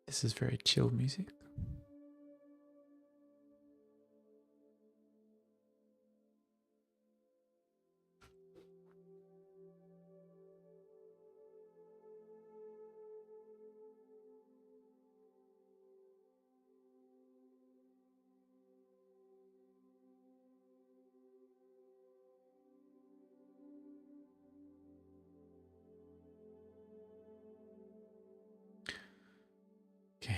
This is very chill music. Okay.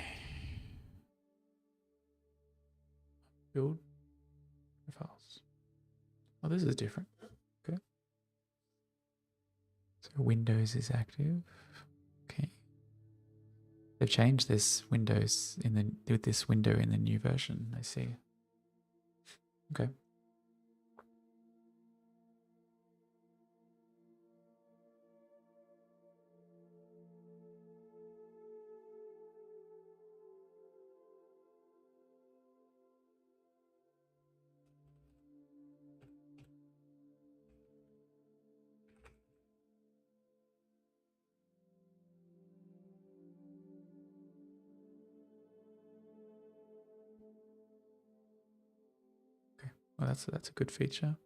Build profiles. Oh, this is different. Okay. So Windows is active. Okay. They've changed this Windows with this window in the new version. I see. Okay. Well, that's a good feature.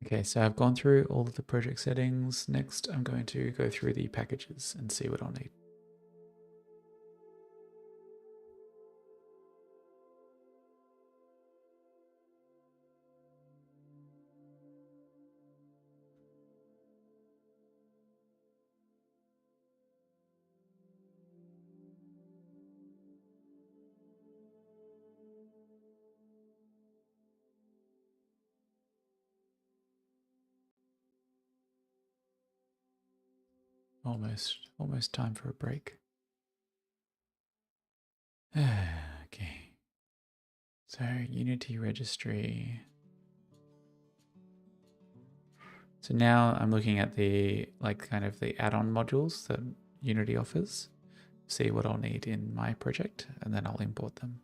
Okay, so I've gone through all of the project settings. Next, I'm going to go through the packages and see what I'll need. Almost time for a break. Okay. So Unity registry. So now I'm looking at the kind of the add-on modules that Unity offers. See what I'll need in my project, and then I'll import them.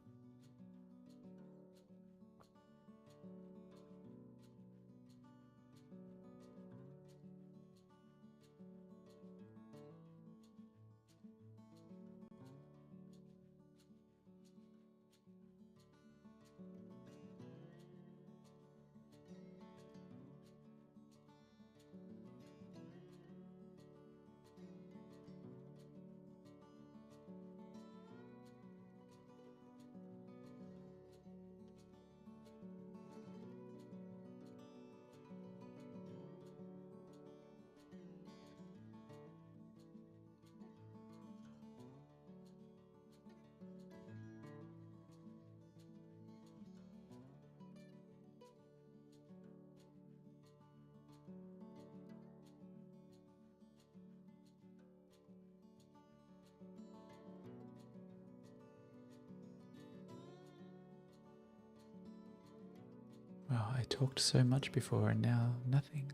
Well, I talked so much before and now nothing.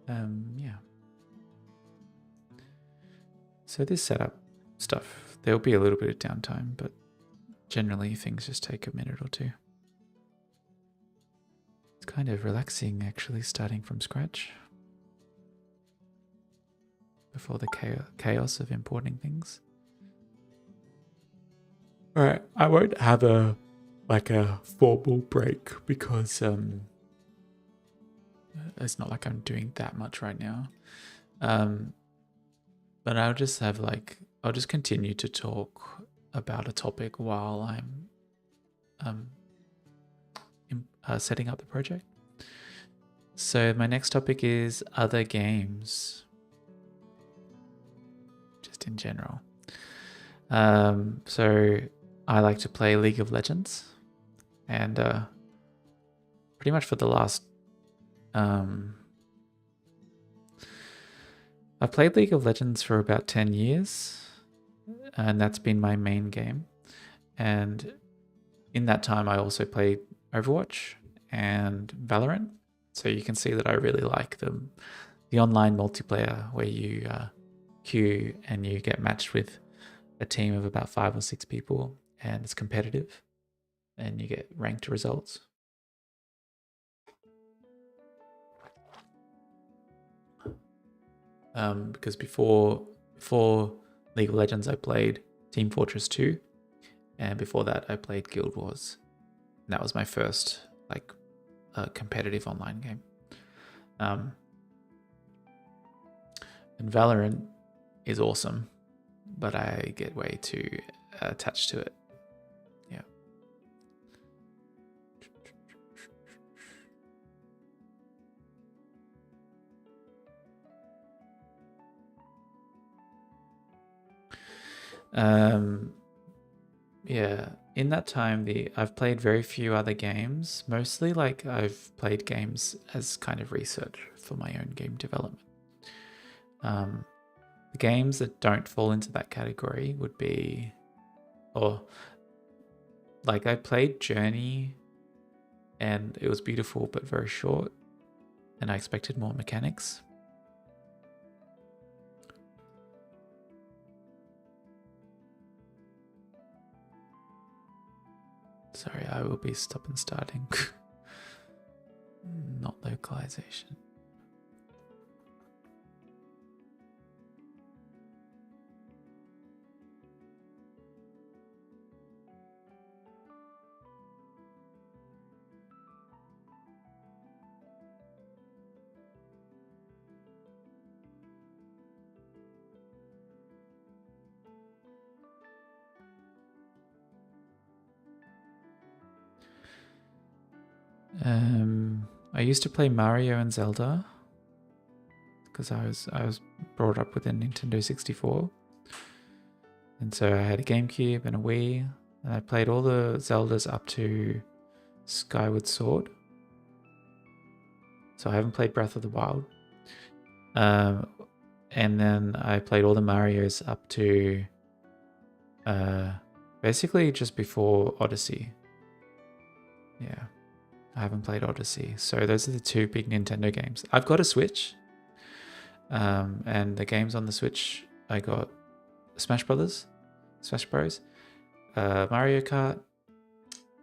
Yeah. So this setup stuff, there'll be a little bit of downtime, but generally things just take a minute or two. It's kind of relaxing actually starting from scratch before the chaos of importing things. Alright, I won't have a formal break because it's not like I'm doing that much right now. But I'll just have I'll just continue to talk about a topic while I'm setting up the project. So my next topic is other games, just in general. So I like to play League of Legends, and pretty much for the last I've played League of Legends for about 10 years, and that's been my main game. And in that time, I also played Overwatch and Valorant. So you can see that I really like the online multiplayer where you queue and you get matched with a team of about 5 or 6 people, and it's competitive, and you get ranked results. Because before League of Legends, I played Team Fortress 2, and before that, I played Guild Wars. And that was my first competitive online game. And Valorant is awesome, but I get way too attached to it. Yeah. Yeah, in that time, I've played very few other games. Mostly, I've played games as kind of research for my own game development. The games that don't fall into that category would be, I played Journey, and it was beautiful but very short, and I expected more mechanics. Sorry, I will be stop and starting. Not localization. I used to play Mario and Zelda because I was brought up with a Nintendo 64, and so I had a GameCube and a Wii, and I played all the Zeldas up to Skyward Sword. So I haven't played Breath of the Wild. And then I played all the Marios up to basically just before Odyssey. Yeah. I haven't played Odyssey. So those are the two big Nintendo games. I've got a Switch. And the games on the Switch, I got Smash Bros, Mario Kart,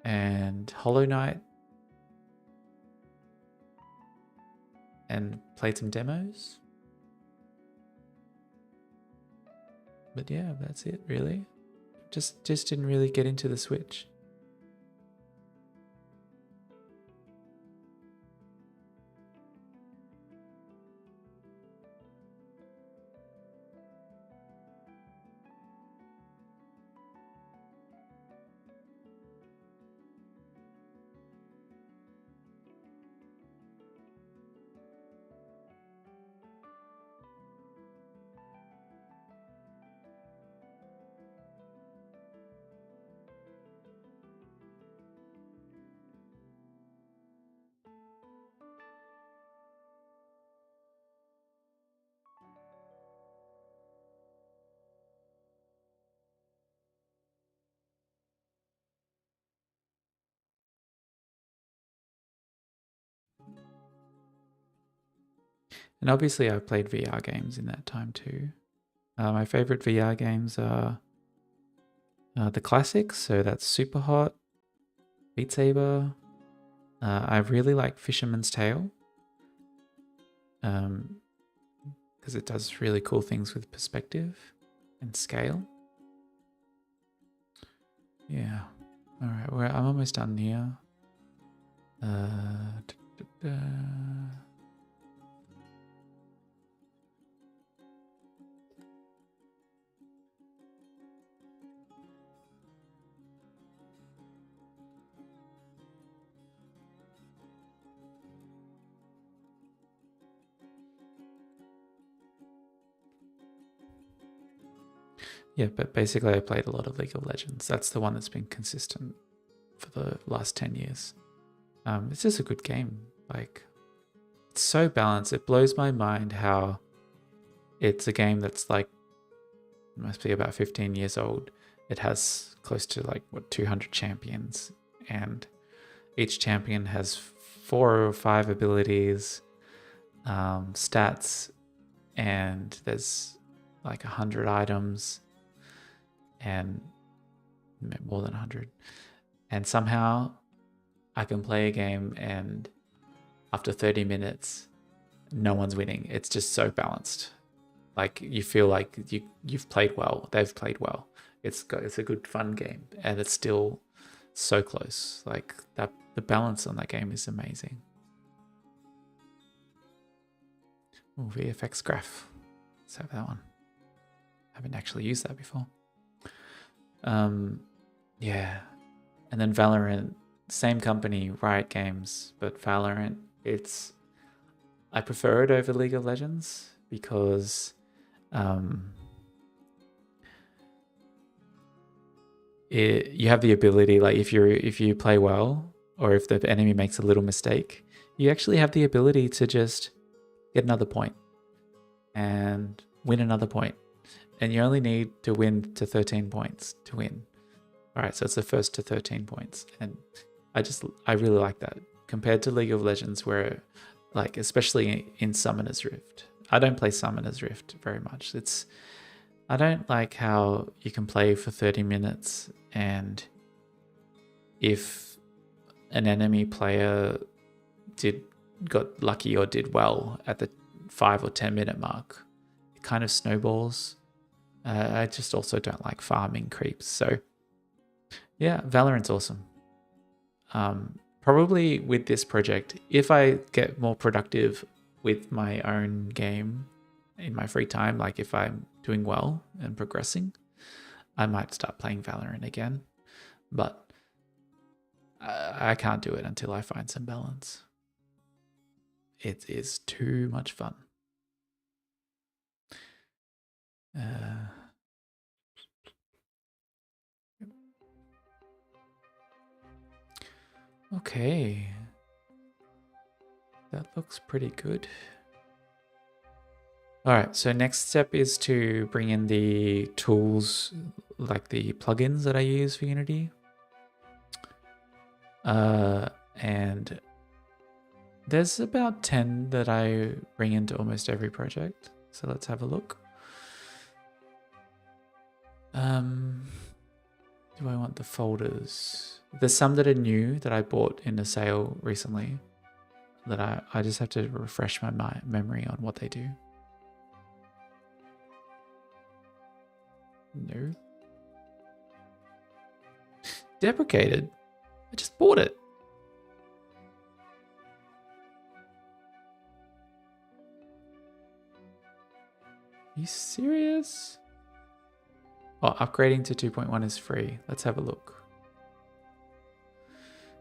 and Hollow Knight, and played some demos. But yeah, that's it really. Just didn't really get into the Switch. And obviously I've played VR games in that time too. My favorite VR games are the classics, so that's Super Hot, Beat Saber. I really like Fisherman's Tale because it does really cool things with perspective and scale. Yeah. All right, I'm almost done here. Yeah, but basically I played a lot of League of Legends. That's the one that's been consistent for the last 10 years. It's just a good game. Like, it's so balanced. It blows my mind how it's a game that's like, must be about 15 years old. It has close to like, 200 champions. And each champion has 4 or 5 abilities, stats, and there's like 100 items. And more than 100. And somehow I can play a game and after 30 minutes, no one's winning. It's just so balanced. Like you feel like you've played well. They've played well. It's a good fun game and it's still so close. Like that, the balance on that game is amazing. Oh, VFX Graph. Let's have that one. I haven't actually used that before. Yeah. And then Valorant, same company, Riot Games, but Valorant, I prefer it over League of Legends because you have the ability, like if you play well or if the enemy makes a little mistake, you actually have the ability to just get another point and win another point. And you only need to win to 13 points to win. All right, so it's the first to 13 points. And I really like that compared to League of Legends where, like, especially in Summoner's Rift. I don't play Summoner's Rift very much. I don't like how you can play for 30 minutes and if an enemy player got lucky or did well at the 5 or 10 minute mark, it kind of snowballs. I just also don't like farming creeps. So yeah, Valorant's awesome. Probably with this project, if I get more productive with my own game in my free time, like if I'm doing well and progressing, I might start playing Valorant again. But I can't do it until I find some balance. It is too much fun. Okay. That looks pretty good. All right, so next step is to bring in the tools, like the plugins that I use for Unity. And there's about 10 that I bring into almost every project. So let's have a look. Do I want the folders? There's some that are new that I bought in a sale recently that I just have to refresh my memory on what they do. No. Deprecated? I just bought it. Are you serious? Oh, upgrading to 2.1 is free. Let's have a look.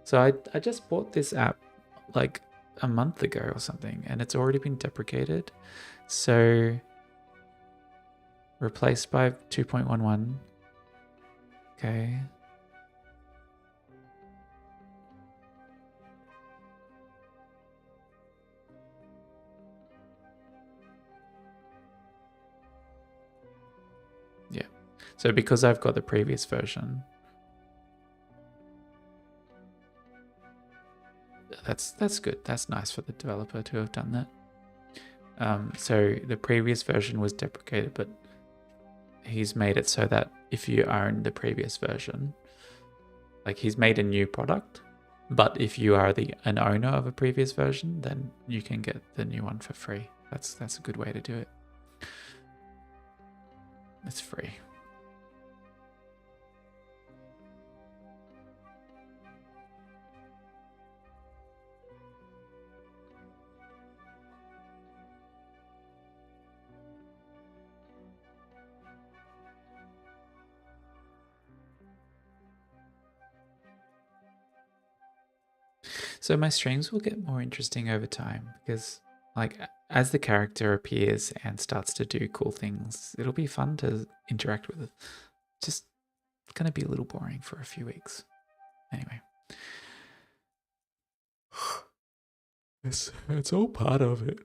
So I just bought this app like a month ago or something, and it's already been deprecated. So replaced by 2.11. Okay. Yeah. So because I've got the previous version, that's good. That's nice for the developer to have done that. So the previous version was deprecated, but he's made it so that if you own the previous version, like he's made a new product, but if you are an owner of a previous version, then you can get the new one for free. That's a good way to do it. It's free. So my streams will get more interesting over time because, like, as the character appears and starts to do cool things, it'll be fun to interact with it. Just gonna be a little boring for a few weeks. Anyway. It's all part of it.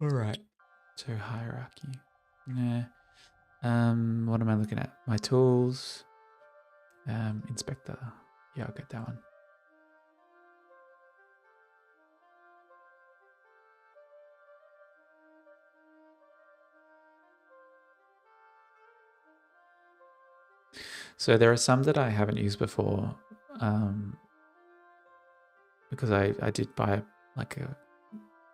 All right. So hierarchy. Yeah. What am I looking at? My tools. Inspector. Yeah, I'll get that one. So there are some that I haven't used before, because I did buy like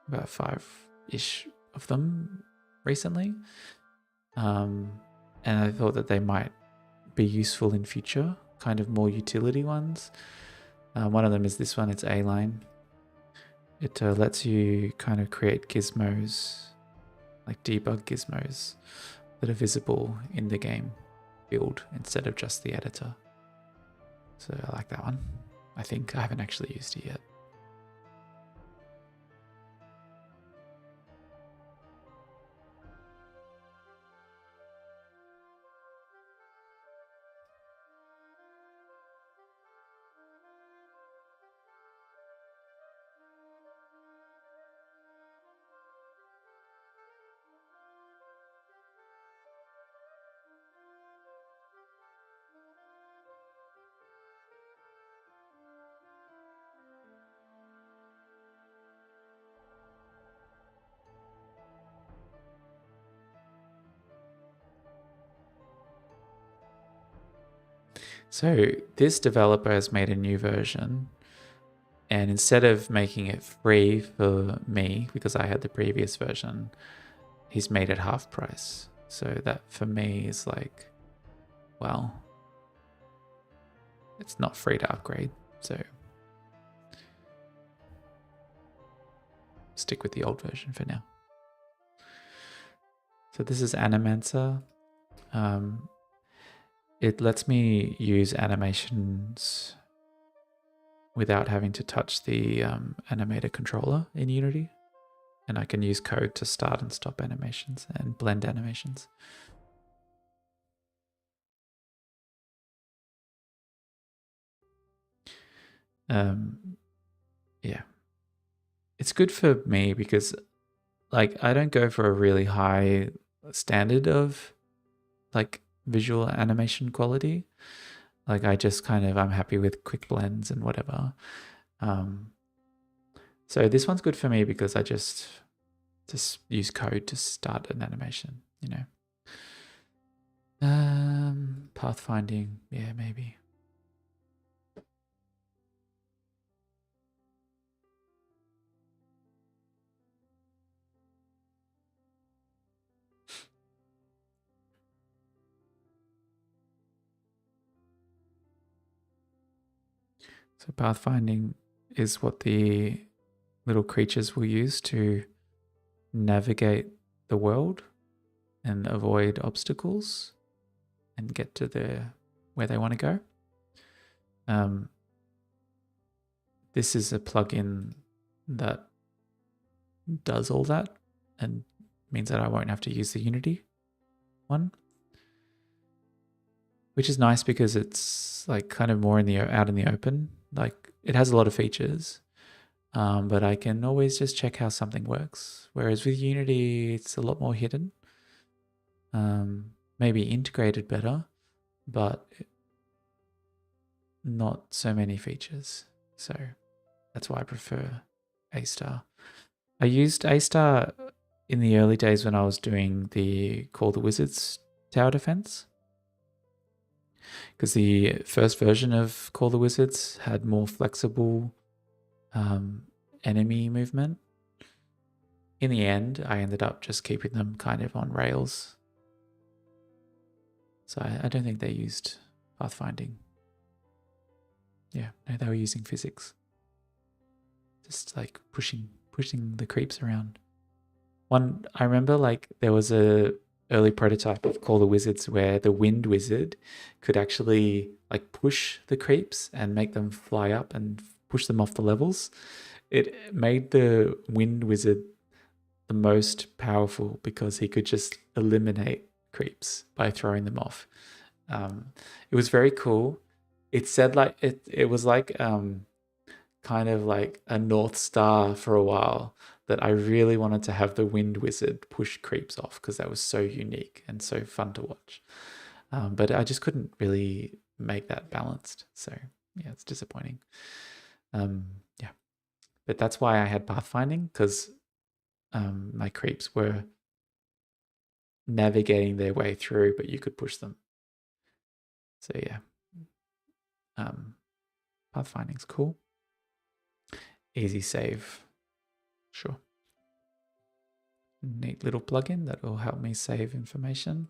about 5-ish of them recently, and I thought that they might be useful in future, kind of more utility ones. One of them is this one. It's A-line. It lets you kind of create gizmos, like debug gizmos that are visible in the game build instead of just the editor. So I like that one. I think I haven't actually used it yet. So this developer has made a new version, and instead of making it free for me, because I had the previous version, he's made it half price. So that for me is like, well, it's not free to upgrade. So stick with the old version for now. So this is Animancer. It lets me use animations without having to touch the animator controller in Unity. And I can use code to start and stop animations and blend animations. Yeah. It's good for me because, like, I don't go for a really high standard of, like, visual animation quality. Like, I just kind of, I'm happy with quick blends and whatever. So this one's good for me because I just use code to start an animation, you know. Pathfinding, yeah, maybe. So pathfinding is what the little creatures will use to navigate the world and avoid obstacles and get to where they want to go. This is a plugin that does all that and means that I won't have to use the Unity one, which is nice because it's like kind of more out in the open. Like, it has a lot of features, but I can always just check how something works. Whereas with Unity, it's a lot more hidden. Maybe integrated better, but not so many features. So that's why I prefer A-Star. I used A-Star in the early days when I was doing the Call the Wizards tower defense. Because the first version of Call the Wizards had more flexible enemy movement. In the end, I ended up just keeping them kind of on rails. So I don't think they used pathfinding. Yeah, no, they were using physics. Just like pushing the creeps around. I remember like there was a early prototype of Call the Wizards where the Wind Wizard could actually like push the creeps and make them fly up and push them off the levels. It made the Wind Wizard the most powerful because he could just eliminate creeps by throwing them off. It was very cool. It said like it was like kind of like a North Star for a while that I really wanted to have the Wind Wizard push creeps off because that was so unique and so fun to watch. But I just couldn't really make that balanced. So yeah, it's disappointing. Yeah, but that's why I had pathfinding because my creeps were navigating their way through, but you could push them. So yeah, pathfinding's cool. Easy save, sure. Neat little plugin that will help me save information.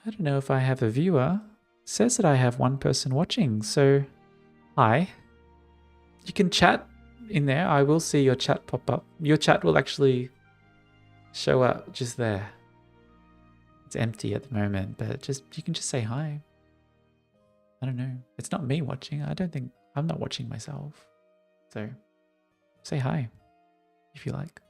I don't know if I have a viewer. It says that I have one person watching, so hi. You can chat in there. I will see your chat pop up. Your chat will actually show up just there. It's empty at the moment, but you can just say hi. I don't know. It's not me watching. I'm not watching myself. So say hi if you like.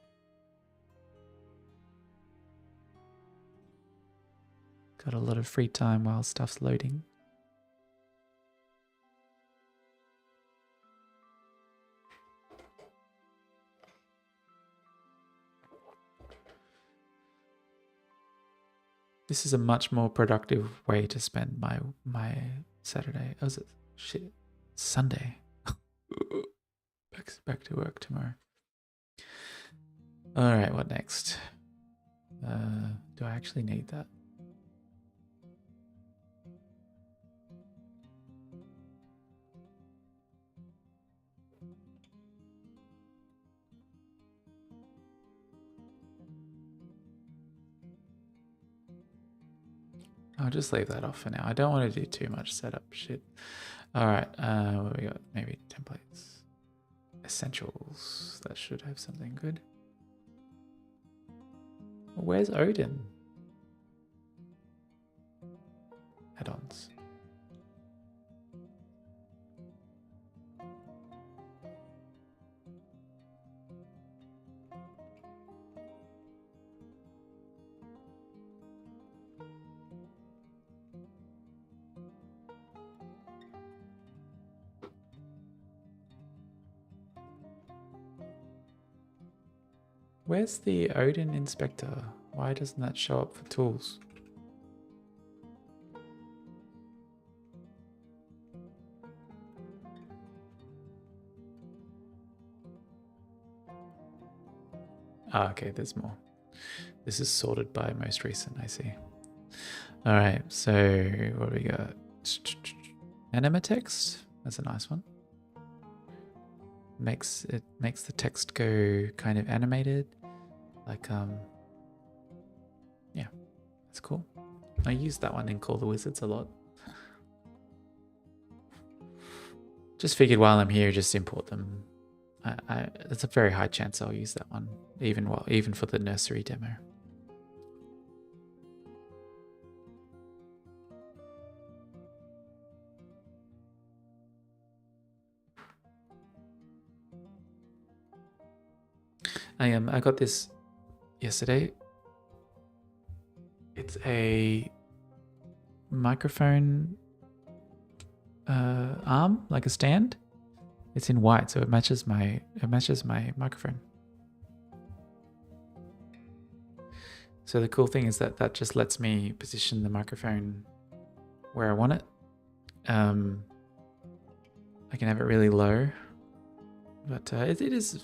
Got a lot of free time while stuff's loading. This is a much more productive way to spend my Saturday. Oh, is it? Shit. Sunday. Back to work tomorrow. All right, what next? Do I actually need that? I'll just leave that off for now. I don't want to do too much setup shit. All right, what we got? Maybe templates. Essentials. That should have something good. Where's Odin? Add-ons. Where's the Odin inspector? Why doesn't that show up for tools? Ah, okay, there's more. This is sorted by most recent, I see. All right, so what do we got? Anima text? That's a nice one. It makes the text go kind of animated. Like, yeah, that's cool. I use that one in Call the Wizards a lot. Just figured while I'm here, just import them. It's a very high chance I'll use that one, even for the nursery demo. I got this yesterday. It's a microphone arm, like a stand. It's in white, so it matches my microphone. So the cool thing is that just lets me position the microphone where I want it. I can have it really low, but it is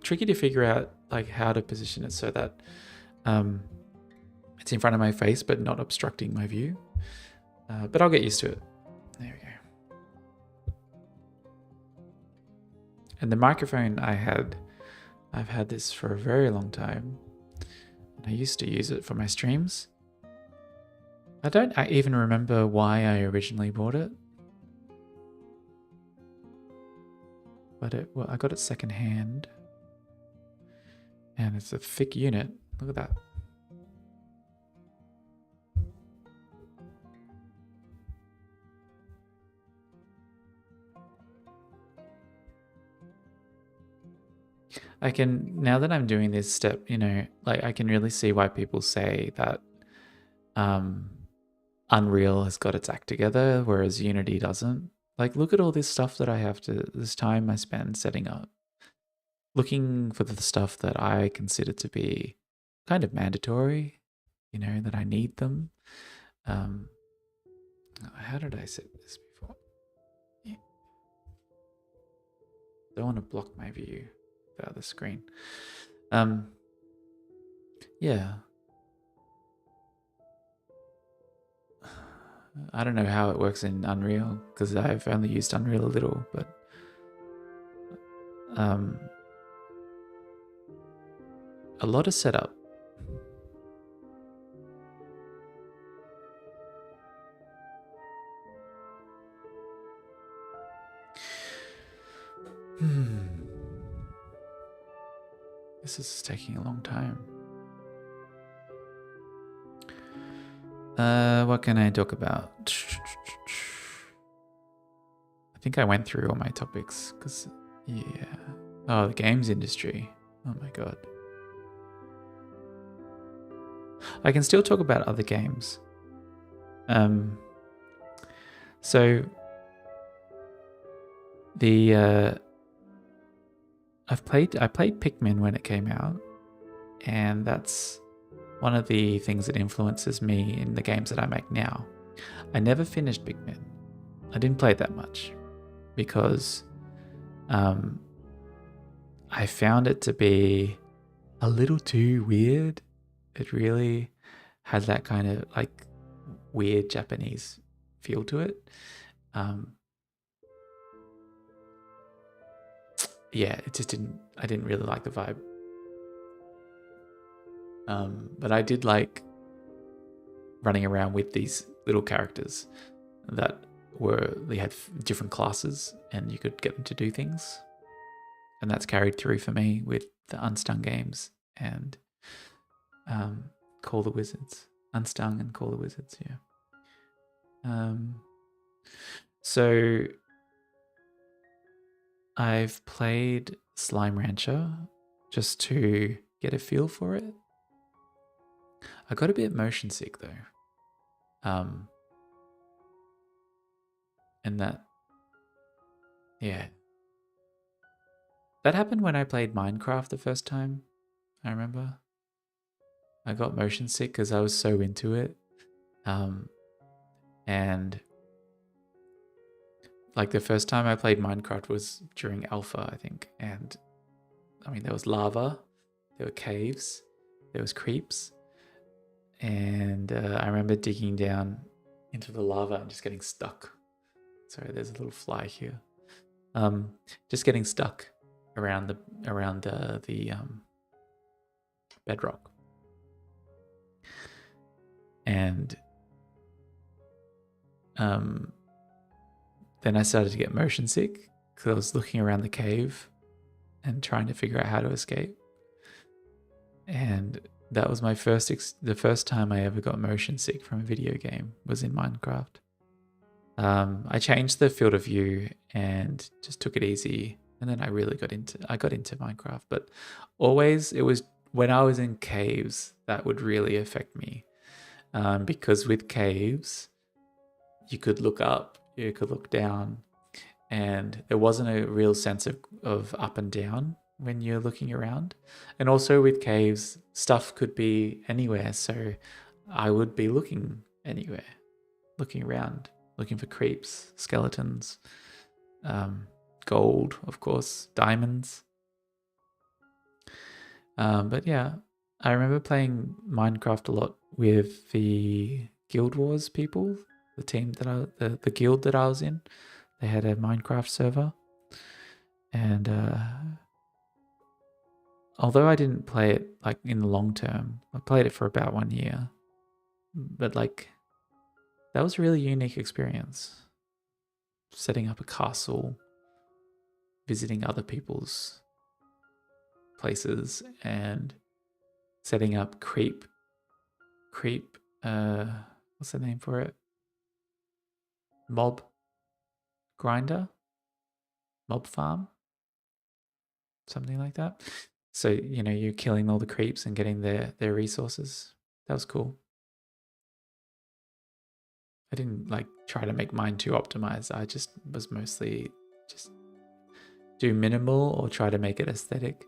tricky to figure out like how to position it so that it's in front of my face but not obstructing my view. But I'll get used to it. There we go. And the microphone I've had this for a very long time. I used to use it for my streams. I don't even remember why I originally bought it. But I got it secondhand. And it's a thick unit. Look at that. Now that I'm doing this step, like I can really see why people say that Unreal has got its act together, whereas Unity doesn't. Like, look at all this stuff that I have this time I spend setting up, looking for the stuff that I consider to be kind of mandatory, that I need them. How did I set this before? Yeah. Don't want to block my view. The other screen. Yeah. I don't know how it works in Unreal because I've only used Unreal a little, but a lot of setup. This is taking a long time. What can I talk about? I think I went through all my topics because, yeah. Oh, the games industry. Oh my God. I can still talk about other games. So I played Pikmin when it came out, and that's one of the things that influences me in the games that I make now. I never finished Pikmin. I didn't play it that much because I found it to be a little too weird. It really had that kind of like weird Japanese feel to it. Yeah, it just I didn't really like the vibe. But I did like running around with these little characters that they had different classes and you could get them to do things. And that's carried through for me with the Unstung games and Call the Wizards. Unstung and Call the Wizards, yeah. So I've played Slime Rancher just to get a feel for it. I got a bit motion sick though. And yeah. That happened when I played Minecraft the first time, I remember. I got motion sick because I was so into it. And like the first time I played Minecraft was during alpha, I think. And I mean, there was lava, there were caves, there was creeps. And I remember digging down into the lava and just getting stuck. Sorry, there's a little fly here. Just getting stuck around the bedrock. And then I started to get motion sick because I was looking around the cave and trying to figure out how to escape. And that was the first time I ever got motion sick from a video game was in Minecraft. I changed the field of view and just took it easy And then I got into Minecraft, but always it was when I was in caves that would really affect me. Because with caves, you could look up, you could look down, and there wasn't a real sense of up and down when you're looking around. And also with caves, stuff could be anywhere, so I would be looking anywhere, looking around, looking for creeps, skeletons, gold, of course, diamonds. But yeah, I remember playing Minecraft a lot with the Guild Wars people, the team the guild that I was in. They had a Minecraft server, and although I didn't play it like in the long term, I played it for about 1 year, but like that was a really unique experience. Setting up a castle, visiting other people's places, and setting up creep what's the name for it? Mob grinder? Mob farm? Something like that. So, you're killing all the creeps and getting their resources. That was cool. I didn't like try to make mine too optimized. I just was mostly just do minimal or try to make it aesthetic.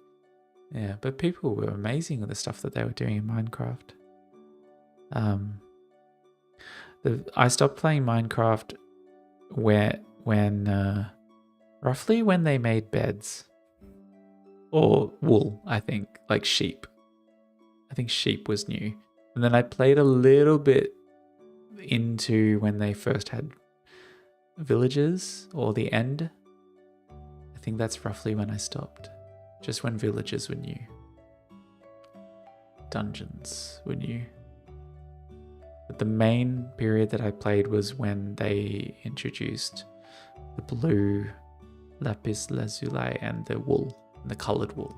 Yeah, but people were amazing with the stuff that they were doing in Minecraft. I stopped playing Minecraft when roughly when they made beds or wool, I think, like sheep. I think sheep was new. And then I played a little bit into when they first had villages or the end. I think that's roughly when I stopped. Just when villages were new. Dungeons were new. But the main period that I played was when they introduced the blue lapis lazuli and the wool, the colored wool.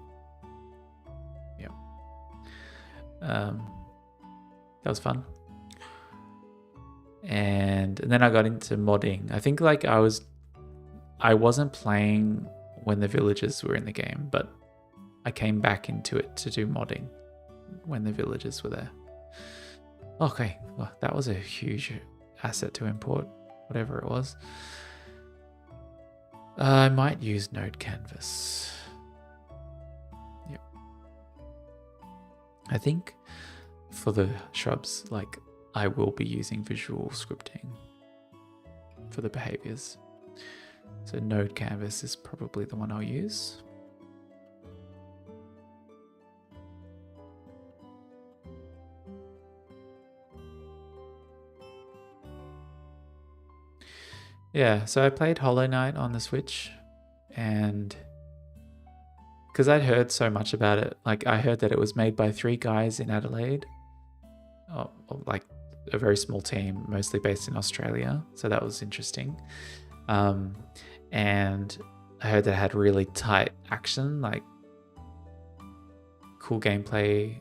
Yeah. That was fun. And then I got into modding. I think like I wasn't playing when the villagers were in the game, but I came back into it to do modding when the villagers were there. Okay, well, that was a huge asset to import, whatever it was. I might use Node Canvas. Yep. I think for the shrubs, like I will be using visual scripting for the behaviors. So Node Canvas is probably the one I'll use. Yeah, so I played Hollow Knight on the Switch, and because I'd heard so much about it, like I heard that it was made by 3 guys in Adelaide, like a very small team, mostly based in Australia. So that was interesting. And I heard that it had really tight action, like cool gameplay,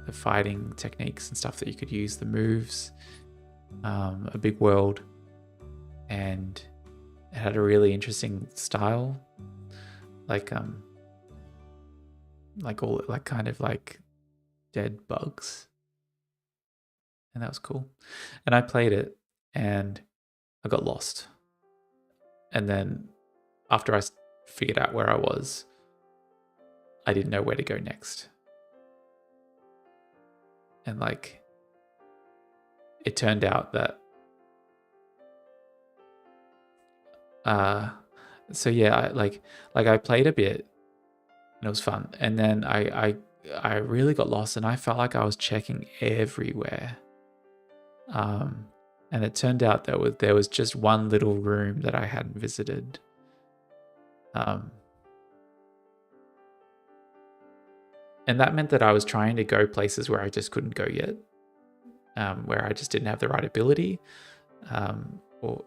the fighting techniques and stuff that you could use, the moves, a big world, and it had a really interesting style, like kind of like dead bugs, and that was cool. And I played it and I got lost, and then after I figured out where I was, I didn't know where to go next. And like it turned out that so yeah, I played a bit and it was fun, and then I really got lost and I felt like I was checking everywhere, and it turned out that there was just one little room that I hadn't visited, and that meant that I was trying to go places where I just couldn't go yet, where I just didn't have the right ability, or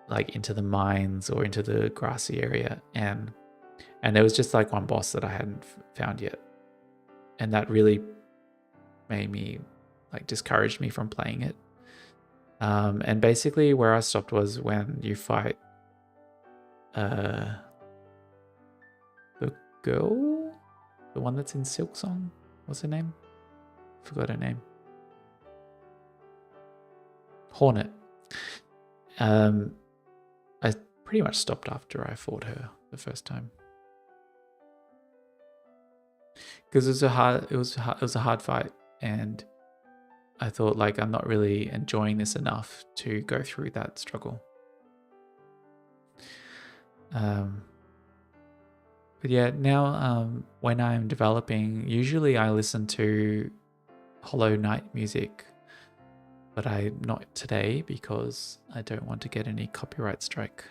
like into the mines or into the grassy area, and there was just like one boss that I hadn't found yet, and that really made me discouraged me from playing it. And basically where I stopped was when you fight The girl? The one that's in Silk Song? What's her name? Forgot her name. Hornet. I pretty much stopped after I fought her the first time. Because it was a hard fight, and I thought, like, I'm not really enjoying this enough to go through that struggle. But yeah, now when I'm developing, usually I listen to Hollow Knight music, but I'm not today because I don't want to get any copyright strike.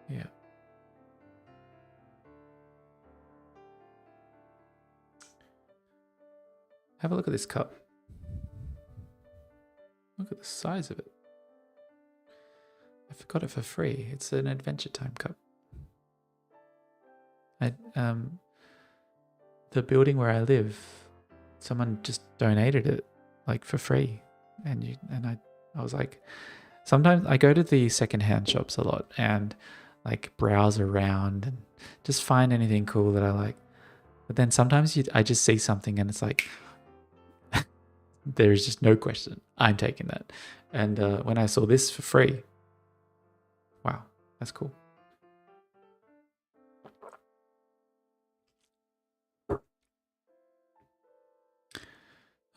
Yeah. Have a look at this cup. Look at the size of it. I got it for free. It's an Adventure Time cup. The building where I live, someone just donated it, like, for free, and I was like, sometimes I go to the secondhand shops a lot and like browse around and just find anything cool that I like. But then sometimes I just see something and it's like, there's just no question, I'm taking that. And when I saw this for free, wow, that's cool.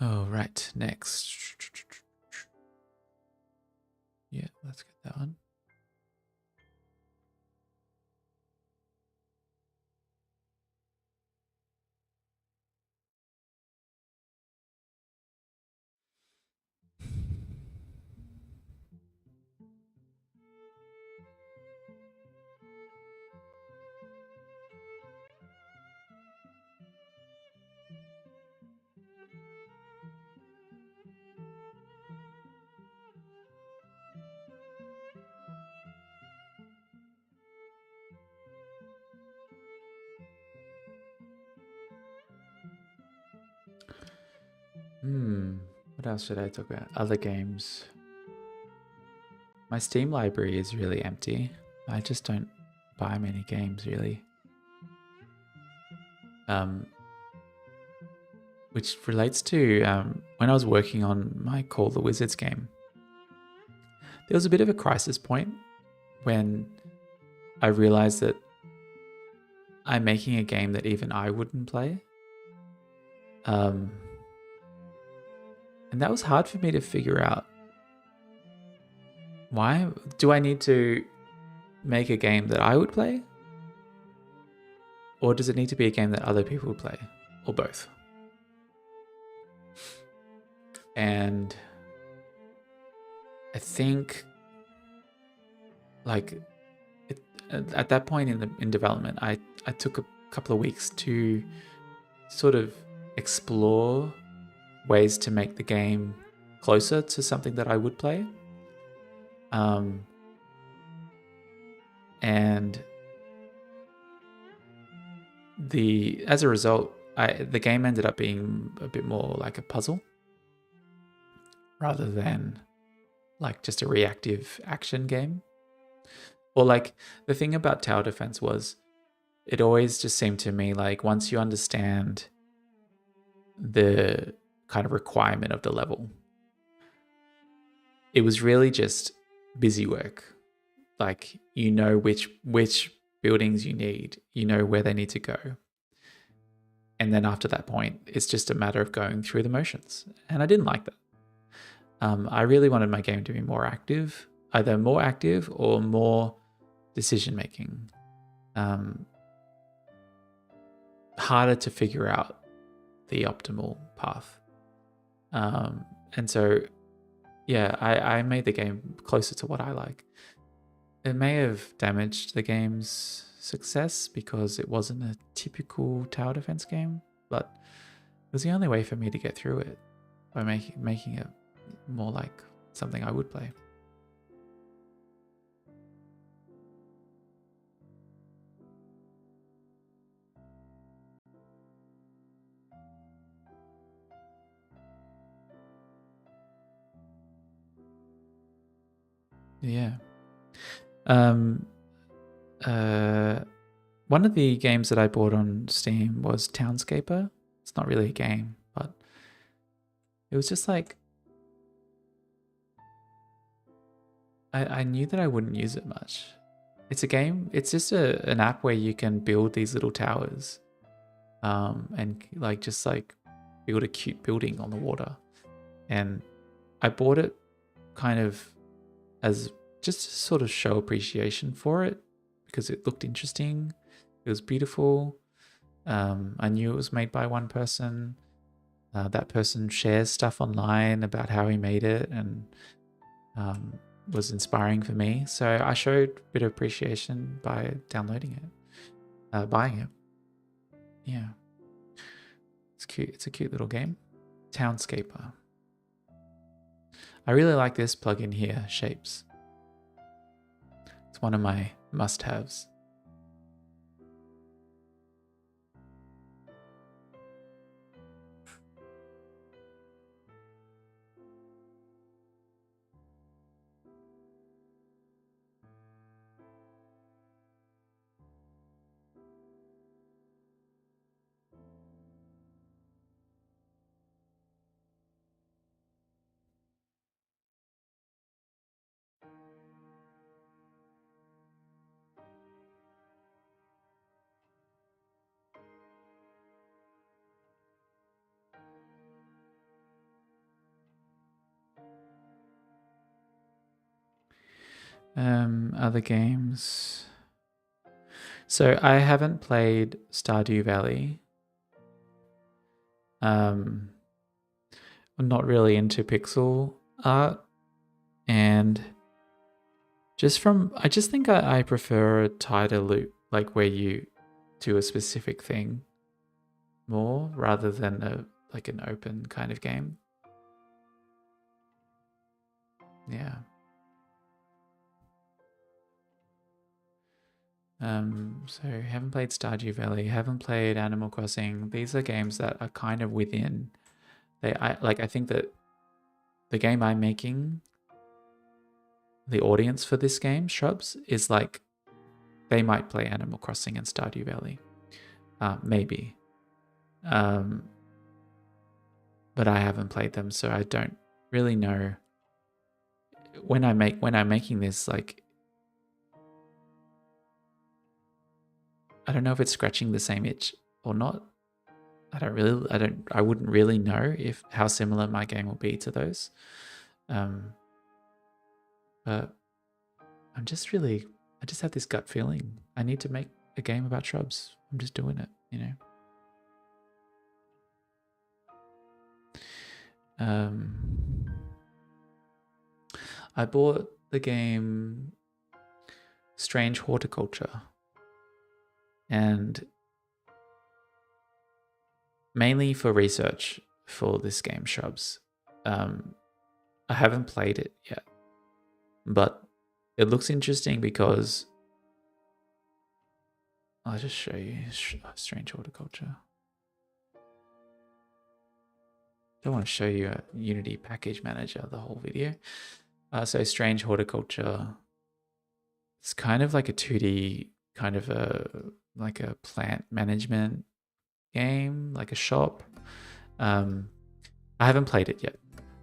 Oh, right, next. Yeah, let's get that one. What else should I talk about? Other games. My Steam library is really empty. I just don't buy many games, really. Which relates to when I was working on my Call the Wizards game. There was a bit of a crisis point when I realized that I'm making a game that even I wouldn't play. And that was hard for me to figure out. Why do I need to make a game that I would play? Or does it need to be a game that other people would play? Or both? And I think, like, at that point in development, I took a couple of weeks to sort of explore ways to make the game closer to something that I would play. And as a result, the game ended up being a bit more like a puzzle rather than like just a reactive action game. Or like the thing about tower defense was it always just seemed to me like once you understand the kind of requirement of the level, it was really just busy work. Like, you know which buildings you need, you know where they need to go. And then after that point, it's just a matter of going through the motions. And I didn't like that. I really wanted my game to be more active, either more active or more decision making. Harder to figure out the optimal path. And so, yeah, I made the game closer to what I like. It may have damaged the game's success because it wasn't a typical tower defense game, but it was the only way for me to get through it by making it more like something I would play. Yeah. One of the games that I bought on Steam was Townscaper. It's not really a game, but it was just like I knew that I wouldn't use it much. It's a game. It's just an app where you can build these little towers, and just build a cute building on the water. And I bought it kind of as just to sort of show appreciation for it because it looked interesting. It was beautiful. I knew it was made by one person. That person shares stuff online about how he made it and was inspiring for me. So I showed a bit of appreciation by downloading it, buying it. Yeah. It's cute. It's a cute little game. Townscaper. I really like this plugin here, Shapes. It's one of my must-haves. Other games. So I haven't played Stardew Valley. I'm not really into pixel art, and I just think I prefer a tighter loop, like where you do a specific thing more rather than an open kind of game. Yeah. So haven't played Stardew Valley, haven't played Animal Crossing. These are games that are kind of within. I think that the game I'm making, the audience for this game, Shrubs, is like they might play Animal Crossing and Stardew Valley, maybe, but I haven't played them, so I don't really know. When I'm making this, like, I don't know if it's scratching the same itch or not. I wouldn't really know how similar my game will be to those. But I just have this gut feeling. I need to make a game about shrubs. I'm just doing it, you know. I bought the game Strange Horticulture, and mainly for research for this game, Shrubs. I haven't played it yet, but it looks interesting because I'll just show you Strange Horticulture. Don't want to show you a Unity package manager the whole video. So Strange Horticulture, it's kind of like a 2D, kind of like a plant management game, like a shop. I haven't played it yet,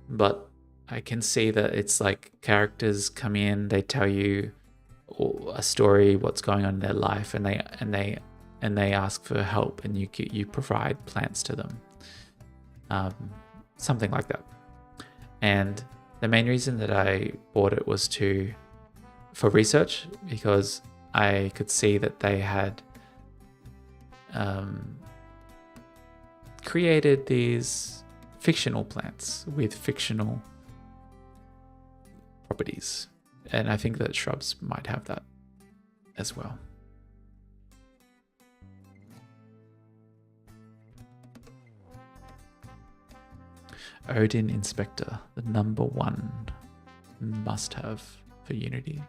but I can see that it's like characters come in, they tell you a story, what's going on in their life, and they ask for help, and you provide plants to them, something like that. And the main reason that I bought it was for research, because I could see that they had created these fictional plants with fictional properties, and I think that Shrubs might have that as well. Odin Inspector, the #1 must-have for Unity,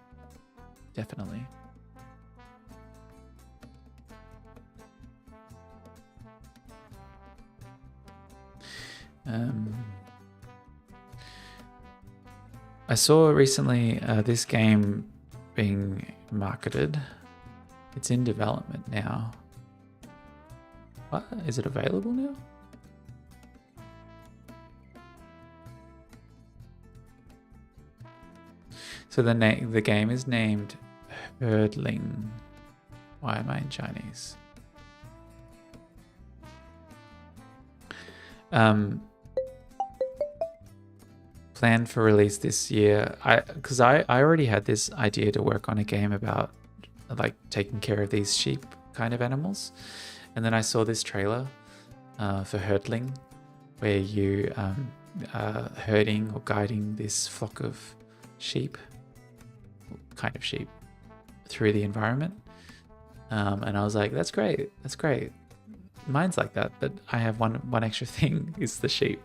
definitely. I saw recently this game being marketed. It's in development now. What? Is it available now? So the game is named Herdling. Why am I in Chinese? Planned for release this year. Because I already had this idea to work on a game about like taking care of these sheep kind of animals, and then I saw this trailer for Herdling, where you herding or guiding this flock of sheep, kind of sheep, through the environment. And I was like, that's great. That's great. Mine's like that, but I have one extra thing is the sheep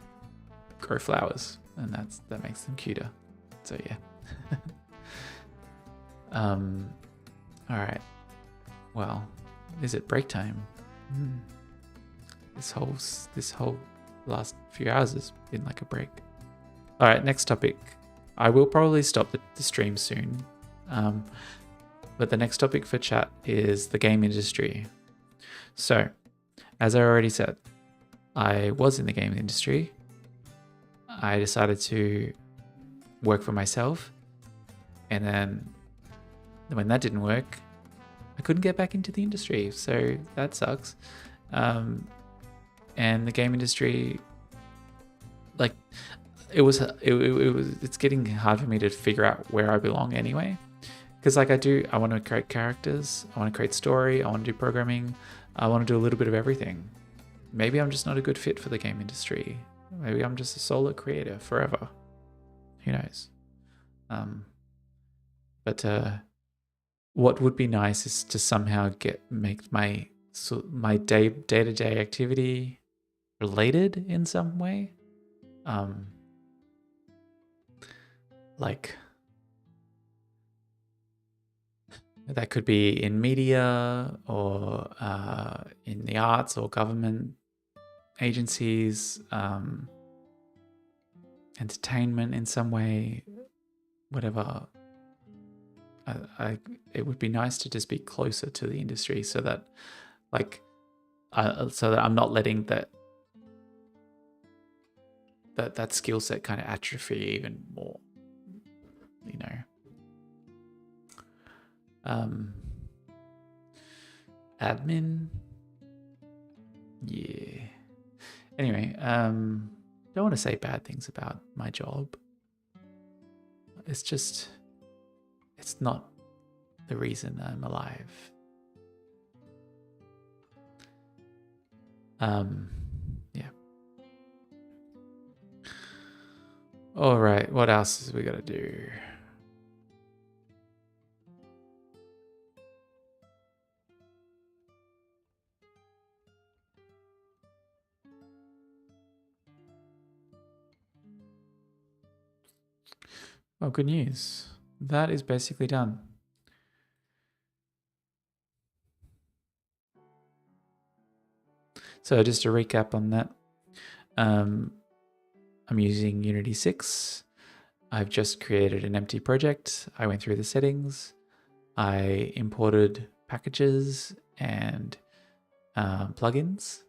grow flowers, and that makes them cuter. So yeah. All right. Well, is it break time? This whole last few hours has been like a break. All right, next topic. I will probably stop the stream soon. But the next topic for chat is the game industry. So, as I already said, I was in the game industry. I decided to work for myself. And then when that didn't work, I couldn't get back into the industry. So that sucks. And the game industry, like, it's getting hard for me to figure out where I belong anyway. Because like I want to create characters, I want to create story, I want to do programming, I want to do a little bit of everything. Maybe I'm just not a good fit for the game industry. Maybe I'm just a solo creator forever. Who knows? But what would be nice is to somehow make my day-to-day activity related in some way. Like that could be in media or in the arts or government agencies, entertainment in some way, whatever. It would be nice to just be closer to the industry so that I'm not letting that skill set kind of atrophy even more, you know. Admin, yeah. Anyway, don't want to say bad things about my job. It's not the reason I'm alive. Yeah. All right, what else is we got to do? Oh, good news. That is basically done. So just to recap on that, I'm using Unity 6. I've just created an empty project. I went through the settings. I imported packages and plugins.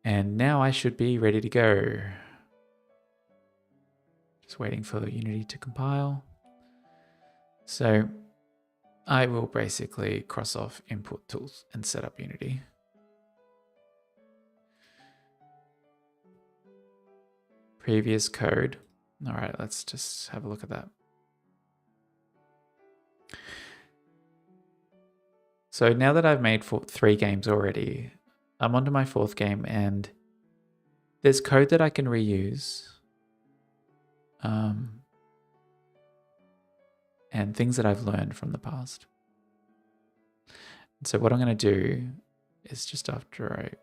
And now I should be ready to go. Just waiting for Unity to compile. So I will basically cross off input tools and set up Unity. Previous code. All right, let's just have a look at that. So now that I've made 3 games already, I'm onto my 4th game, and there's code that I can reuse. And things that I've learned from the past. And so what I'm going to do is just after I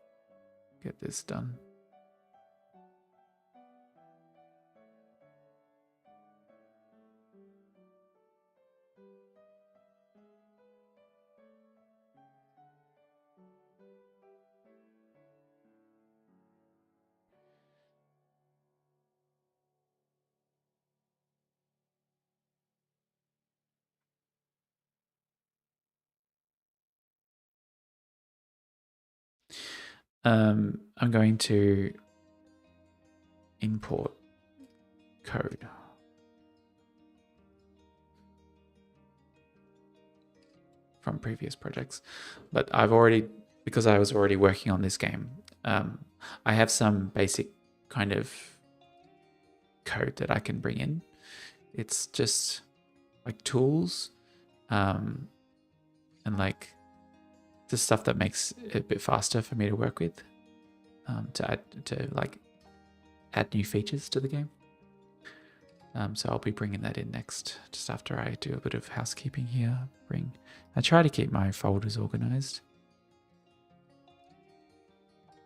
get this done. I'm going to import code. From previous projects, but because I was already working on this game, I have some basic kind of code that I can bring in. It's just like tools, and like the stuff that makes it a bit faster for me to work with, to add new features to the game. So I'll be bringing that in next, just after I do a bit of housekeeping here. I try to keep my folders organized.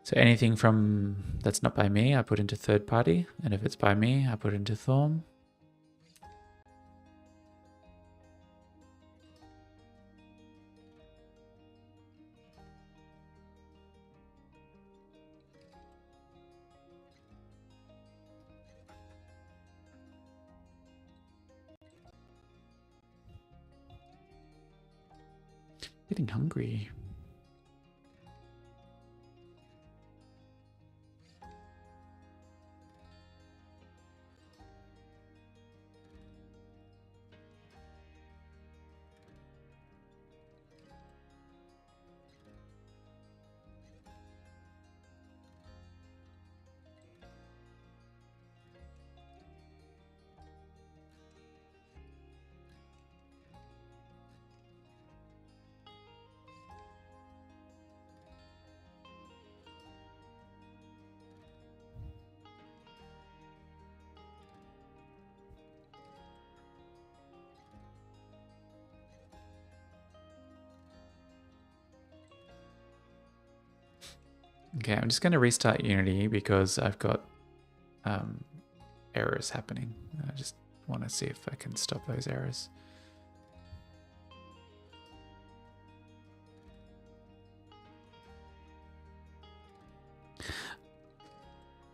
So anything that's not by me, I put into third party, and if it's by me, I put into Thorm. Getting hungry. Okay, I'm just going to restart Unity because I've got errors happening. I just want to see if I can stop those errors.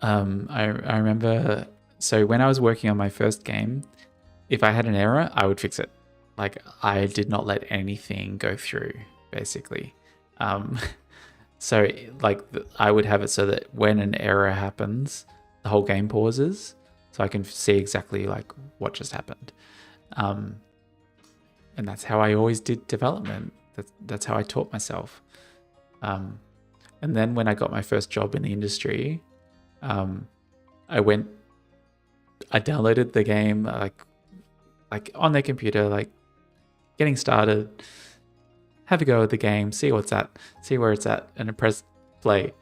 I remember, so when I was working on my first game, if I had an error, I would fix it. Like, I did not let anything go through, basically. So like I would have it so that when an error happens, the whole game pauses, so I can see exactly like what just happened. And that's how I always did development. That's how I taught myself. And then when I got my first job in the industry, I downloaded the game like on their computer, like getting started, have a go at the game, see where it's at, and I press play.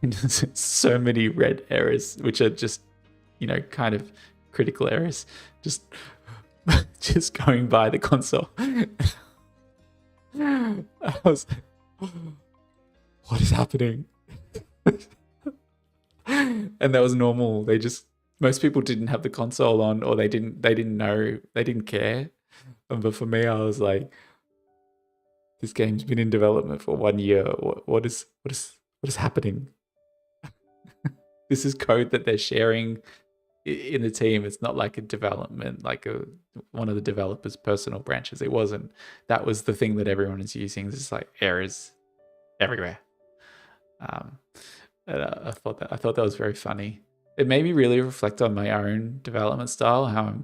And there's so many red errors, which are just, kind of critical errors, just going by the console. I was like, what is happening? And that was normal. Most people didn't have the console on, or they didn't know, they didn't care. But for me, I was like, this game's been in development for 1 year. What is happening? This is code that they're sharing in the team. It's not like a development, like one of the developers' personal branches. It wasn't. That was the thing that everyone is using. It's like errors everywhere. And I thought that was very funny. It made me really reflect on my own development style. How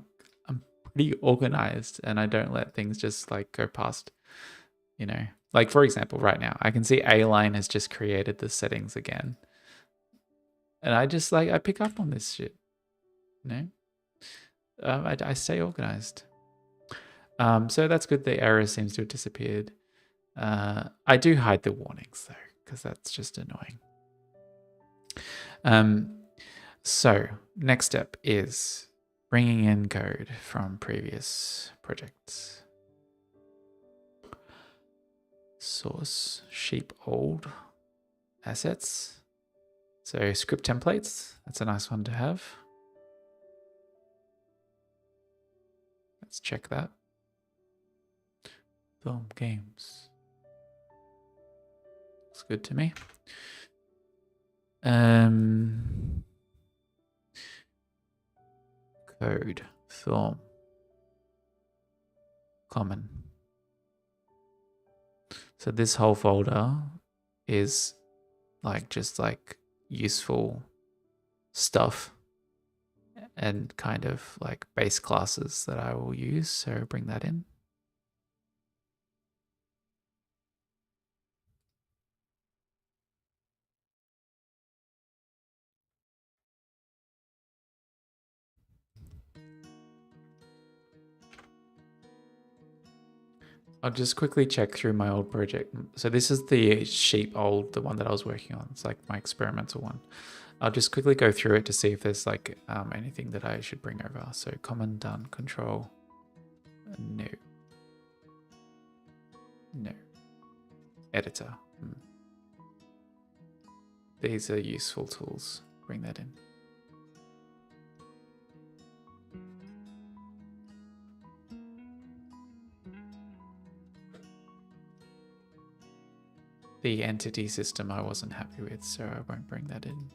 I'm pretty organized, and I don't let things just like go past. Like for example, right now I can see A-Line has just created the settings again, and I just I pick up on this shit. I stay organized. So that's good. The error seems to have disappeared. I do hide the warnings though, because that's just annoying. So next step is bringing in code from previous projects. Source sheep old assets. So script templates, that's a nice one to have. Let's check that. Film games. Looks good to me. Code, film, common. So this whole folder is like just like useful stuff and kind of like base classes that I will use. So bring that in. I'll just quickly check through my old project. So this is the the one that I was working on. It's like my experimental one. I'll just quickly go through it to see if there's like anything that I should bring over. So common done, control, no, no, editor. These are useful tools. Bring that in. The entity system I wasn't happy with, so I won't bring that in.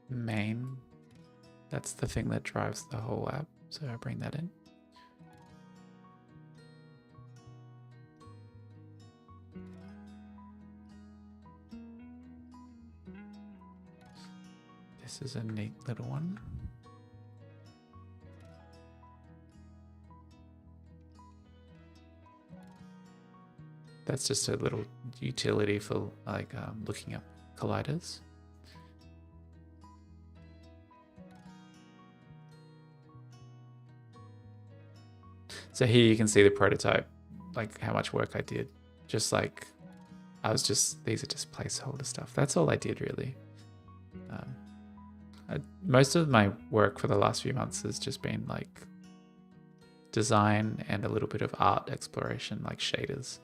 Main, that's the thing that drives the whole app, so I bring that in. This is a neat little one. That's just a little utility for like looking up colliders. So here you can see the prototype, like how much work I did. Just like, these are just placeholder stuff. That's all I did really. Most of my work for the last few months has just been like design and a little bit of art exploration, like shaders.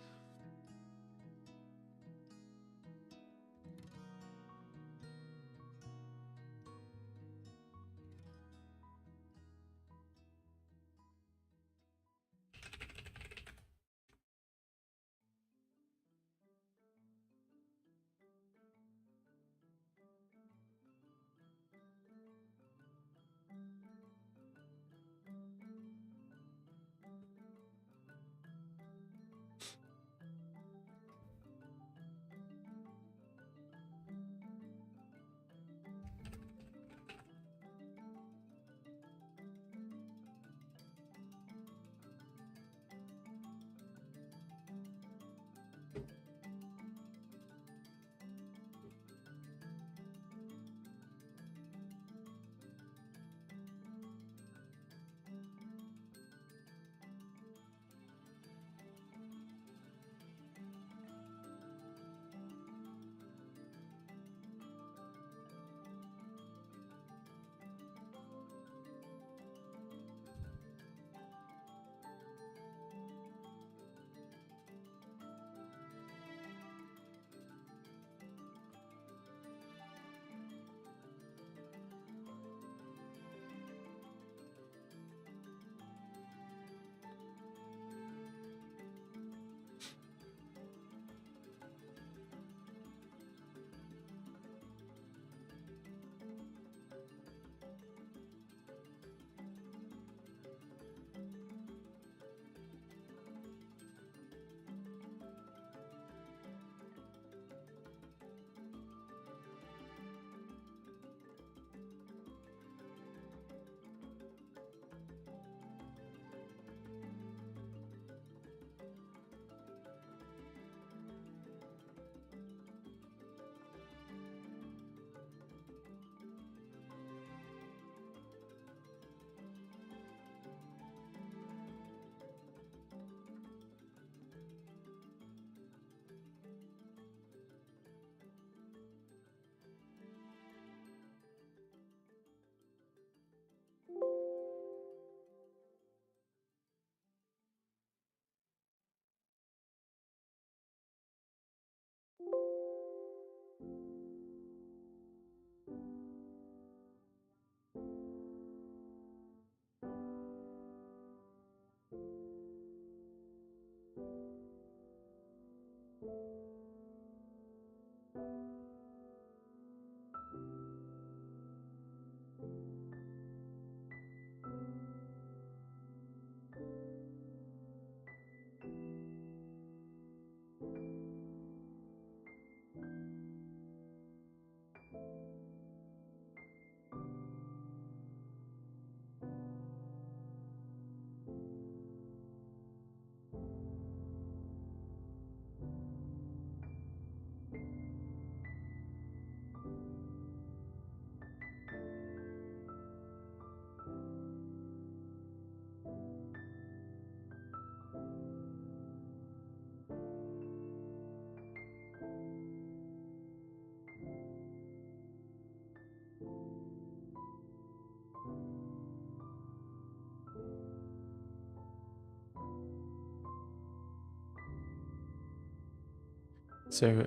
So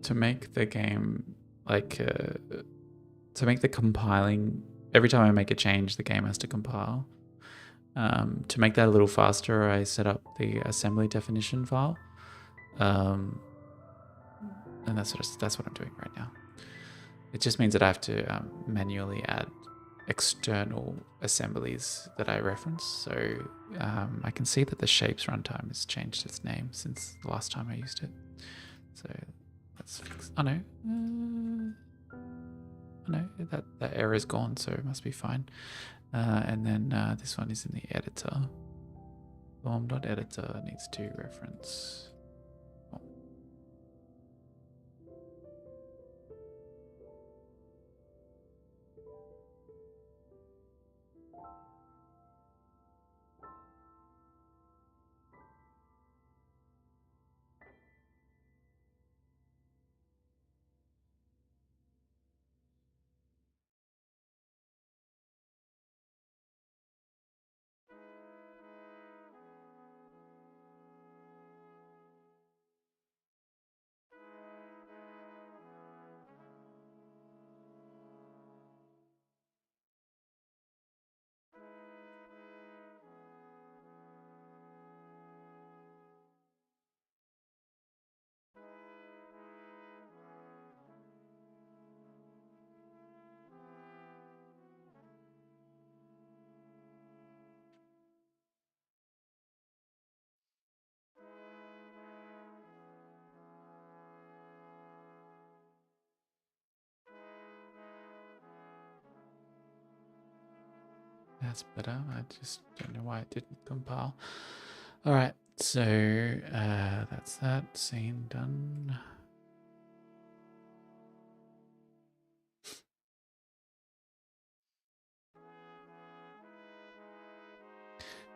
to make the game like to make the compiling, every time I make a change, the game has to compile. To make that a little faster, I set up the assembly definition file, and that's what I'm doing right now. It just means that I have to manually add external assemblies that I reference. So I can see that the shapes runtime has changed its name since the last time I used it. So let's fix. Oh no, that error is gone, so it must be fine. And then this one is in the editor. Form.editor needs to reference. That's better. I just don't know why it didn't compile. All right, so that's that scene done.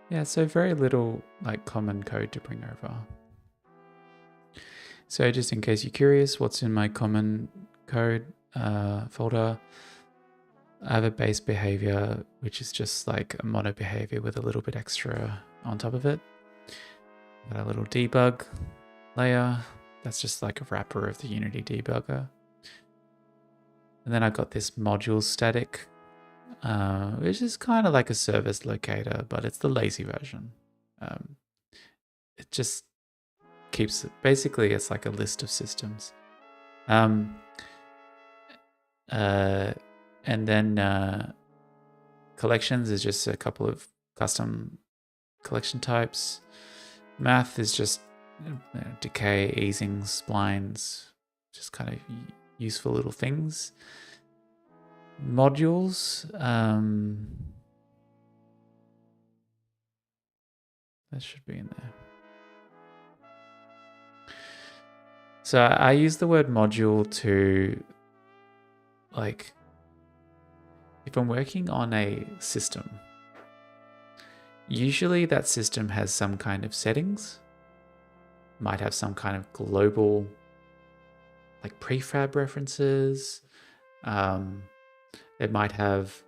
Yeah, so very little like common code to bring over. So just in case you're curious, what's in my common code folder? I have a base behavior, which is just like a mono behavior with a little bit extra on top of it. Got a little debug layer. That's just like a wrapper of the Unity debugger. And then I got this module static, which is kind of like a service locator, but it's the lazy version. It just keeps it, basically it's like a list of systems. And then collections is just a couple of custom collection types. Math is just decay, easing, splines, just kind of useful little things. Modules, that should be in there. So I use the word module to, like, if I'm working on a system, usually that system has some kind of settings, might have some kind of global, like prefab references. It might have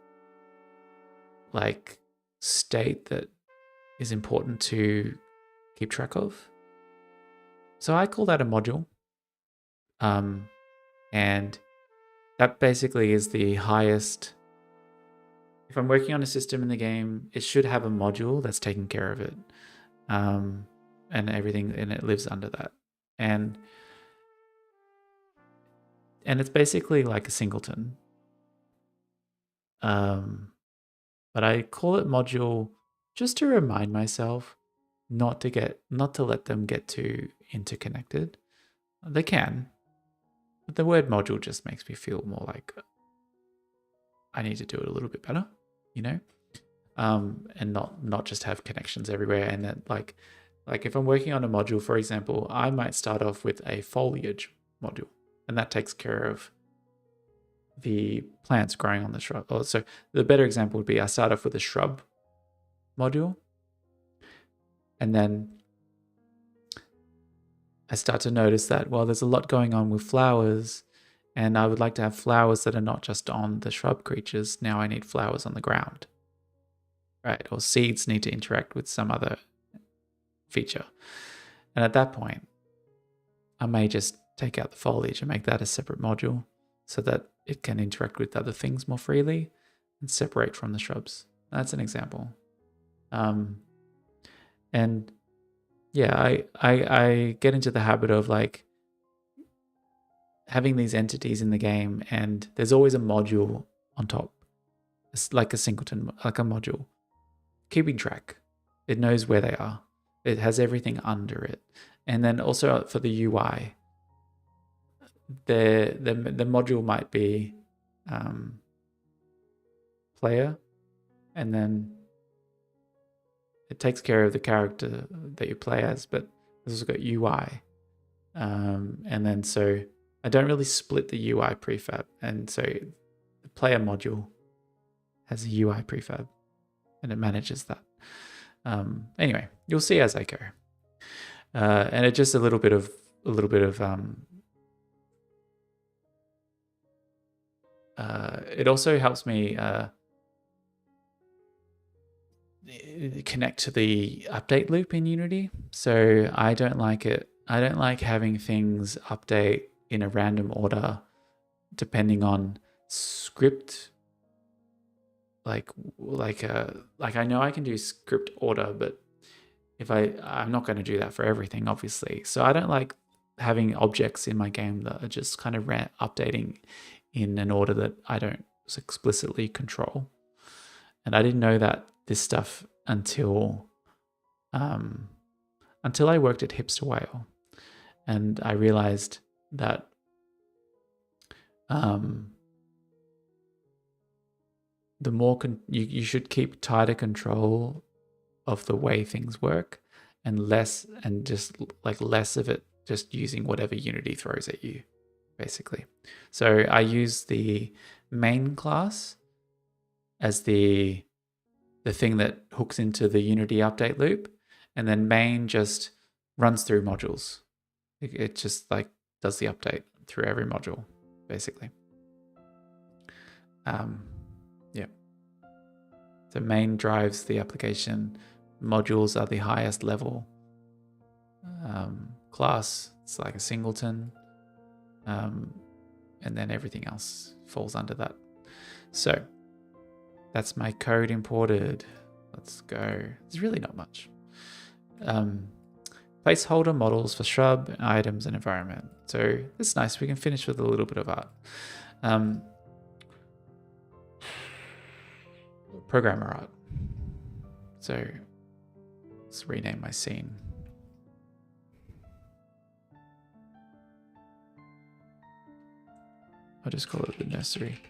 like state that is important to keep track of. So I call that a module. And that basically is the highest. If I'm working on a system in the game, it should have a module that's taking care of it. And everything in it lives under that. And it's basically like a singleton. But I call it module just to remind myself not to let them get too interconnected. They can, but the word module just makes me feel more like I need to do it a little bit better, you know, and not just have connections everywhere. And then like if I'm working on a module, for example, I might start off with a foliage module, and that takes care of the plants growing on the shrub. Oh, so the better example would be I start off with a shrub module, and then I start to notice that, well, there's a lot going on with flowers, and I would like to have flowers that are not just on the shrub creatures. Now I need flowers on the ground, right? Or seeds need to interact with some other feature. And at that point, I may just take out the foliage and make that a separate module so that it can interact with other things more freely and separate from the shrubs. That's an example. And yeah, I get into the habit of like having these entities in the game, and there's always a module on top. It's like a singleton, like a module. Keeping track. It knows where they are. It has everything under it. And then also for the UI, the module might be player, and then it takes care of the character that you play as, but it's also got UI. And then so I don't really split the UI prefab. And so the player module has a UI prefab and it manages that. Anyway, you'll see as I go. And it's just a little bit of it also helps me connect to the update loop in Unity. So I don't like it. I don't like having things update in a random order depending on script. Like I know I can do script order, but if I'm not going to do that for everything, obviously. So I don't like having objects in my game that are just kind of updating in an order that I don't explicitly control. And I didn't know that this stuff until I worked at Hipster Whale, and I realized that the more you should keep tighter control of the way things work, and less of it just using whatever Unity throws at you, basically. So I use the main class as the thing that hooks into the Unity update loop, and then main just runs through modules. It just like does the update through every module, basically. Yeah. So main drives the application. Modules are the highest level class. It's like a singleton. And then everything else falls under that. So that's my code imported. Let's go. There's really not much. Placeholder models for shrub, items, and environment. So it's nice. We can finish with a little bit of art. Programmer art. So let's rename my scene. I'll just call it the nursery.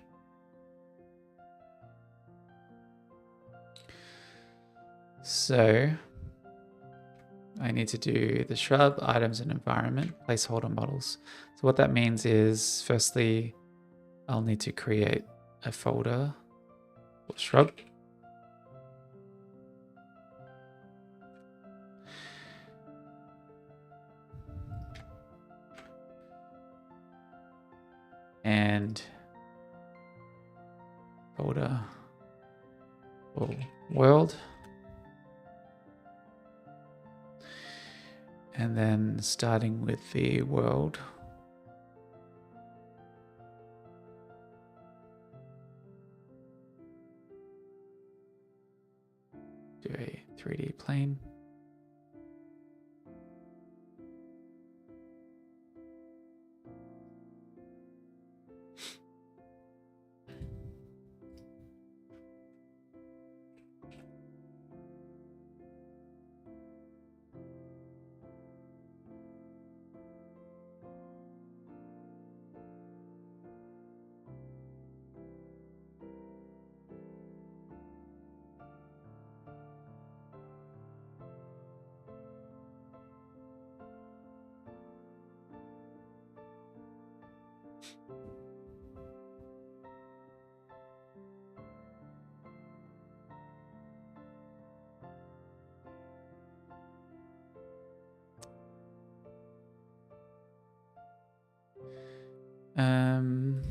So I need to do the shrub, items, and environment, placeholder models. So what that means is, firstly, I'll need to create a folder for shrub. And folder for world. And then starting with the world, do a 3D plane. I'm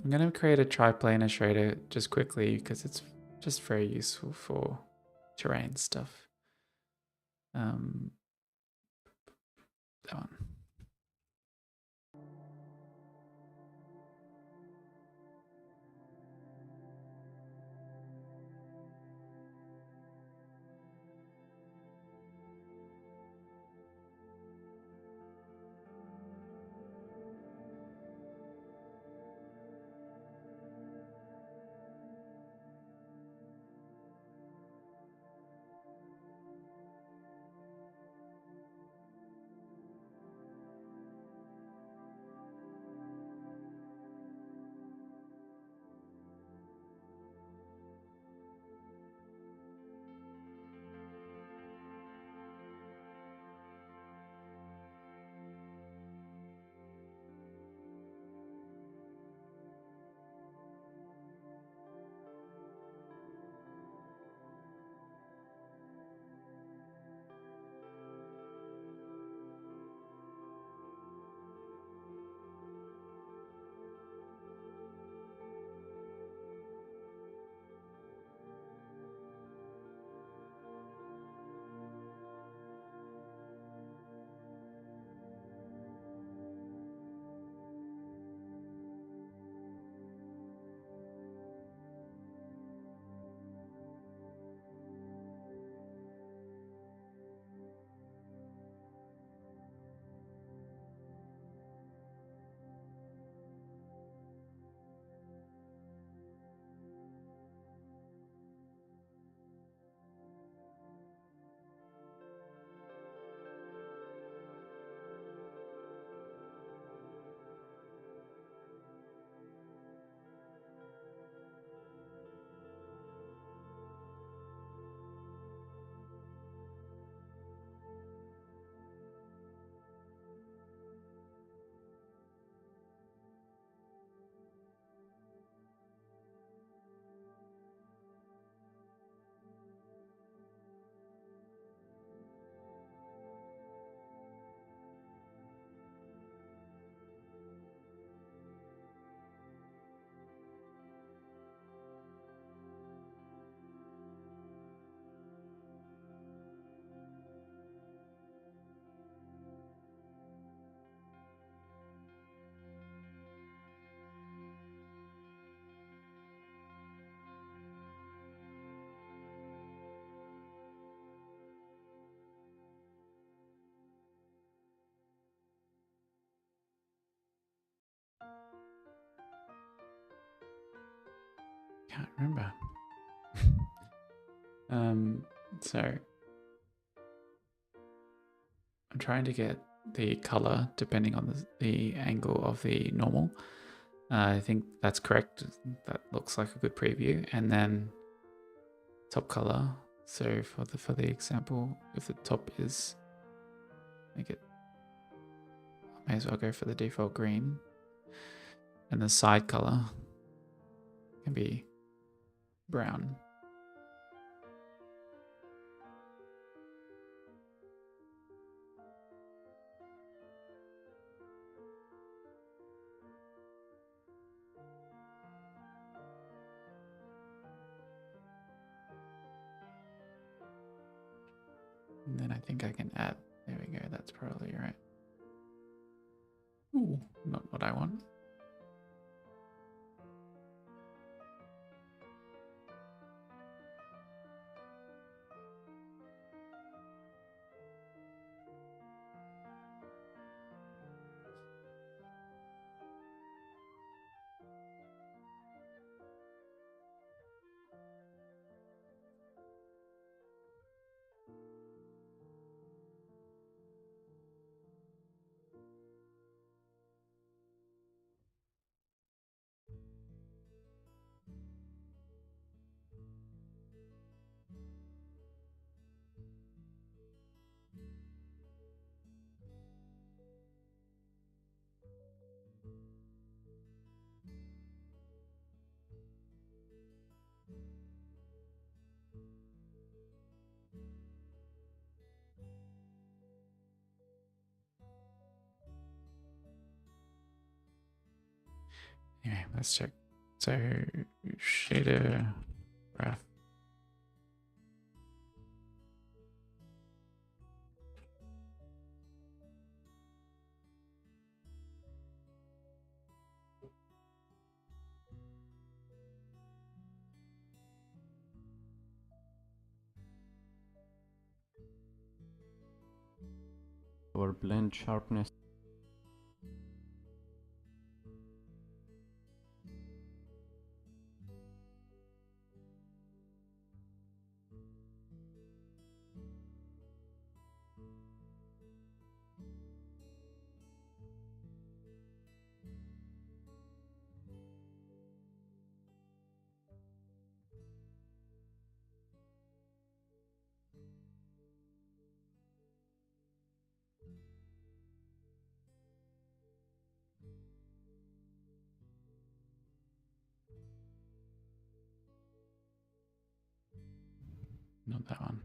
going to create a triplanar shader just quickly because it's just very useful for terrain stuff. That one. Can't remember. So I'm trying to get the color depending on the angle of the normal. I think that's correct. That looks like a good preview. And then top color. So for the example, if the top is, make it, I may as well go for the default green. And the side color can be brown. And then I think I can add, there we go, that's probably right. Ooh, not what I want. Anyway, let's check. So shader graph. Or blend sharpness. Not that one.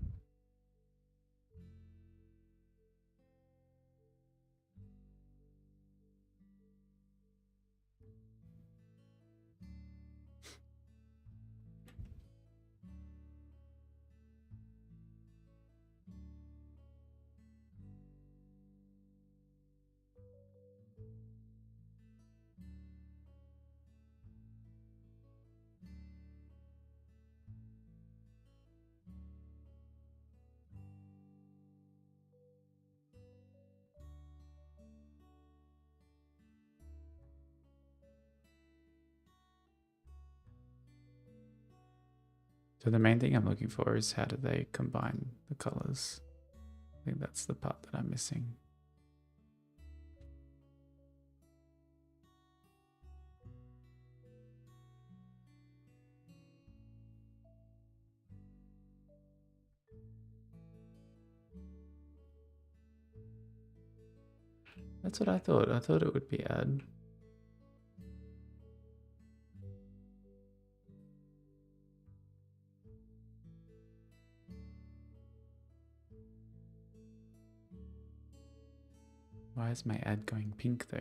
So the main thing I'm looking for is how do they combine the colors? I think that's the part that I'm missing. That's what I thought. I thought it would be add. Why is my ad going pink though?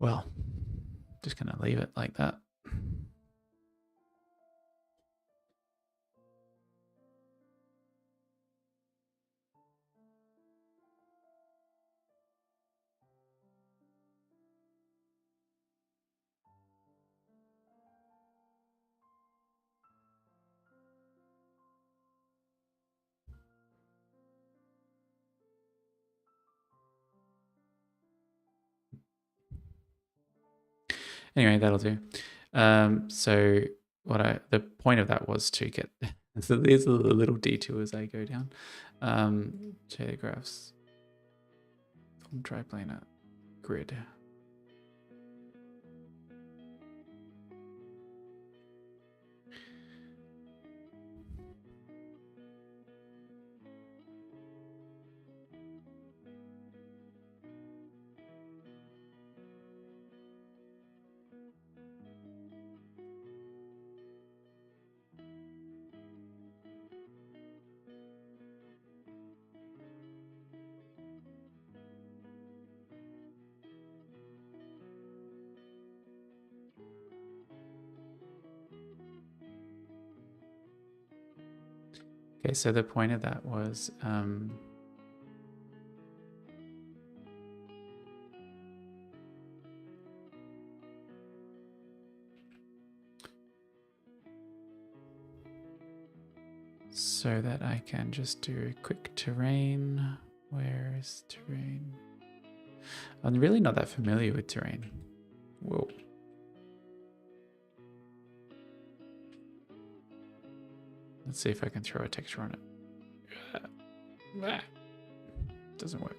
Well, just going to leave it like that. Anyway, that'll do. So the point of that was to get, so these are the little detours I go down. Shader graphs from triplanar grid. Okay, so the point of that was so that I can just do a quick terrain. Where is terrain? I'm really not that familiar with terrain. Whoa. Let's see if I can throw a texture on it. Doesn't work.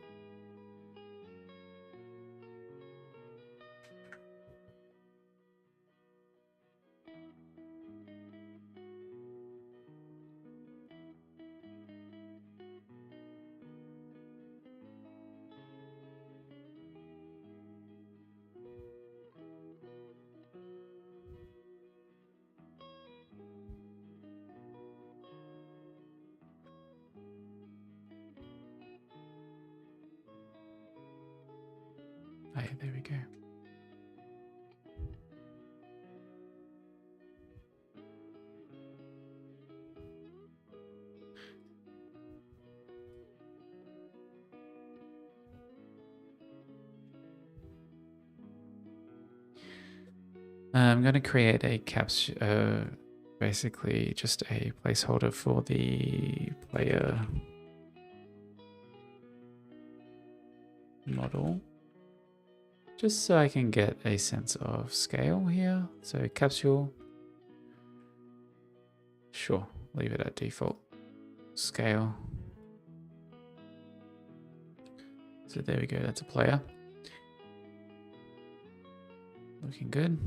Hey, there we go. I'm going to create a basically just a placeholder for the player model, just so I can get a sense of scale here. So capsule, sure, leave it at default scale. So there we go, that's a player. Looking good.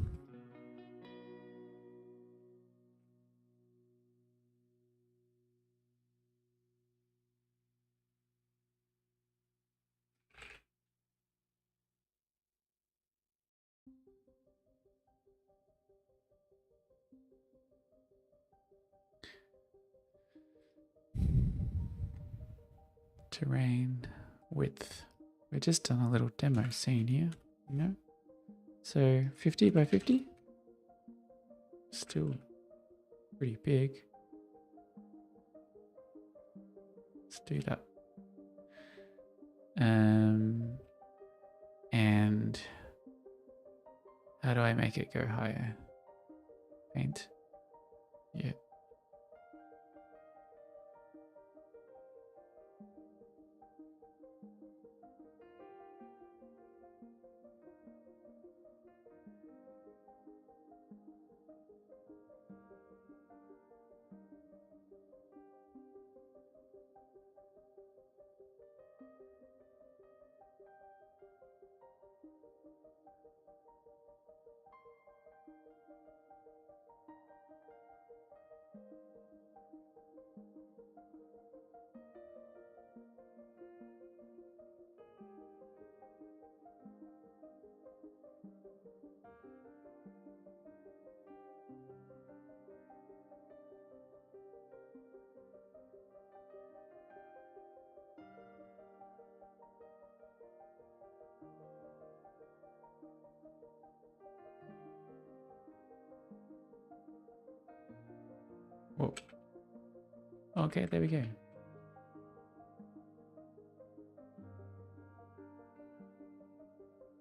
Terrain, width. We're just done a little demo scene here, you know? So 50 by 50? Still pretty big. Let's do that. And how do I make it go higher? Paint. Yeah. Whoa. Okay, there we go.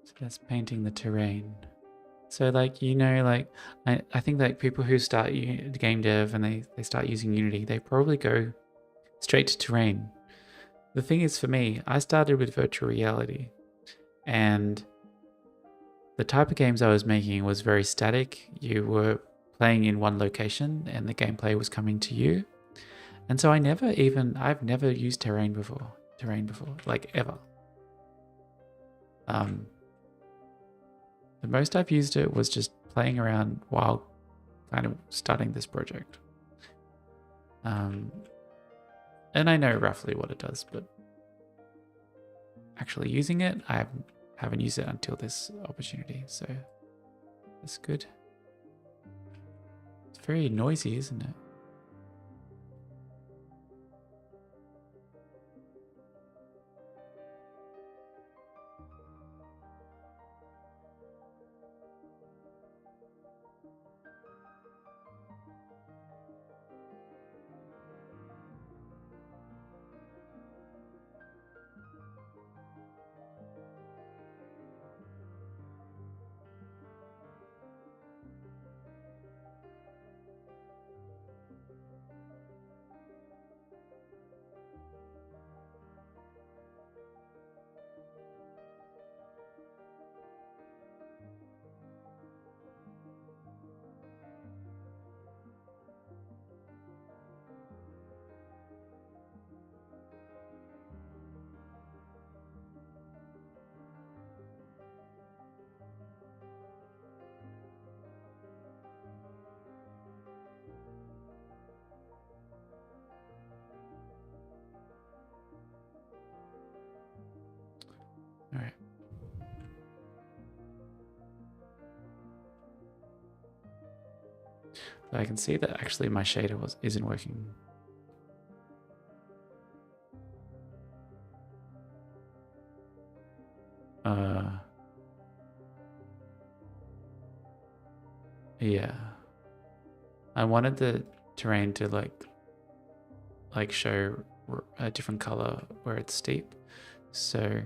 So that's painting the terrain. So like, you know, like I think like people who start game dev and they start using Unity, they probably go straight to terrain. The thing is, for me, I started with virtual reality, and the type of games I was making was very static. You were playing in one location and the gameplay was coming to you. And so I've never used terrain before, like ever. The most I've used it was just playing around while kind of starting this project. And I know roughly what it does, but actually using it, I haven't used it until this opportunity, so that's good. It's very noisy, isn't it? All right. So I can see that actually my shader isn't working. Yeah. I wanted the terrain to like show a different color where it's steep. So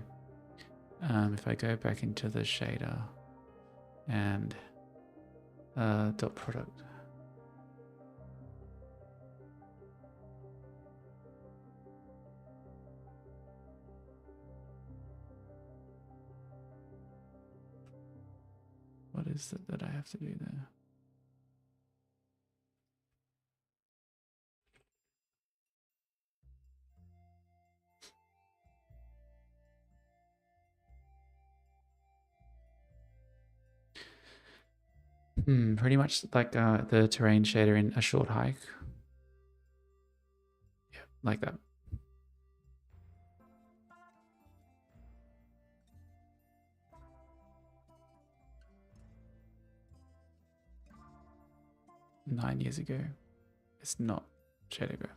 if I go back into the shader and dot product. What is it that I have to do there? Pretty much like the terrain shader in A Short Hike. Yeah, like that. Nine years ago. It's not shader go.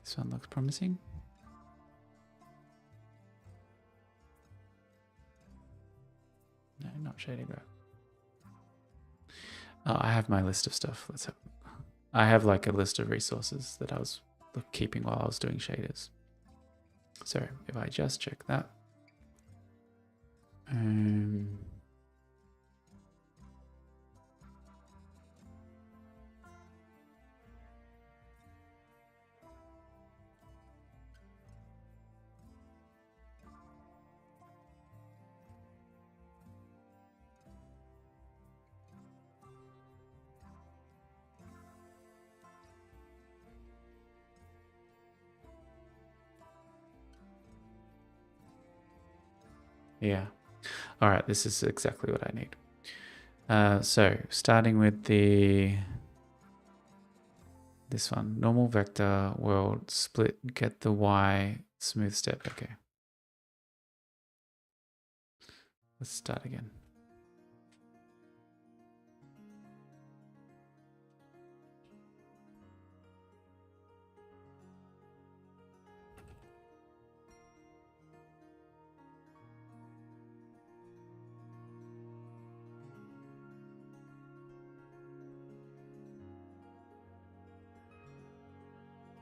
This one looks promising. No, not Shady Grow. Oh, I have my list of stuff. Let's have. I have like a list of resources that I was keeping while I was doing shaders. So if I just check that. Yeah. All right. This is exactly what I need. So starting with this one, normal vector world split, get the Y Smooth step, okay. Let's start again.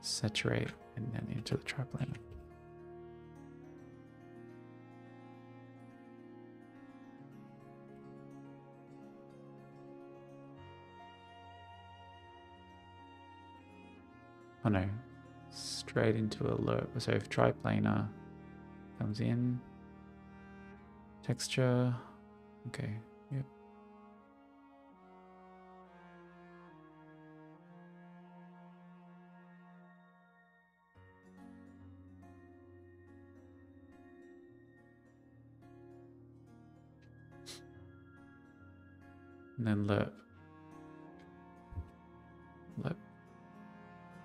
Saturate and then into the triplane. Oh no, straight into a low. So if triplanar comes in, texture, okay, yep. And then lerp. Lerp.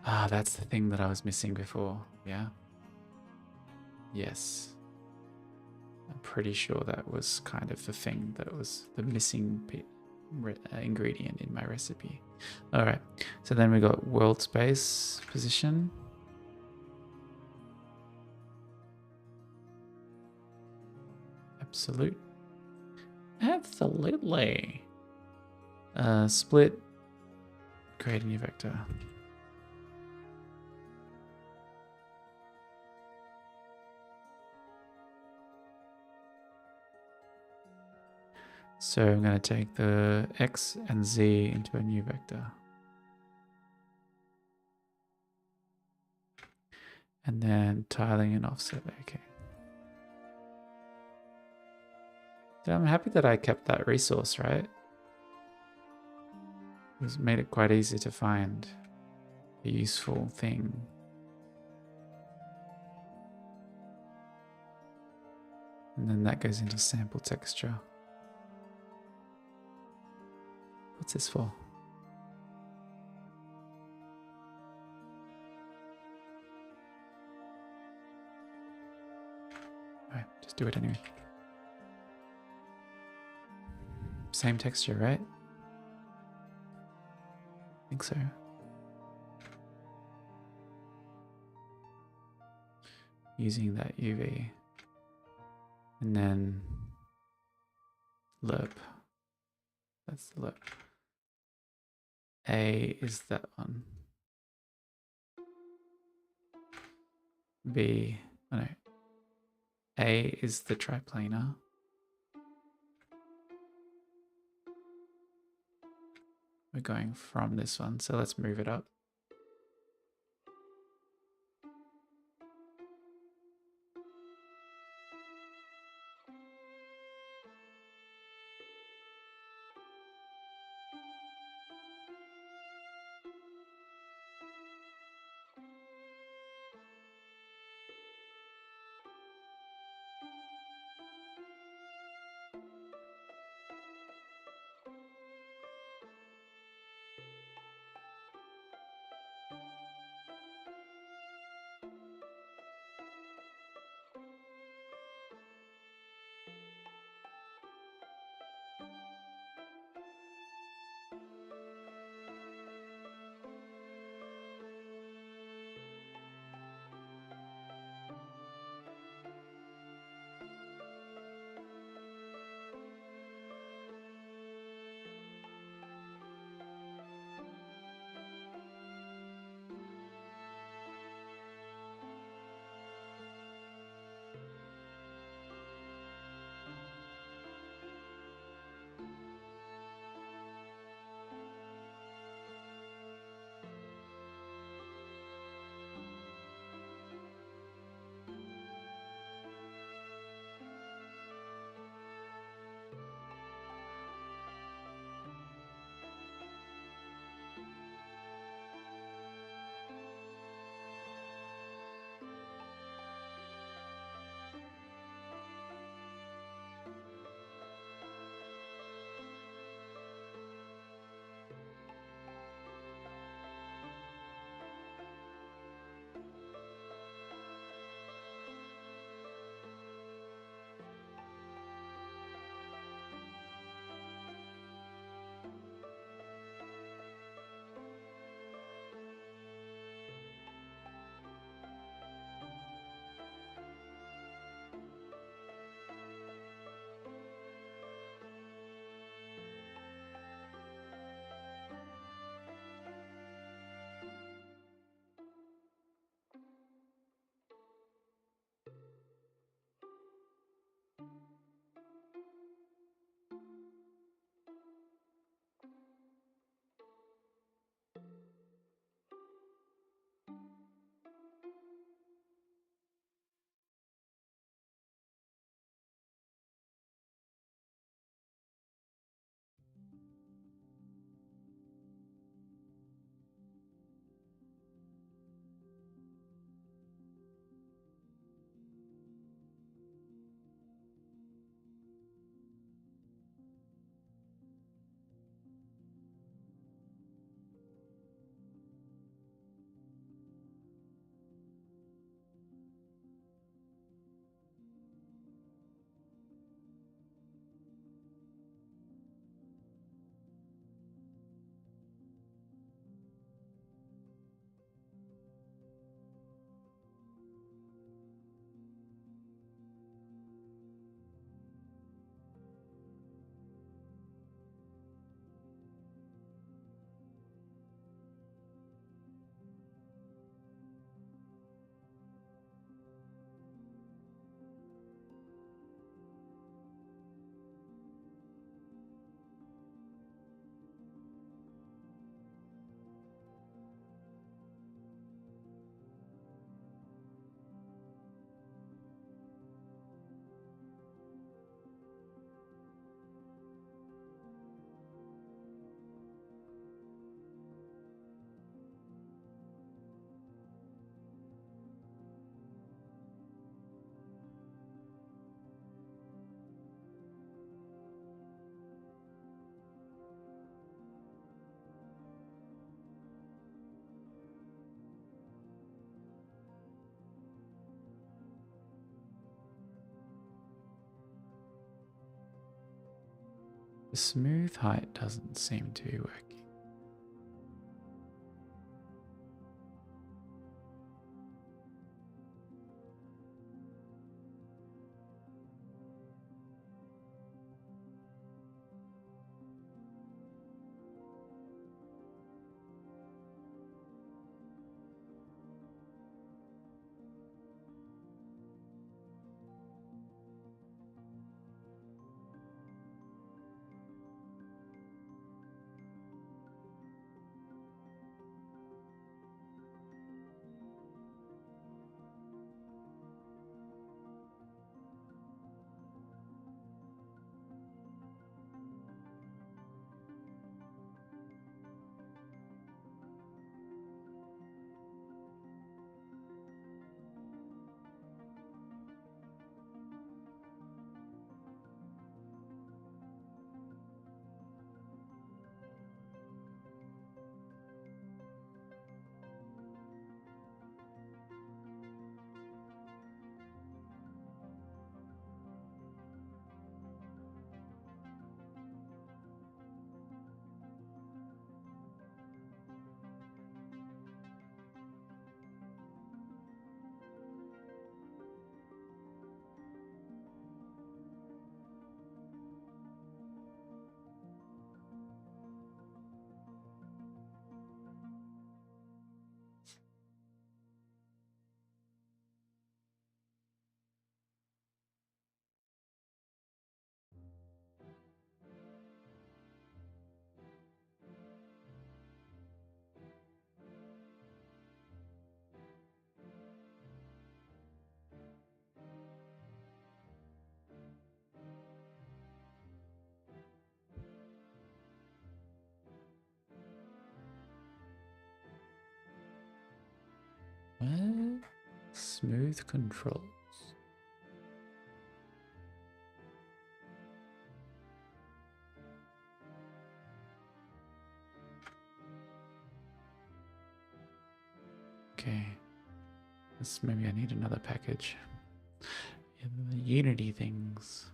Ah, that's the thing that I was missing before, yeah? Yes. I'm pretty sure that was kind of the thing that was the missing ingredient in my recipe. All right, so then we got world space position. Absolutely. Split, create a new vector. So I'm going to take the X and Z into a new vector. And then tiling and offset, okay. So I'm happy that I kept that resource, right? It made it quite easy to find a useful thing. And then that goes into sample texture. What's this for? Alright, just do it anyway. Same texture, right? I think so. Using that UV. And then lerp. That's the lerp. A is that one. B, oh no. A is the triplanar. We're going from this one, so let's move it up. The smooth height doesn't seem to be working. What? Smooth controls. Okay. Maybe I need another package. In the Unity things.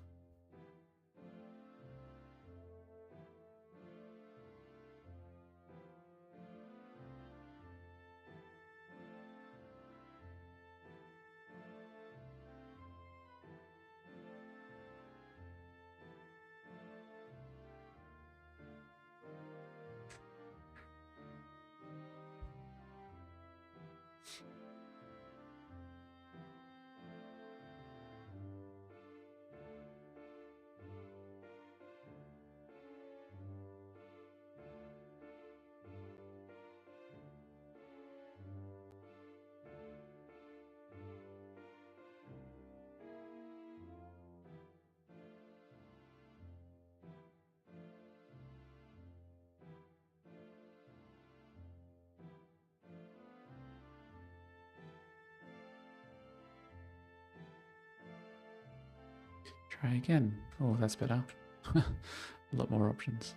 Try again. Oh, that's better. A lot more options.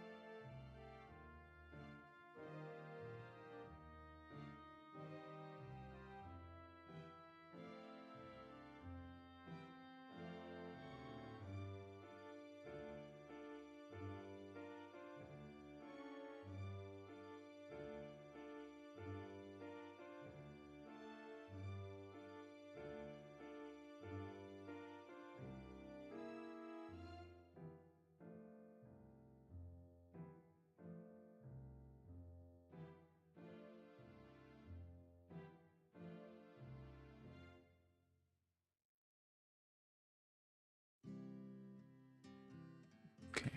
Okay.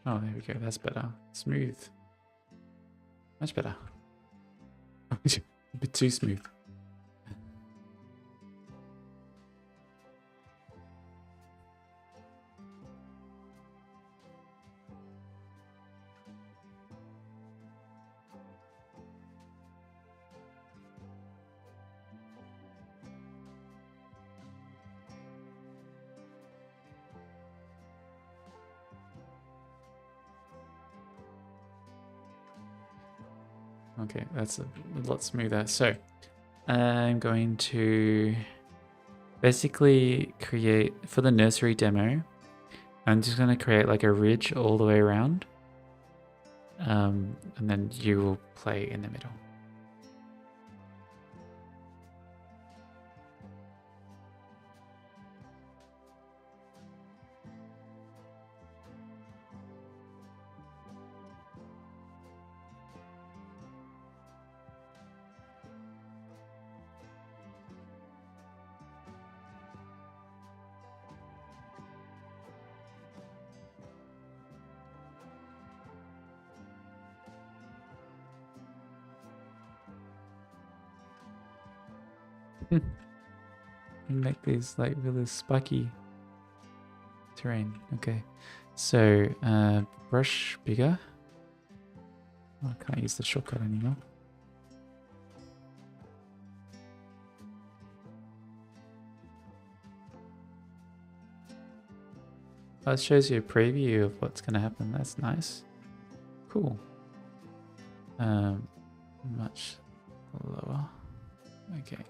Oh, there we go. That's better. Smooth. Much better. A bit too smooth. Okay, that's a lot smoother. So I'm going to basically create, for the nursery demo, I'm just going to create like a ridge all the way around. And then you will play in the middle. And make these like really spiky terrain. Okay, so brush bigger. Oh, I can't use the shortcut anymore. Oh, it shows you a preview of what's going to happen. That's nice. Cool. Much lower. Okay.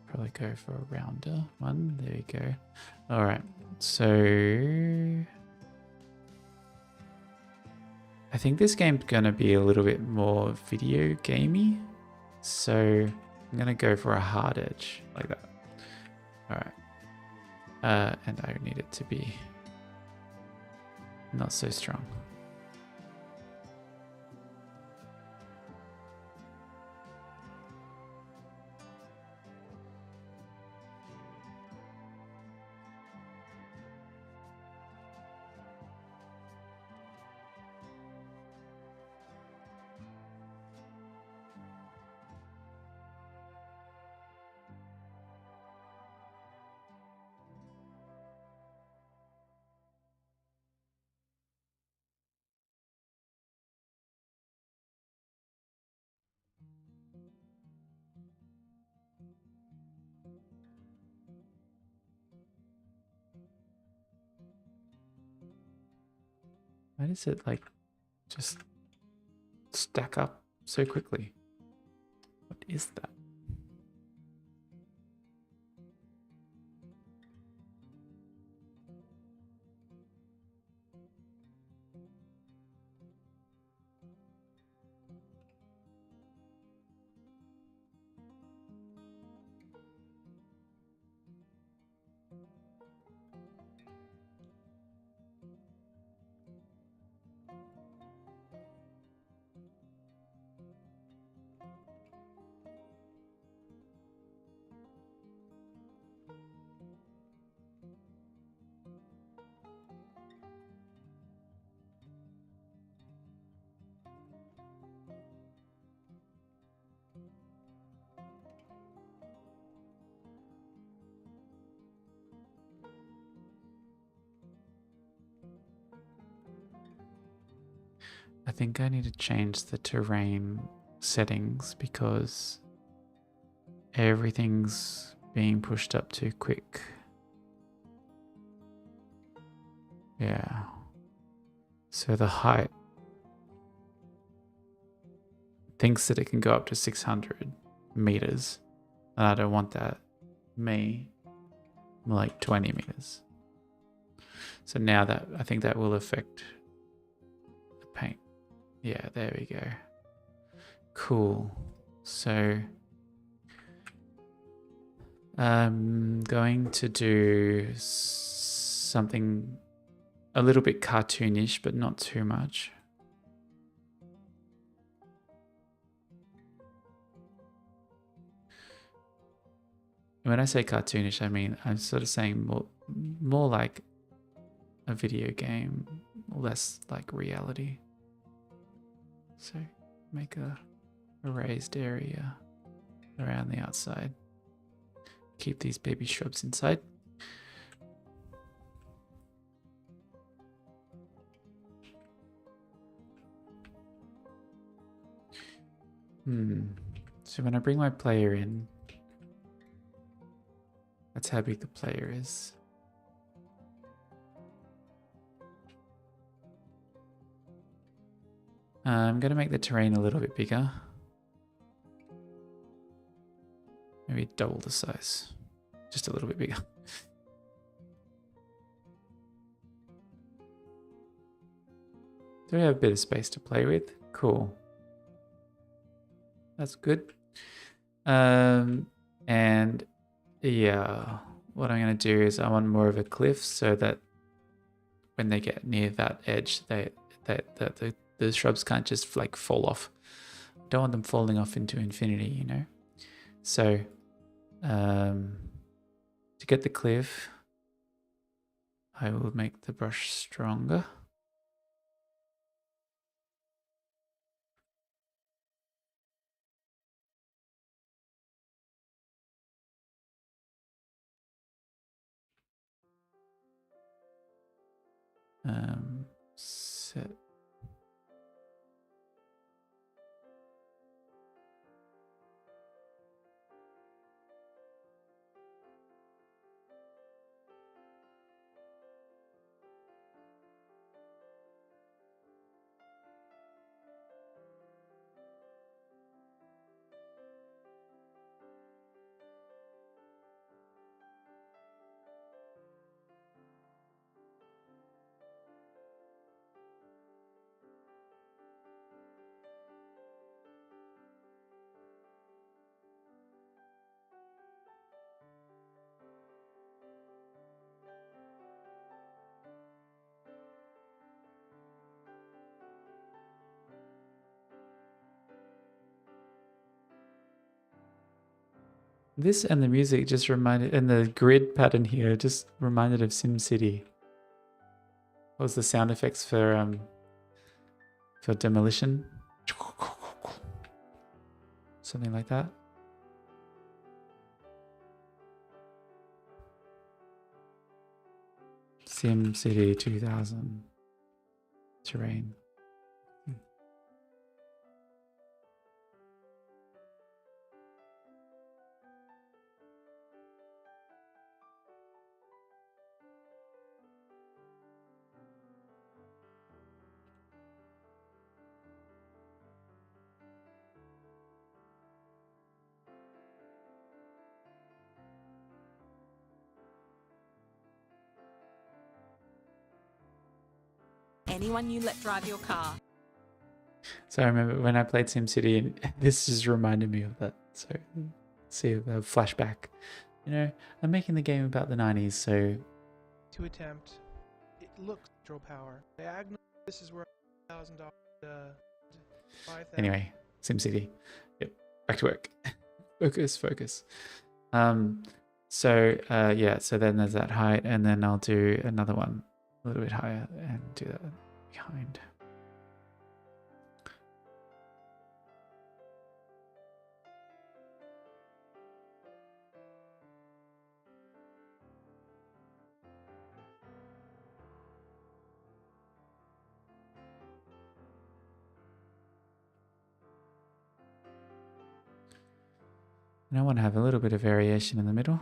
Probably go for a rounder one. There we go. All right. So I think this game's gonna be a little bit more video gamey. So I'm gonna go for a hard edge like that. All right. And I need it to be not so strong. Why does it like just stack up so quickly? What is that? I think I need to change the terrain settings because everything's being pushed up too quick. Yeah. So the height thinks that it can go up to 600 meters. And I don't want that. Me, like 20 meters. So now that I think that will affect the paint. Yeah, there we go. Cool. So I'm going to do something a little bit cartoonish, but not too much. When I say cartoonish, I mean I'm sort of saying more like a video game, less like reality. So make a raised area around the outside. Keep these baby shrubs inside. So when I bring my player in, that's how big the player is. I'm going to make the terrain a little bit bigger. Maybe double the size. Just a little bit bigger. Do we have a bit of space to play with? Cool. That's good. And yeah, what I'm going to do is I want more of a cliff so that when they get near that edge, the shrubs can't just like fall off. Don't want them falling off into infinity, you know? So to get the cliff, I will make the brush stronger. Set. This and the music just reminded, and the grid pattern here just reminded of SimCity. What was the sound effects for demolition? Something like that. SimCity 2000 terrain. Anyone you let drive your car. So I remember when I played SimCity, and this just reminded me of that. So see a flashback. You know, I'm making the game about the 90s, so to attempt. It looks draw power. Diagonal. This is where $1,000. Anyway, SimCity. Yep, back to work. Focus. So yeah, so then there's that height, and then I'll do another one a little bit higher and do that behind. And I want to have a little bit of variation in the middle.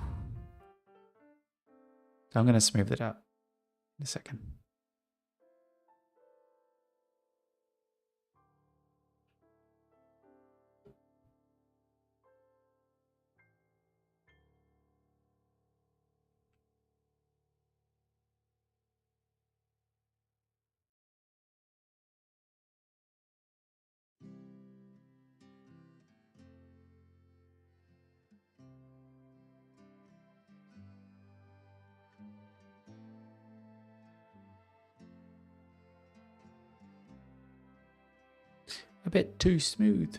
So I'm going to smooth it out in a second. A bit too smooth.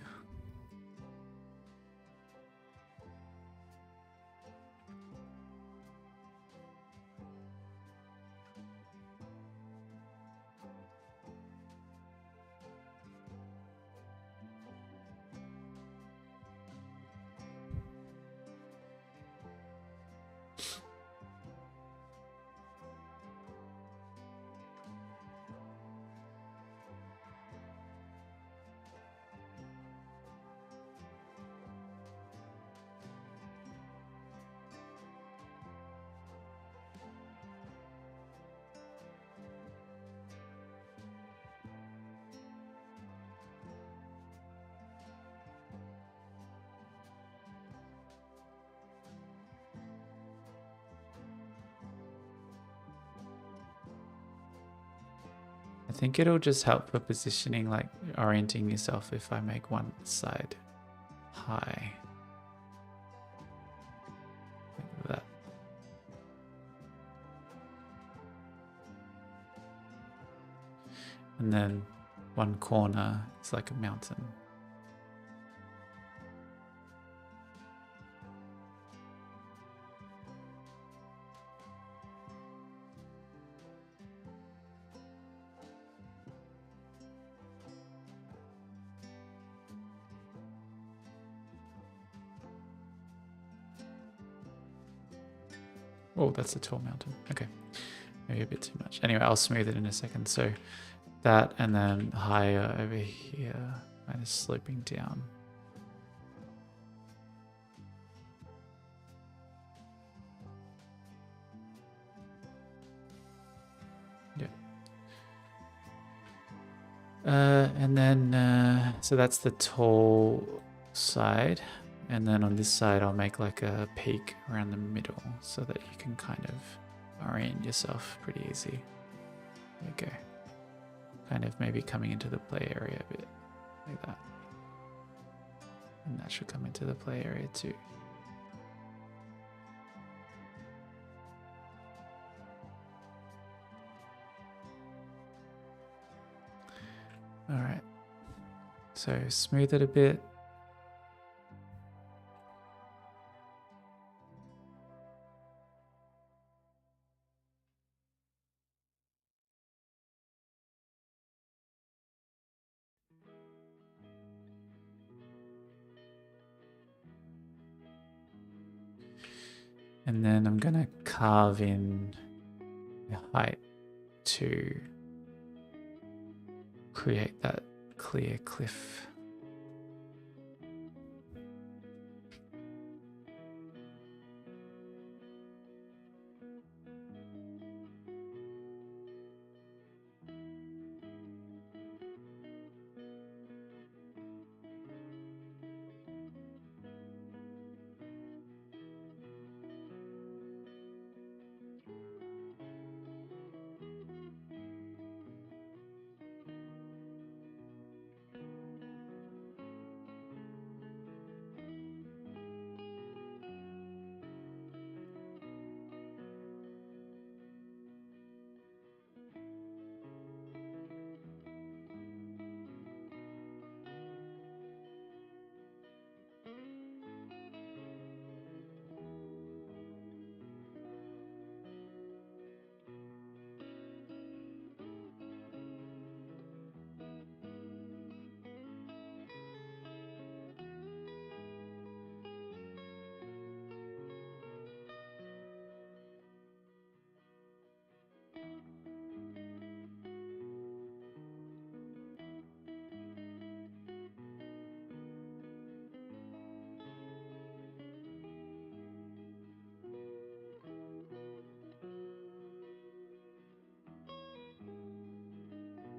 I think it'll just help for positioning, like orienting yourself if I make one side high. Like that. And then one corner is like a mountain. Oh, that's a tall mountain. Okay. Maybe a bit too much. Anyway, I'll smooth it in a second. So that, and then higher over here, kind of sloping down. Yeah. And then, so that's the tall side. And then on this side, I'll make like a peak around the middle so that you can kind of orient yourself pretty easy. There you go. Kind of maybe coming into the play area a bit, like that. And that should come into the play area too. All right. So smooth it a bit. And then I'm gonna carve in the height to create that clear cliff.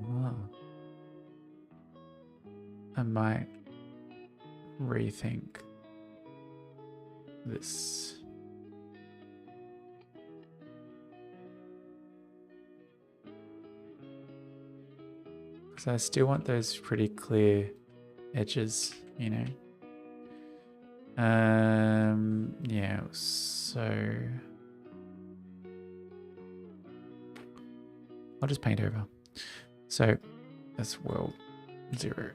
Wow. I might rethink this. Because I still want those pretty clear edges, you know. Yeah, so I'll just paint over. So that's world 0.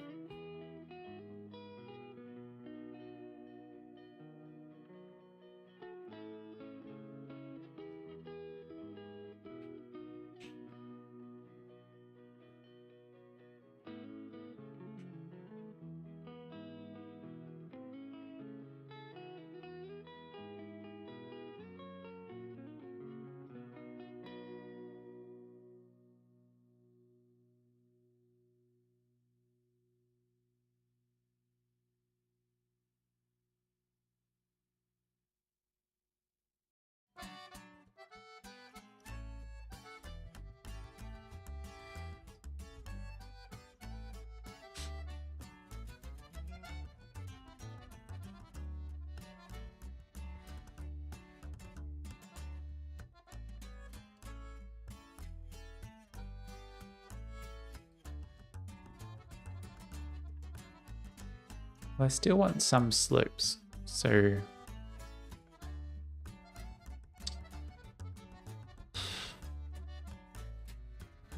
Well, I still want some slopes, so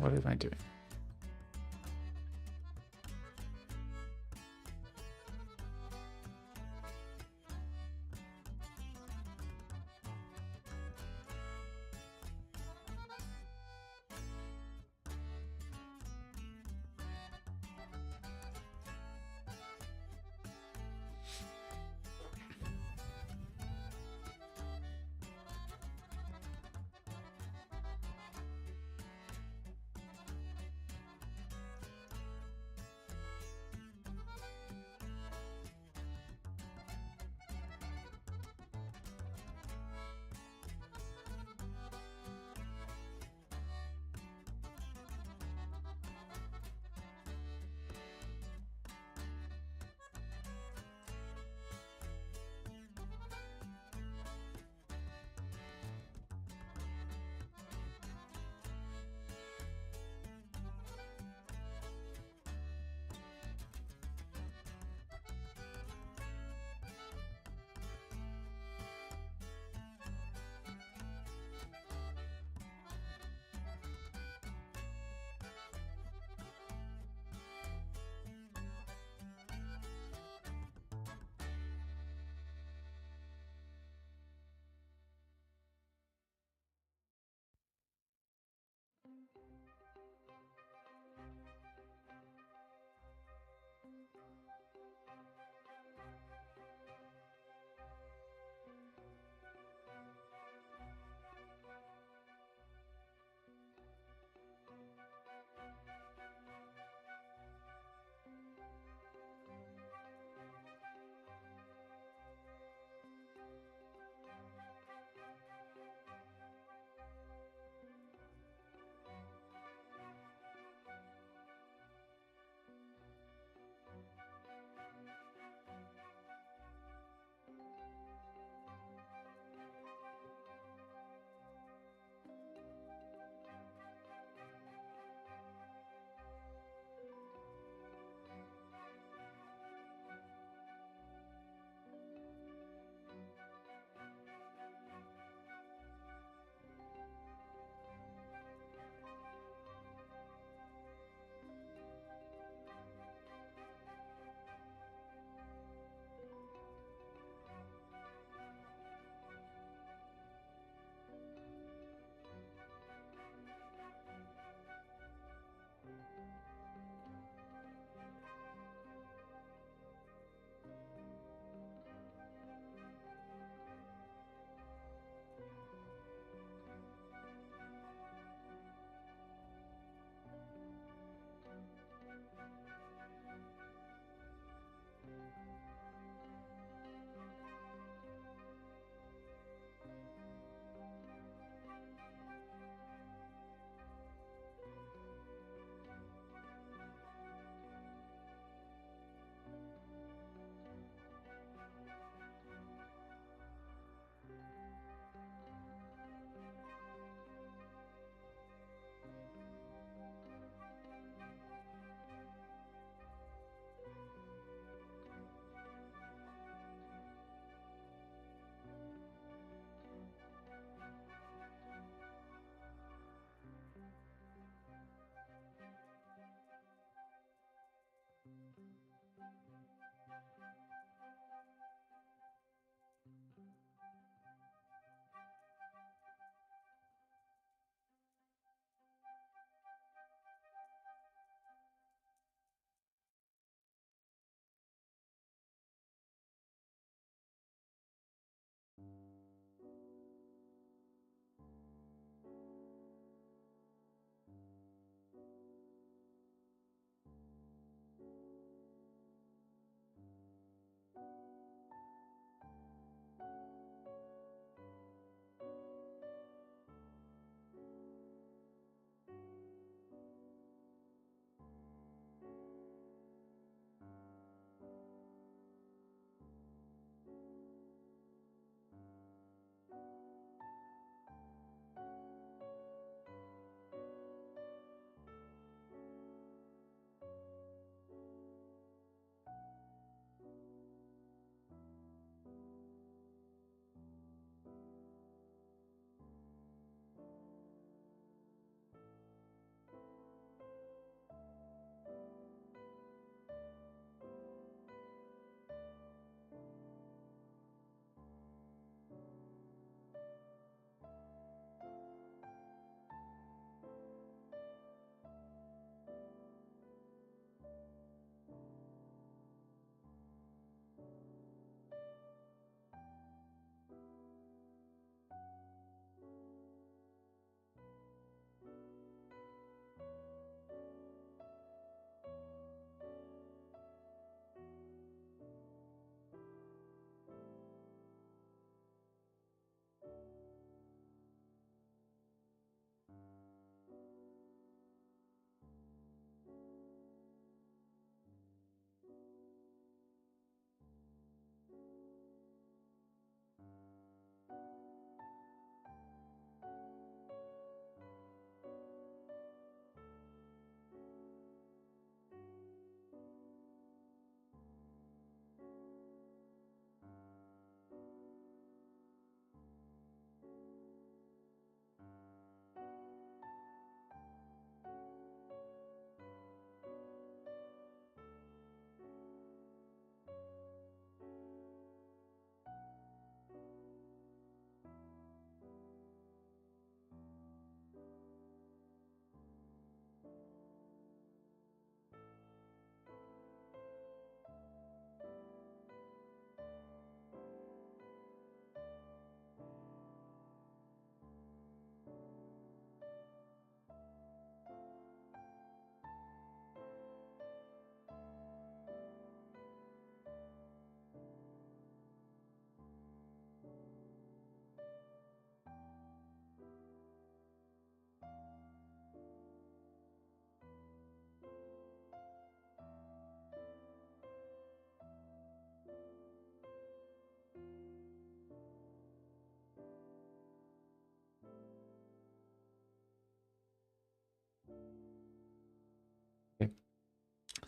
what am I doing?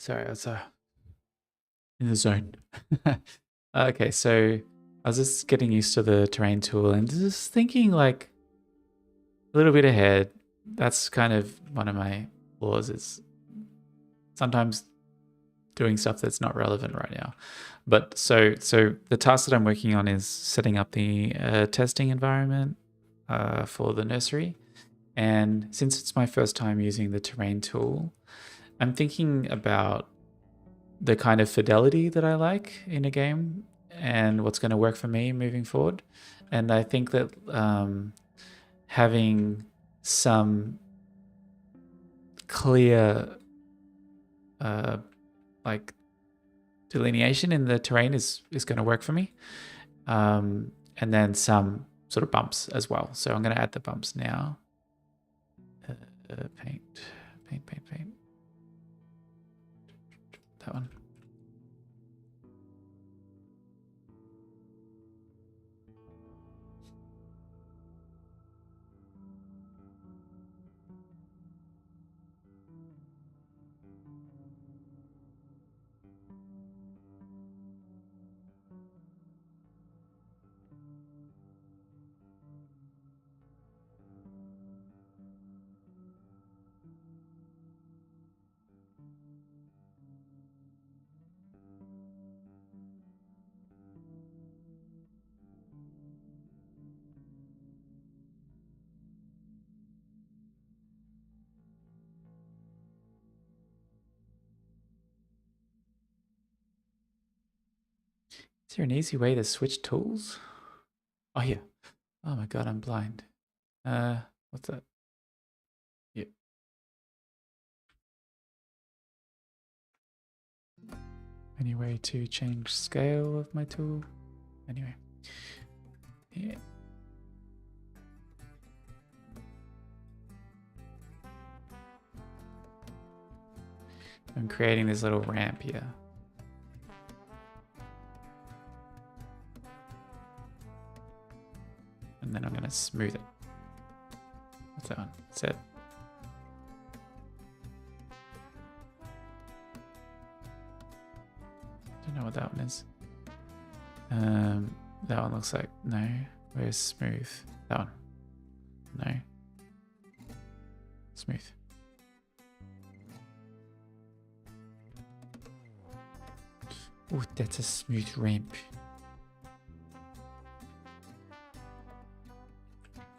Sorry, I was in the zone. Okay, so I was just getting used to the terrain tool and just thinking like a little bit ahead. That's kind of one of my flaws is sometimes doing stuff that's not relevant right now. But so the task that I'm working on is setting up the testing environment for the nursery. And since it's my first time using the terrain tool, I'm thinking about the kind of fidelity that I like in a game and what's going to work for me moving forward. And I think that having some clear like delineation in the terrain is going to work for me. And then some sort of bumps as well. So I'm going to add the bumps now. Paint. That one. Is there an easy way to switch tools? Oh, yeah. Oh my god, I'm blind. What's that? Yep. Any way to change scale of my tool? Anyway. Yeah. I'm creating this little ramp here. And then I'm going to smooth it. What's that one? Set. Don't know what that one is. That one looks like, no. Where's smooth? That one. No. Smooth. Oh, that's a smooth ramp.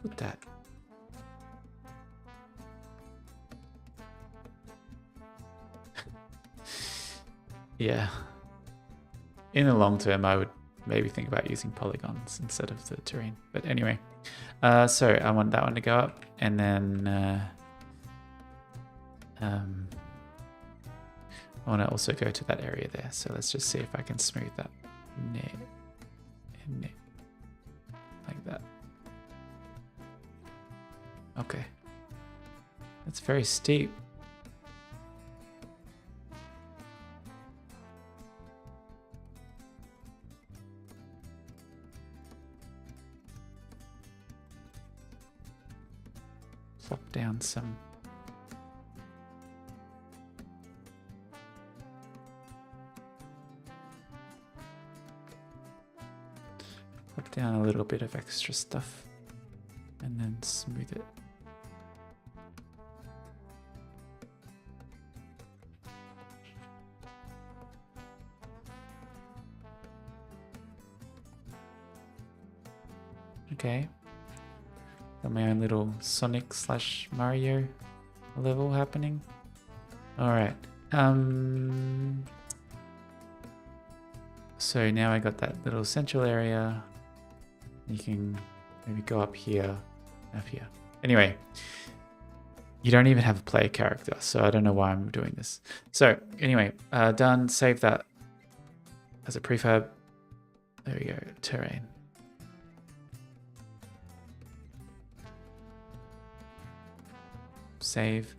Put that. Yeah. In the long term, I would maybe think about using polygons instead of the terrain. But anyway, so I want that one to go up, and then I want to also go to that area there. So let's just see if I can smooth that. Like that. Okay. That's very steep. Plop down some. Plop down a little bit of extra stuff and then smooth it. Okay. Got my own little Sonic / Mario level happening. Alright. So now I got that little central area. You can maybe go up here. Anyway, you don't even have a player character, so I don't know why I'm doing this. So anyway, done. Save that as a prefab. There we go. Terrain. Save.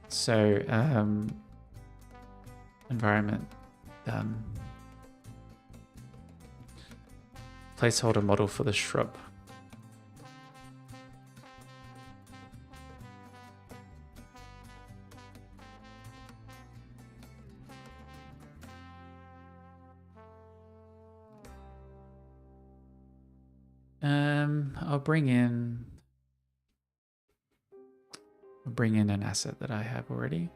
So environment done. Placeholder model for the shrub. I'll bring in an asset that I have already.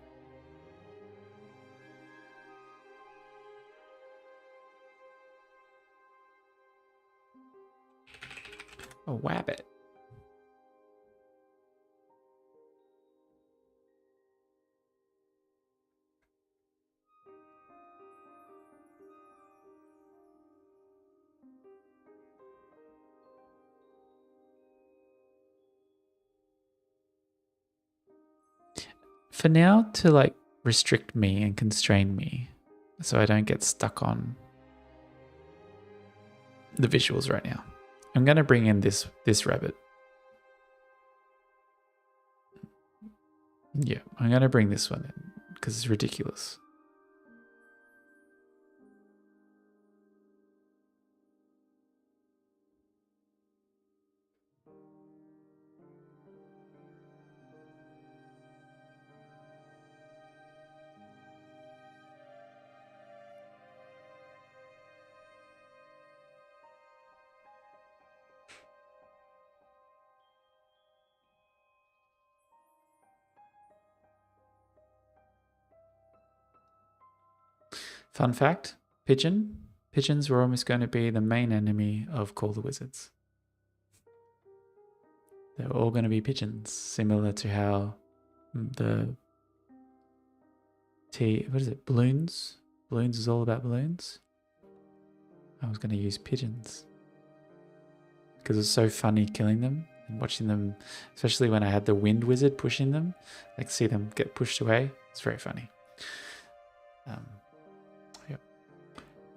A wabbit. For now, to like restrict me and constrain me so I don't get stuck on the visuals right now, I'm going to bring in this rabbit. Yeah, I'm going to bring this one in because it's ridiculous. Fun fact, pigeons were almost going to be the main enemy of Call the Wizards. They were all going to be pigeons, similar to how the balloons? Balloons is all about balloons. I was going to use pigeons because it's so funny killing them and watching them, especially when I had the wind wizard pushing them, like see them get pushed away. It's very funny.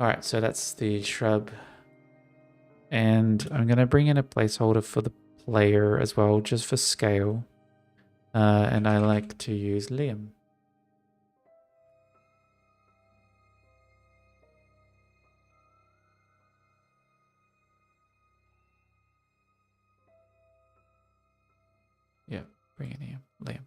All right, so that's the shrub. And I'm going to bring in a placeholder for the player as well, just for scale. And I like to use Liam. Yeah, bring in here, Liam.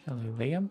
Hello, Liam.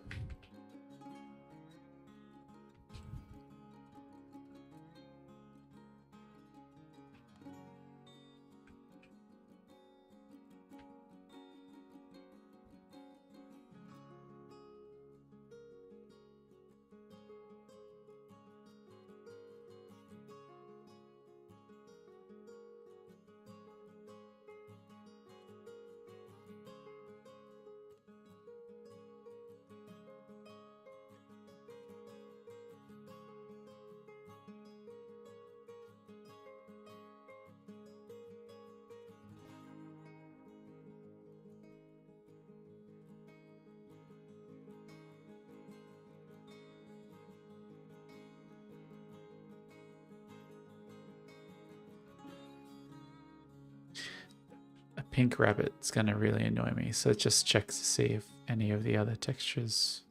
pink rabbit's gonna really annoy me. So just check to see if any of the other textures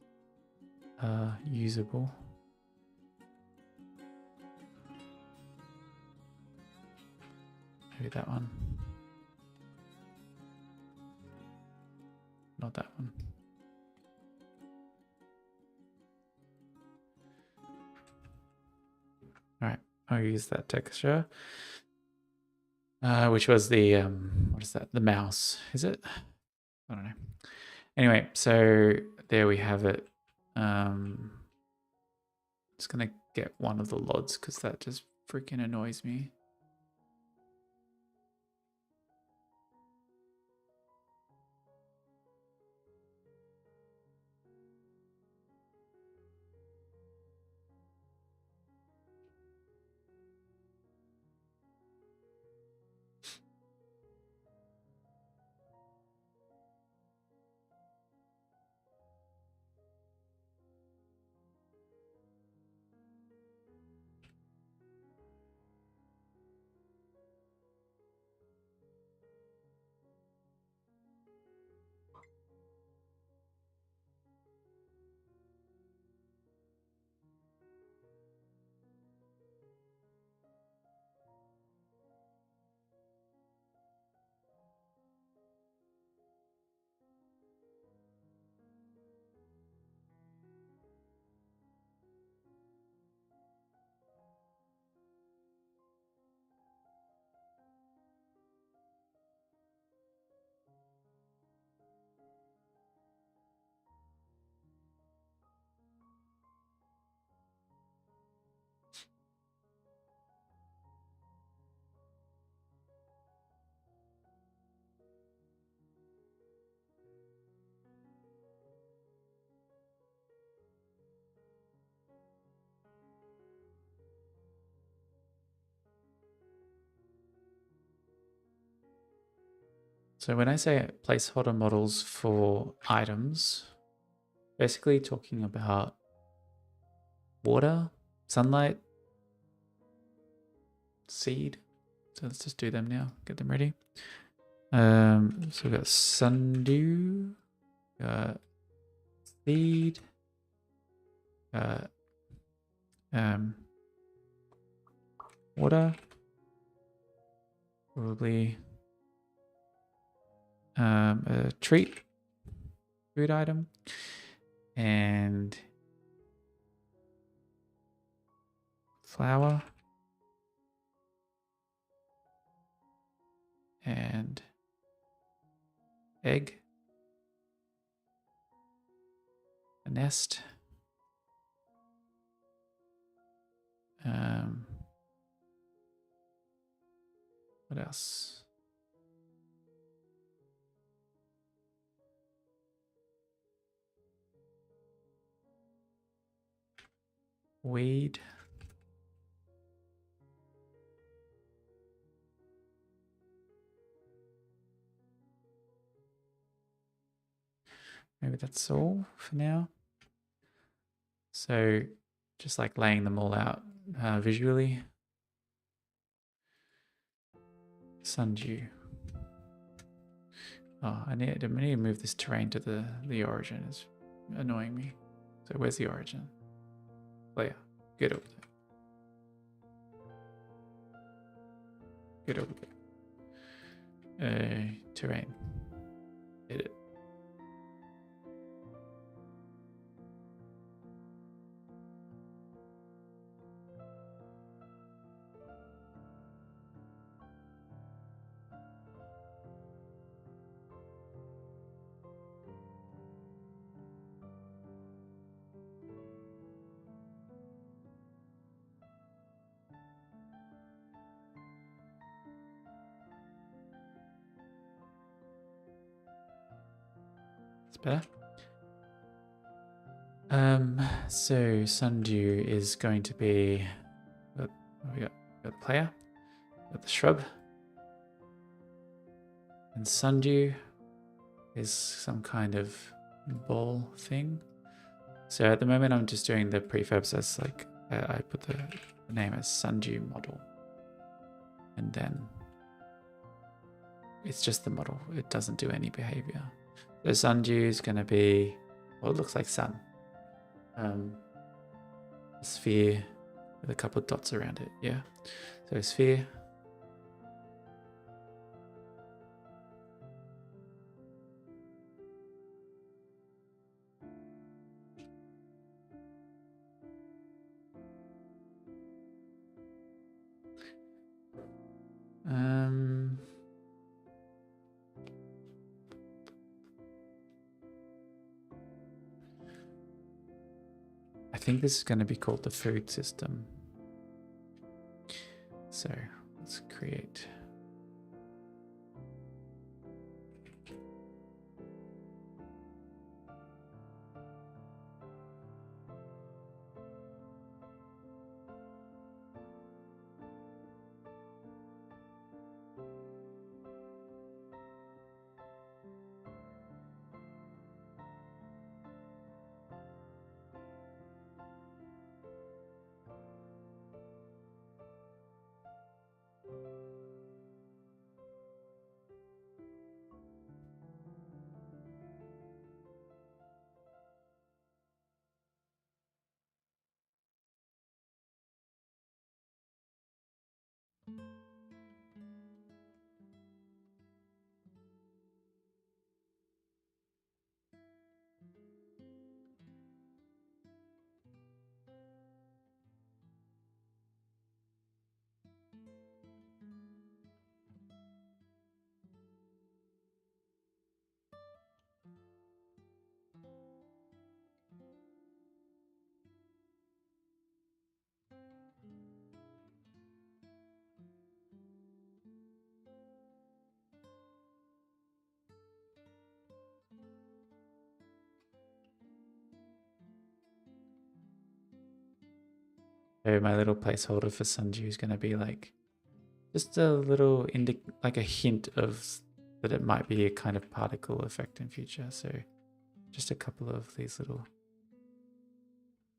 are usable. Maybe that one. Not that one. All right, I'll use that texture. Which was the, what is that? The mouse, is it? I don't know. Anyway, so there we have it. Just gonna get one of the LODs because that just freaking annoys me. So when I say placeholder models for items, basically talking about water, sunlight, seed. So let's just do them now, get them ready. So we've got sundew, got seed, got water, probably a treat, food item, and flour, and egg, a nest, what else? Weed. Maybe that's all for now. So just like laying them all out visually. Sundew. Oh, I need to move this terrain to the origin. It's annoying me. So where's the origin? Layer. Get over there. Get over there. Terrain. Edit. Better. So sundew is going to be we got the player, got the shrub, and sundew is some kind of ball thing. So at the moment I'm just doing the prefabs as like I put the name as sundew model, and then it's just the model. It doesn't do any behavior. The sundew is going to be, well, it looks like sun. A sphere with a couple of dots around it. Yeah. So sphere. I think this is going to be called the food system. So let's create. So my little placeholder for sundew is going to be like just a little like a hint of that it might be a kind of particle effect in future. So just a couple of these little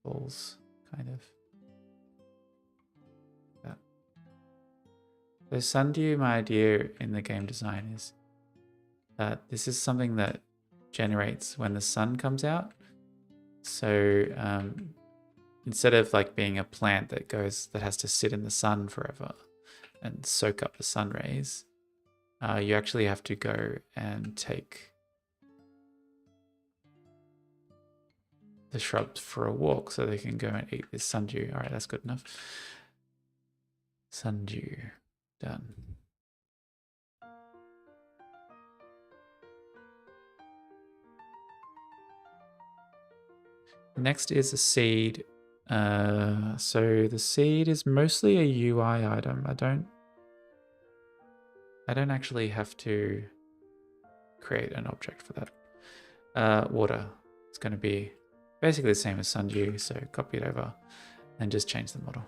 balls, kind of. That. So sundew, my idea in the game design is that this is something that generates when the sun comes out. So instead of like being a plant that has to sit in the sun forever and soak up the sun rays, you actually have to go and take the shrubs for a walk so they can go and eat this sundew. All right, that's good enough. Sundew, done. Next is a seed. So the seed is mostly a UI item. I don't actually have to create an object for that. Water. It's going to be basically the same as sundew, so copy it over and just change the model.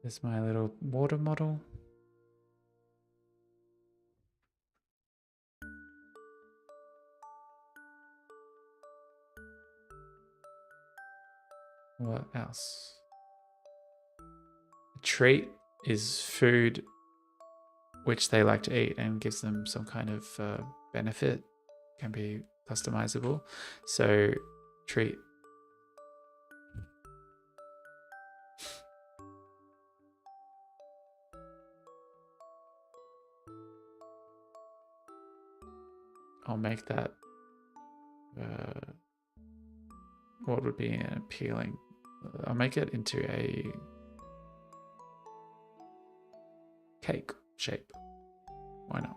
There's my little water model. What else? A treat is food which they like to eat and gives them some kind of benefit. Can be customizable. So treat. I'll make that. What would be appealing? I'll make it into a cake shape. Why not?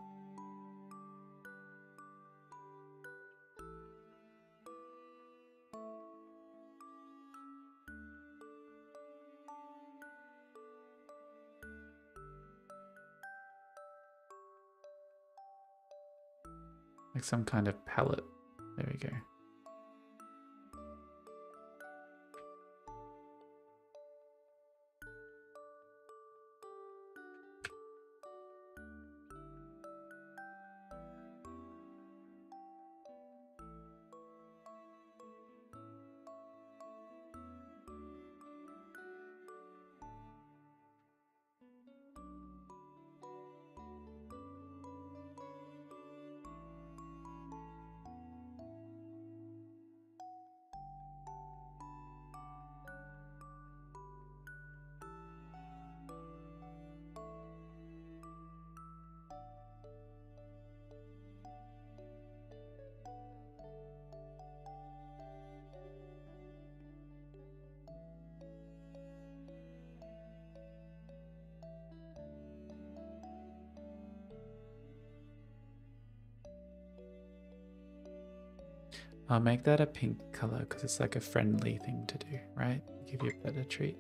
Like some kind of palette. There we go. I'll make that a pink color because it's like a friendly thing to do, right? Give you a better treat.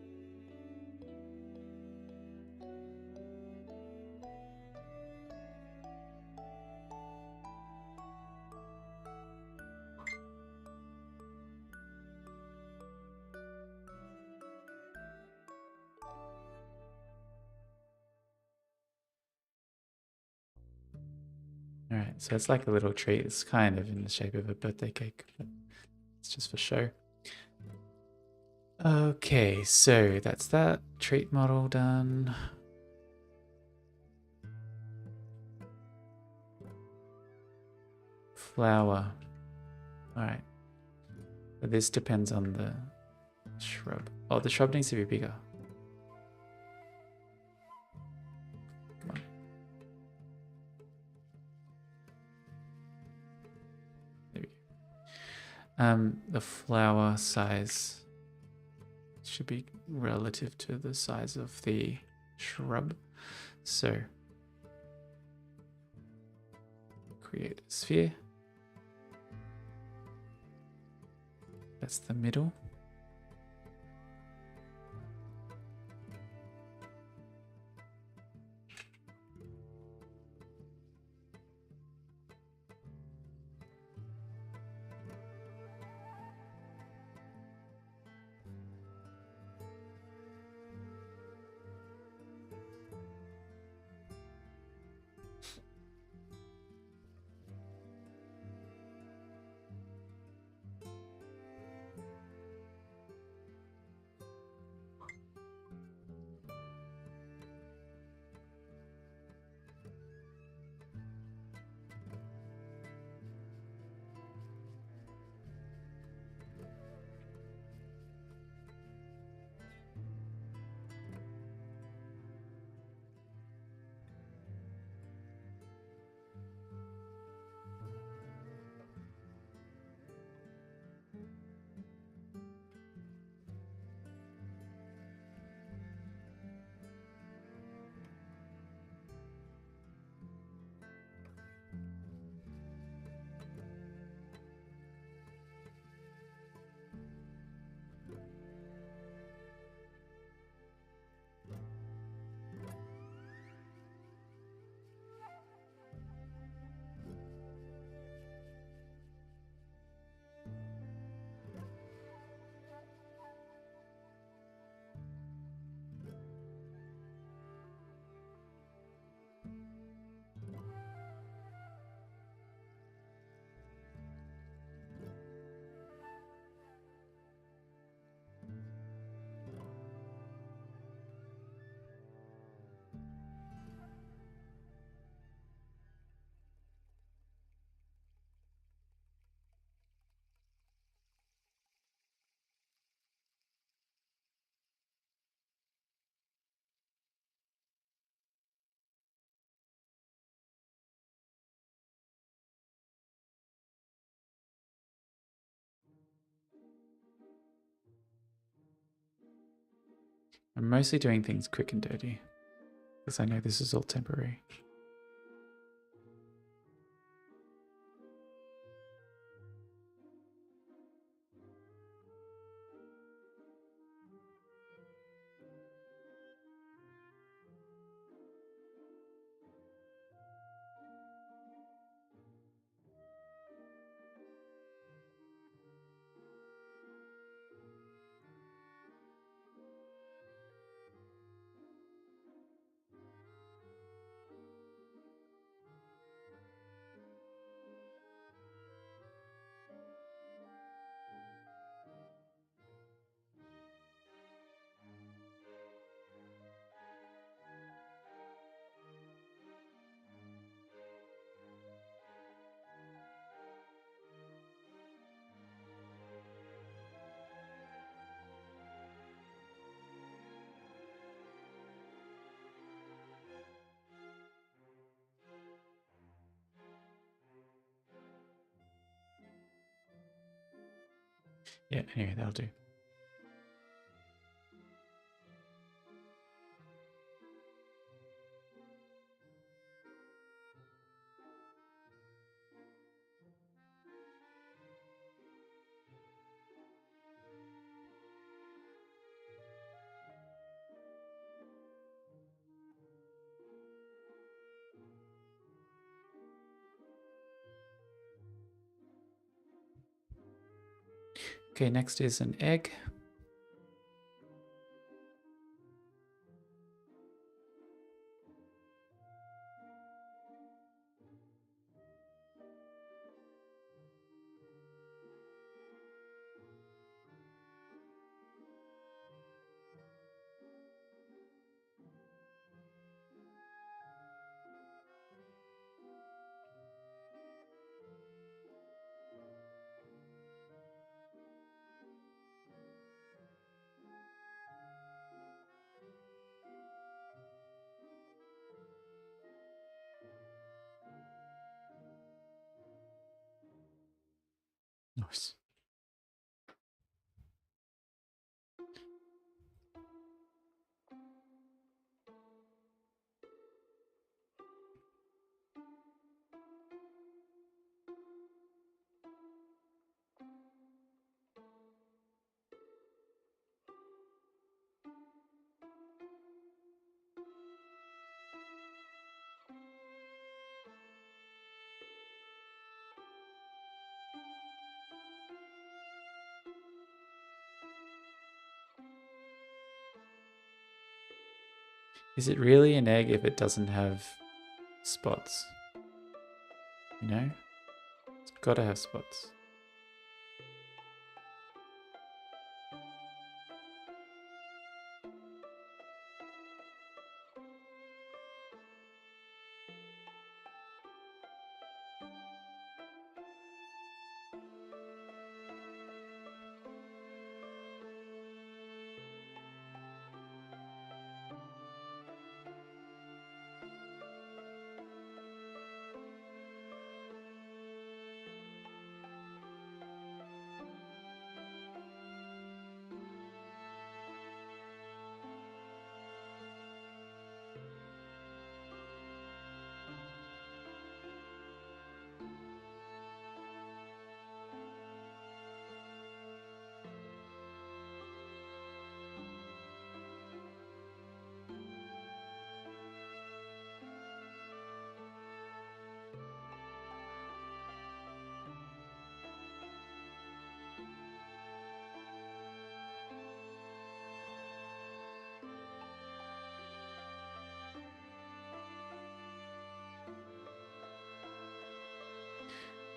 All right, so it's like a little treat. It's kind of in the shape of a birthday cake, but it's just for show. Okay, so that's that treat model done. Flower. All right. But this depends on the shrub. Oh, the shrub needs to be bigger. Come on. There we go. The flower size should be relative to the size of the shrub. So create a sphere. That's the middle. I'm mostly doing things quick and dirty because I know this is all temporary. Yeah, anyway, that'll do. Okay, next is an egg. Nice. Is it really an egg if it doesn't have spots? You know? It's gotta have spots.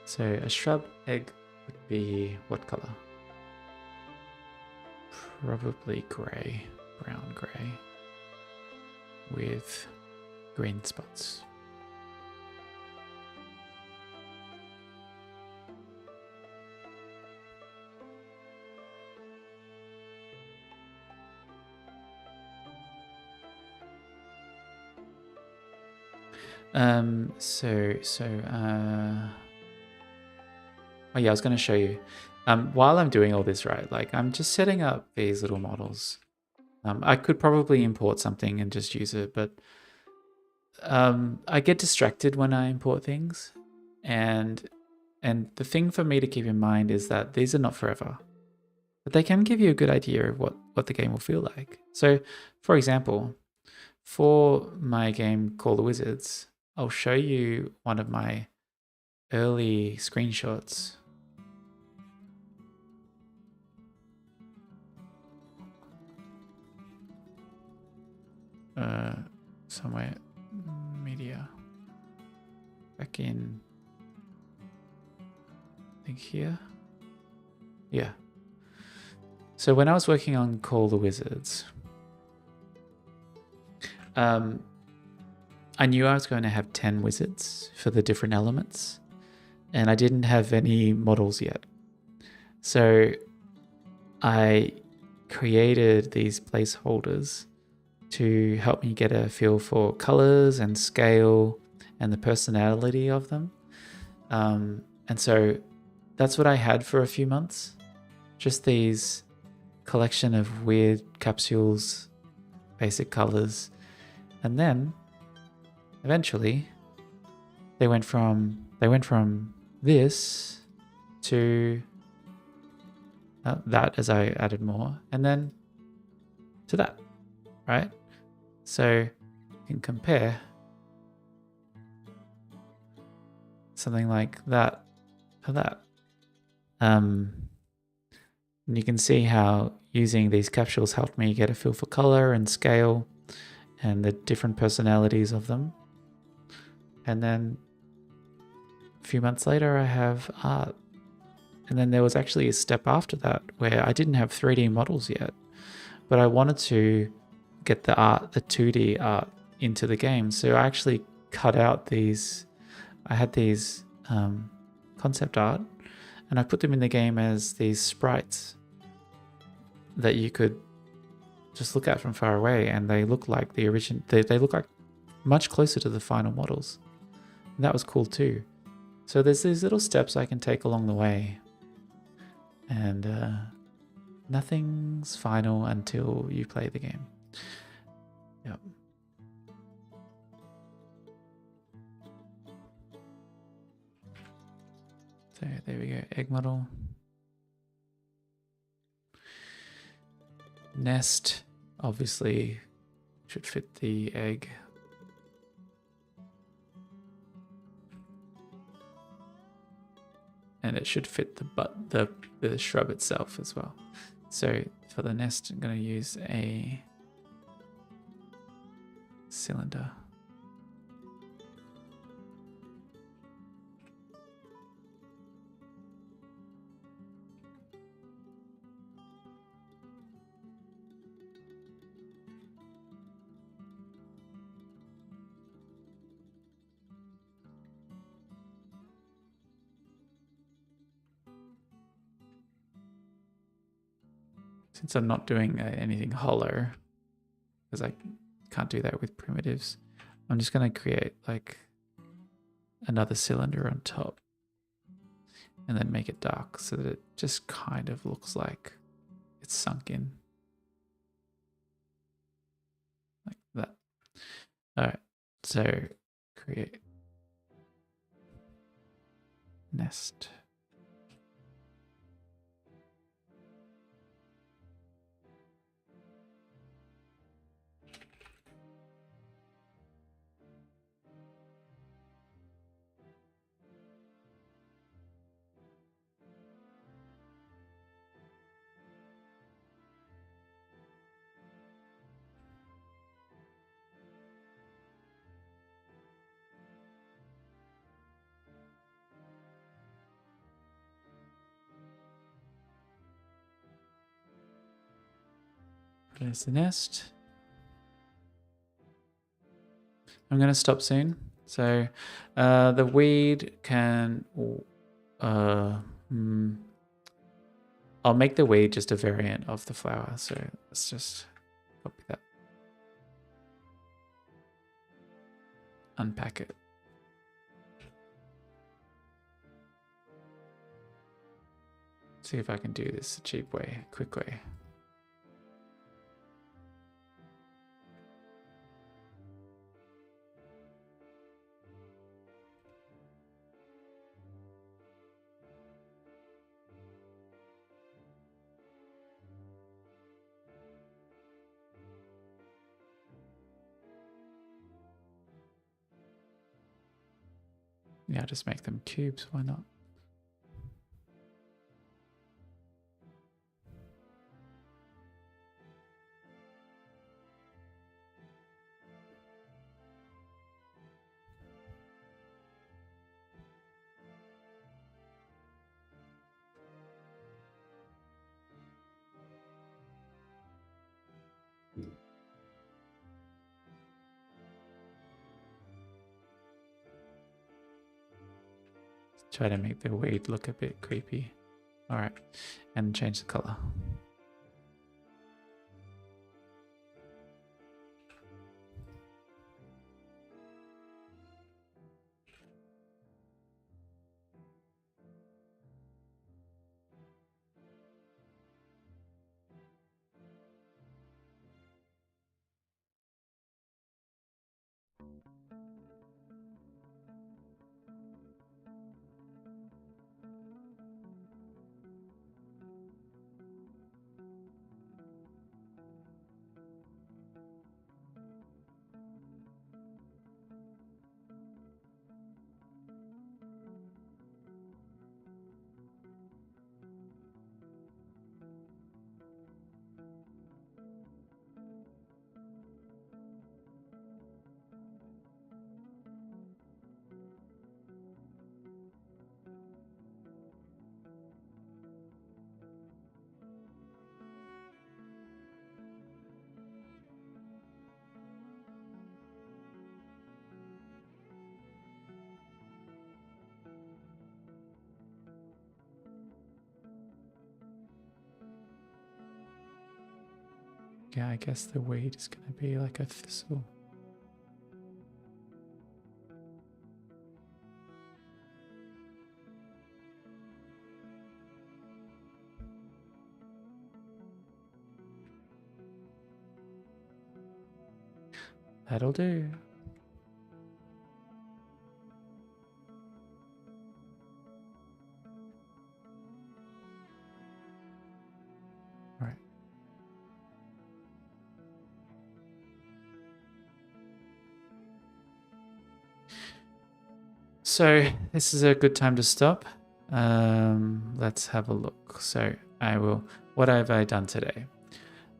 So a shrub egg would be what color? Probably grey, brown grey, with green spots. Oh yeah, I was going to show you. While I'm doing all this, right, like I'm just setting up these little models I could probably import something and just use it, but I get distracted when I import things, and the thing for me to keep in mind is that these are not forever, but they can give you a good idea of what the game will feel like. So, for example, for my game Call the Wizards, I'll show you one of my early screenshots. Somewhere media back in, I think here. Yeah. So when I was working on Call the Wizards, I knew I was going to have 10 wizards for the different elements, and I didn't have any models yet. So I created these placeholders to help me get a feel for colors and scale and the personality of them. And so that's what I had for a few months. Just these collection of weird capsules, basic colors. And then eventually they went from this to that as I added more, and then to that, right? So you can compare something like that to that. And you can see how using these capsules helped me get a feel for color and scale and the different personalities of them. And then a few months later, I have art. And then there was actually a step after that where I didn't have 3D models yet, but I wanted to get the art, the 2D art into the game. So I actually cut out these, I had these concept art, and I put them in the game as these sprites that you could just look at from far away, and they look like the origin. They look like much closer to the final models. And that was cool too. So there's these little steps I can take along the way, and nothing's final until you play the game. Yep. So there we go, egg model. Nest obviously should fit the egg. And it should fit the shrub itself as well. So for the nest, I'm going to use a cylinder. Since I'm not doing anything hollow, because I can't do that with primitives, I'm just going to create like another cylinder on top and then make it dark so that it just kind of looks like it's sunk in. Like that. All right, so create nest. There's the nest. I'm going to stop soon. So the weed can... I'll make the weed just a variant of the flower. So let's just copy that. Unpack it. See if I can do this a cheap way, quick way. Yeah, just make them cubes. Why not? Try to make the weed look a bit creepy. All right, and change the color. Yeah, I guess the weed is going to be like a thistle. That'll do. All right. So this is a good time to stop. Let's have a look. So what have I done today?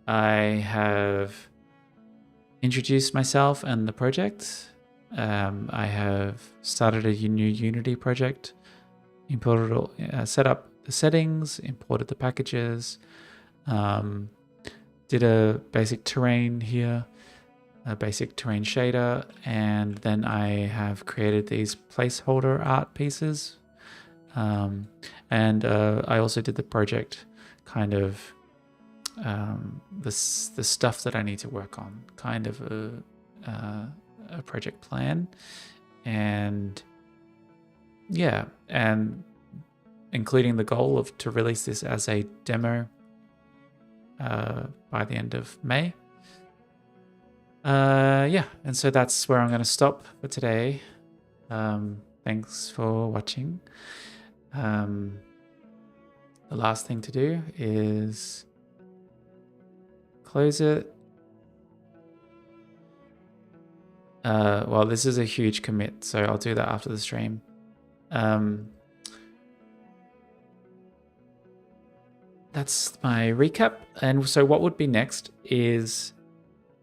I have introduced myself and the project. I have started a new Unity project, set up the settings, imported the packages, did a basic terrain here, a basic terrain shader, and then I have created these placeholder art pieces. And I also did the project kind of the stuff that I need to work on, kind of a project plan, and yeah, and including the goal of to release this as a demo by the end of May. Yeah, and so that's where I'm going to stop for today. Thanks for watching. The last thing to do is close it. Well, this is a huge commit, so I'll do that after the stream. That's my recap. And so what would be next is,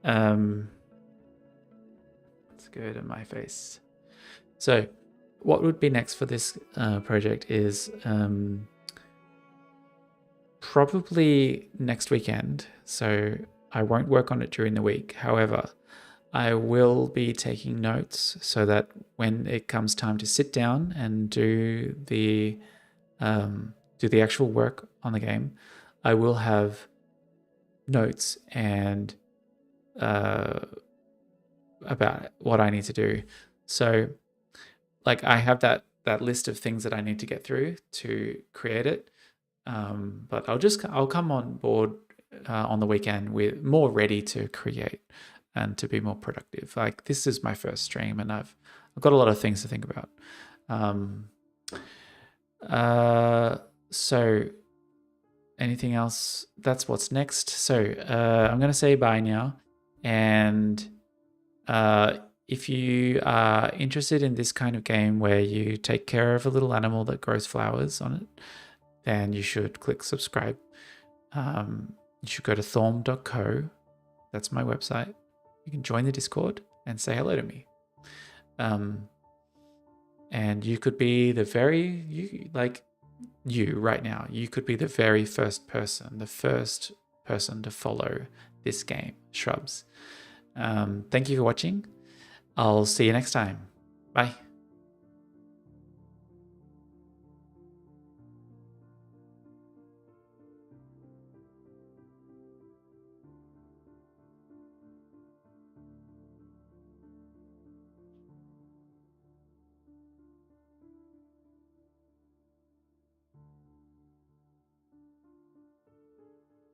let's go to my face. So what would be next for this project is probably next weekend. So I won't work on it during the week. However, I will be taking notes so that when it comes time to sit down and do the actual work on the game, I will have notes and about what I need to do. So like I have that list of things that I need to get through to create it. But I'll come on board on the weekend with more ready to create and to be more productive. Like this is my first stream and I've got a lot of things to think about. So anything else? That's what's next. So I'm going to say bye now. And if you are interested in this kind of game where you take care of a little animal that grows flowers on it, then you should click subscribe. You should go to thorm.co. That's my website. You can join the Discord and say hello to me. And you could be the right now, you could be the very first person to follow this game, Shrubs. Thank you for watching. I'll see you next time. Bye.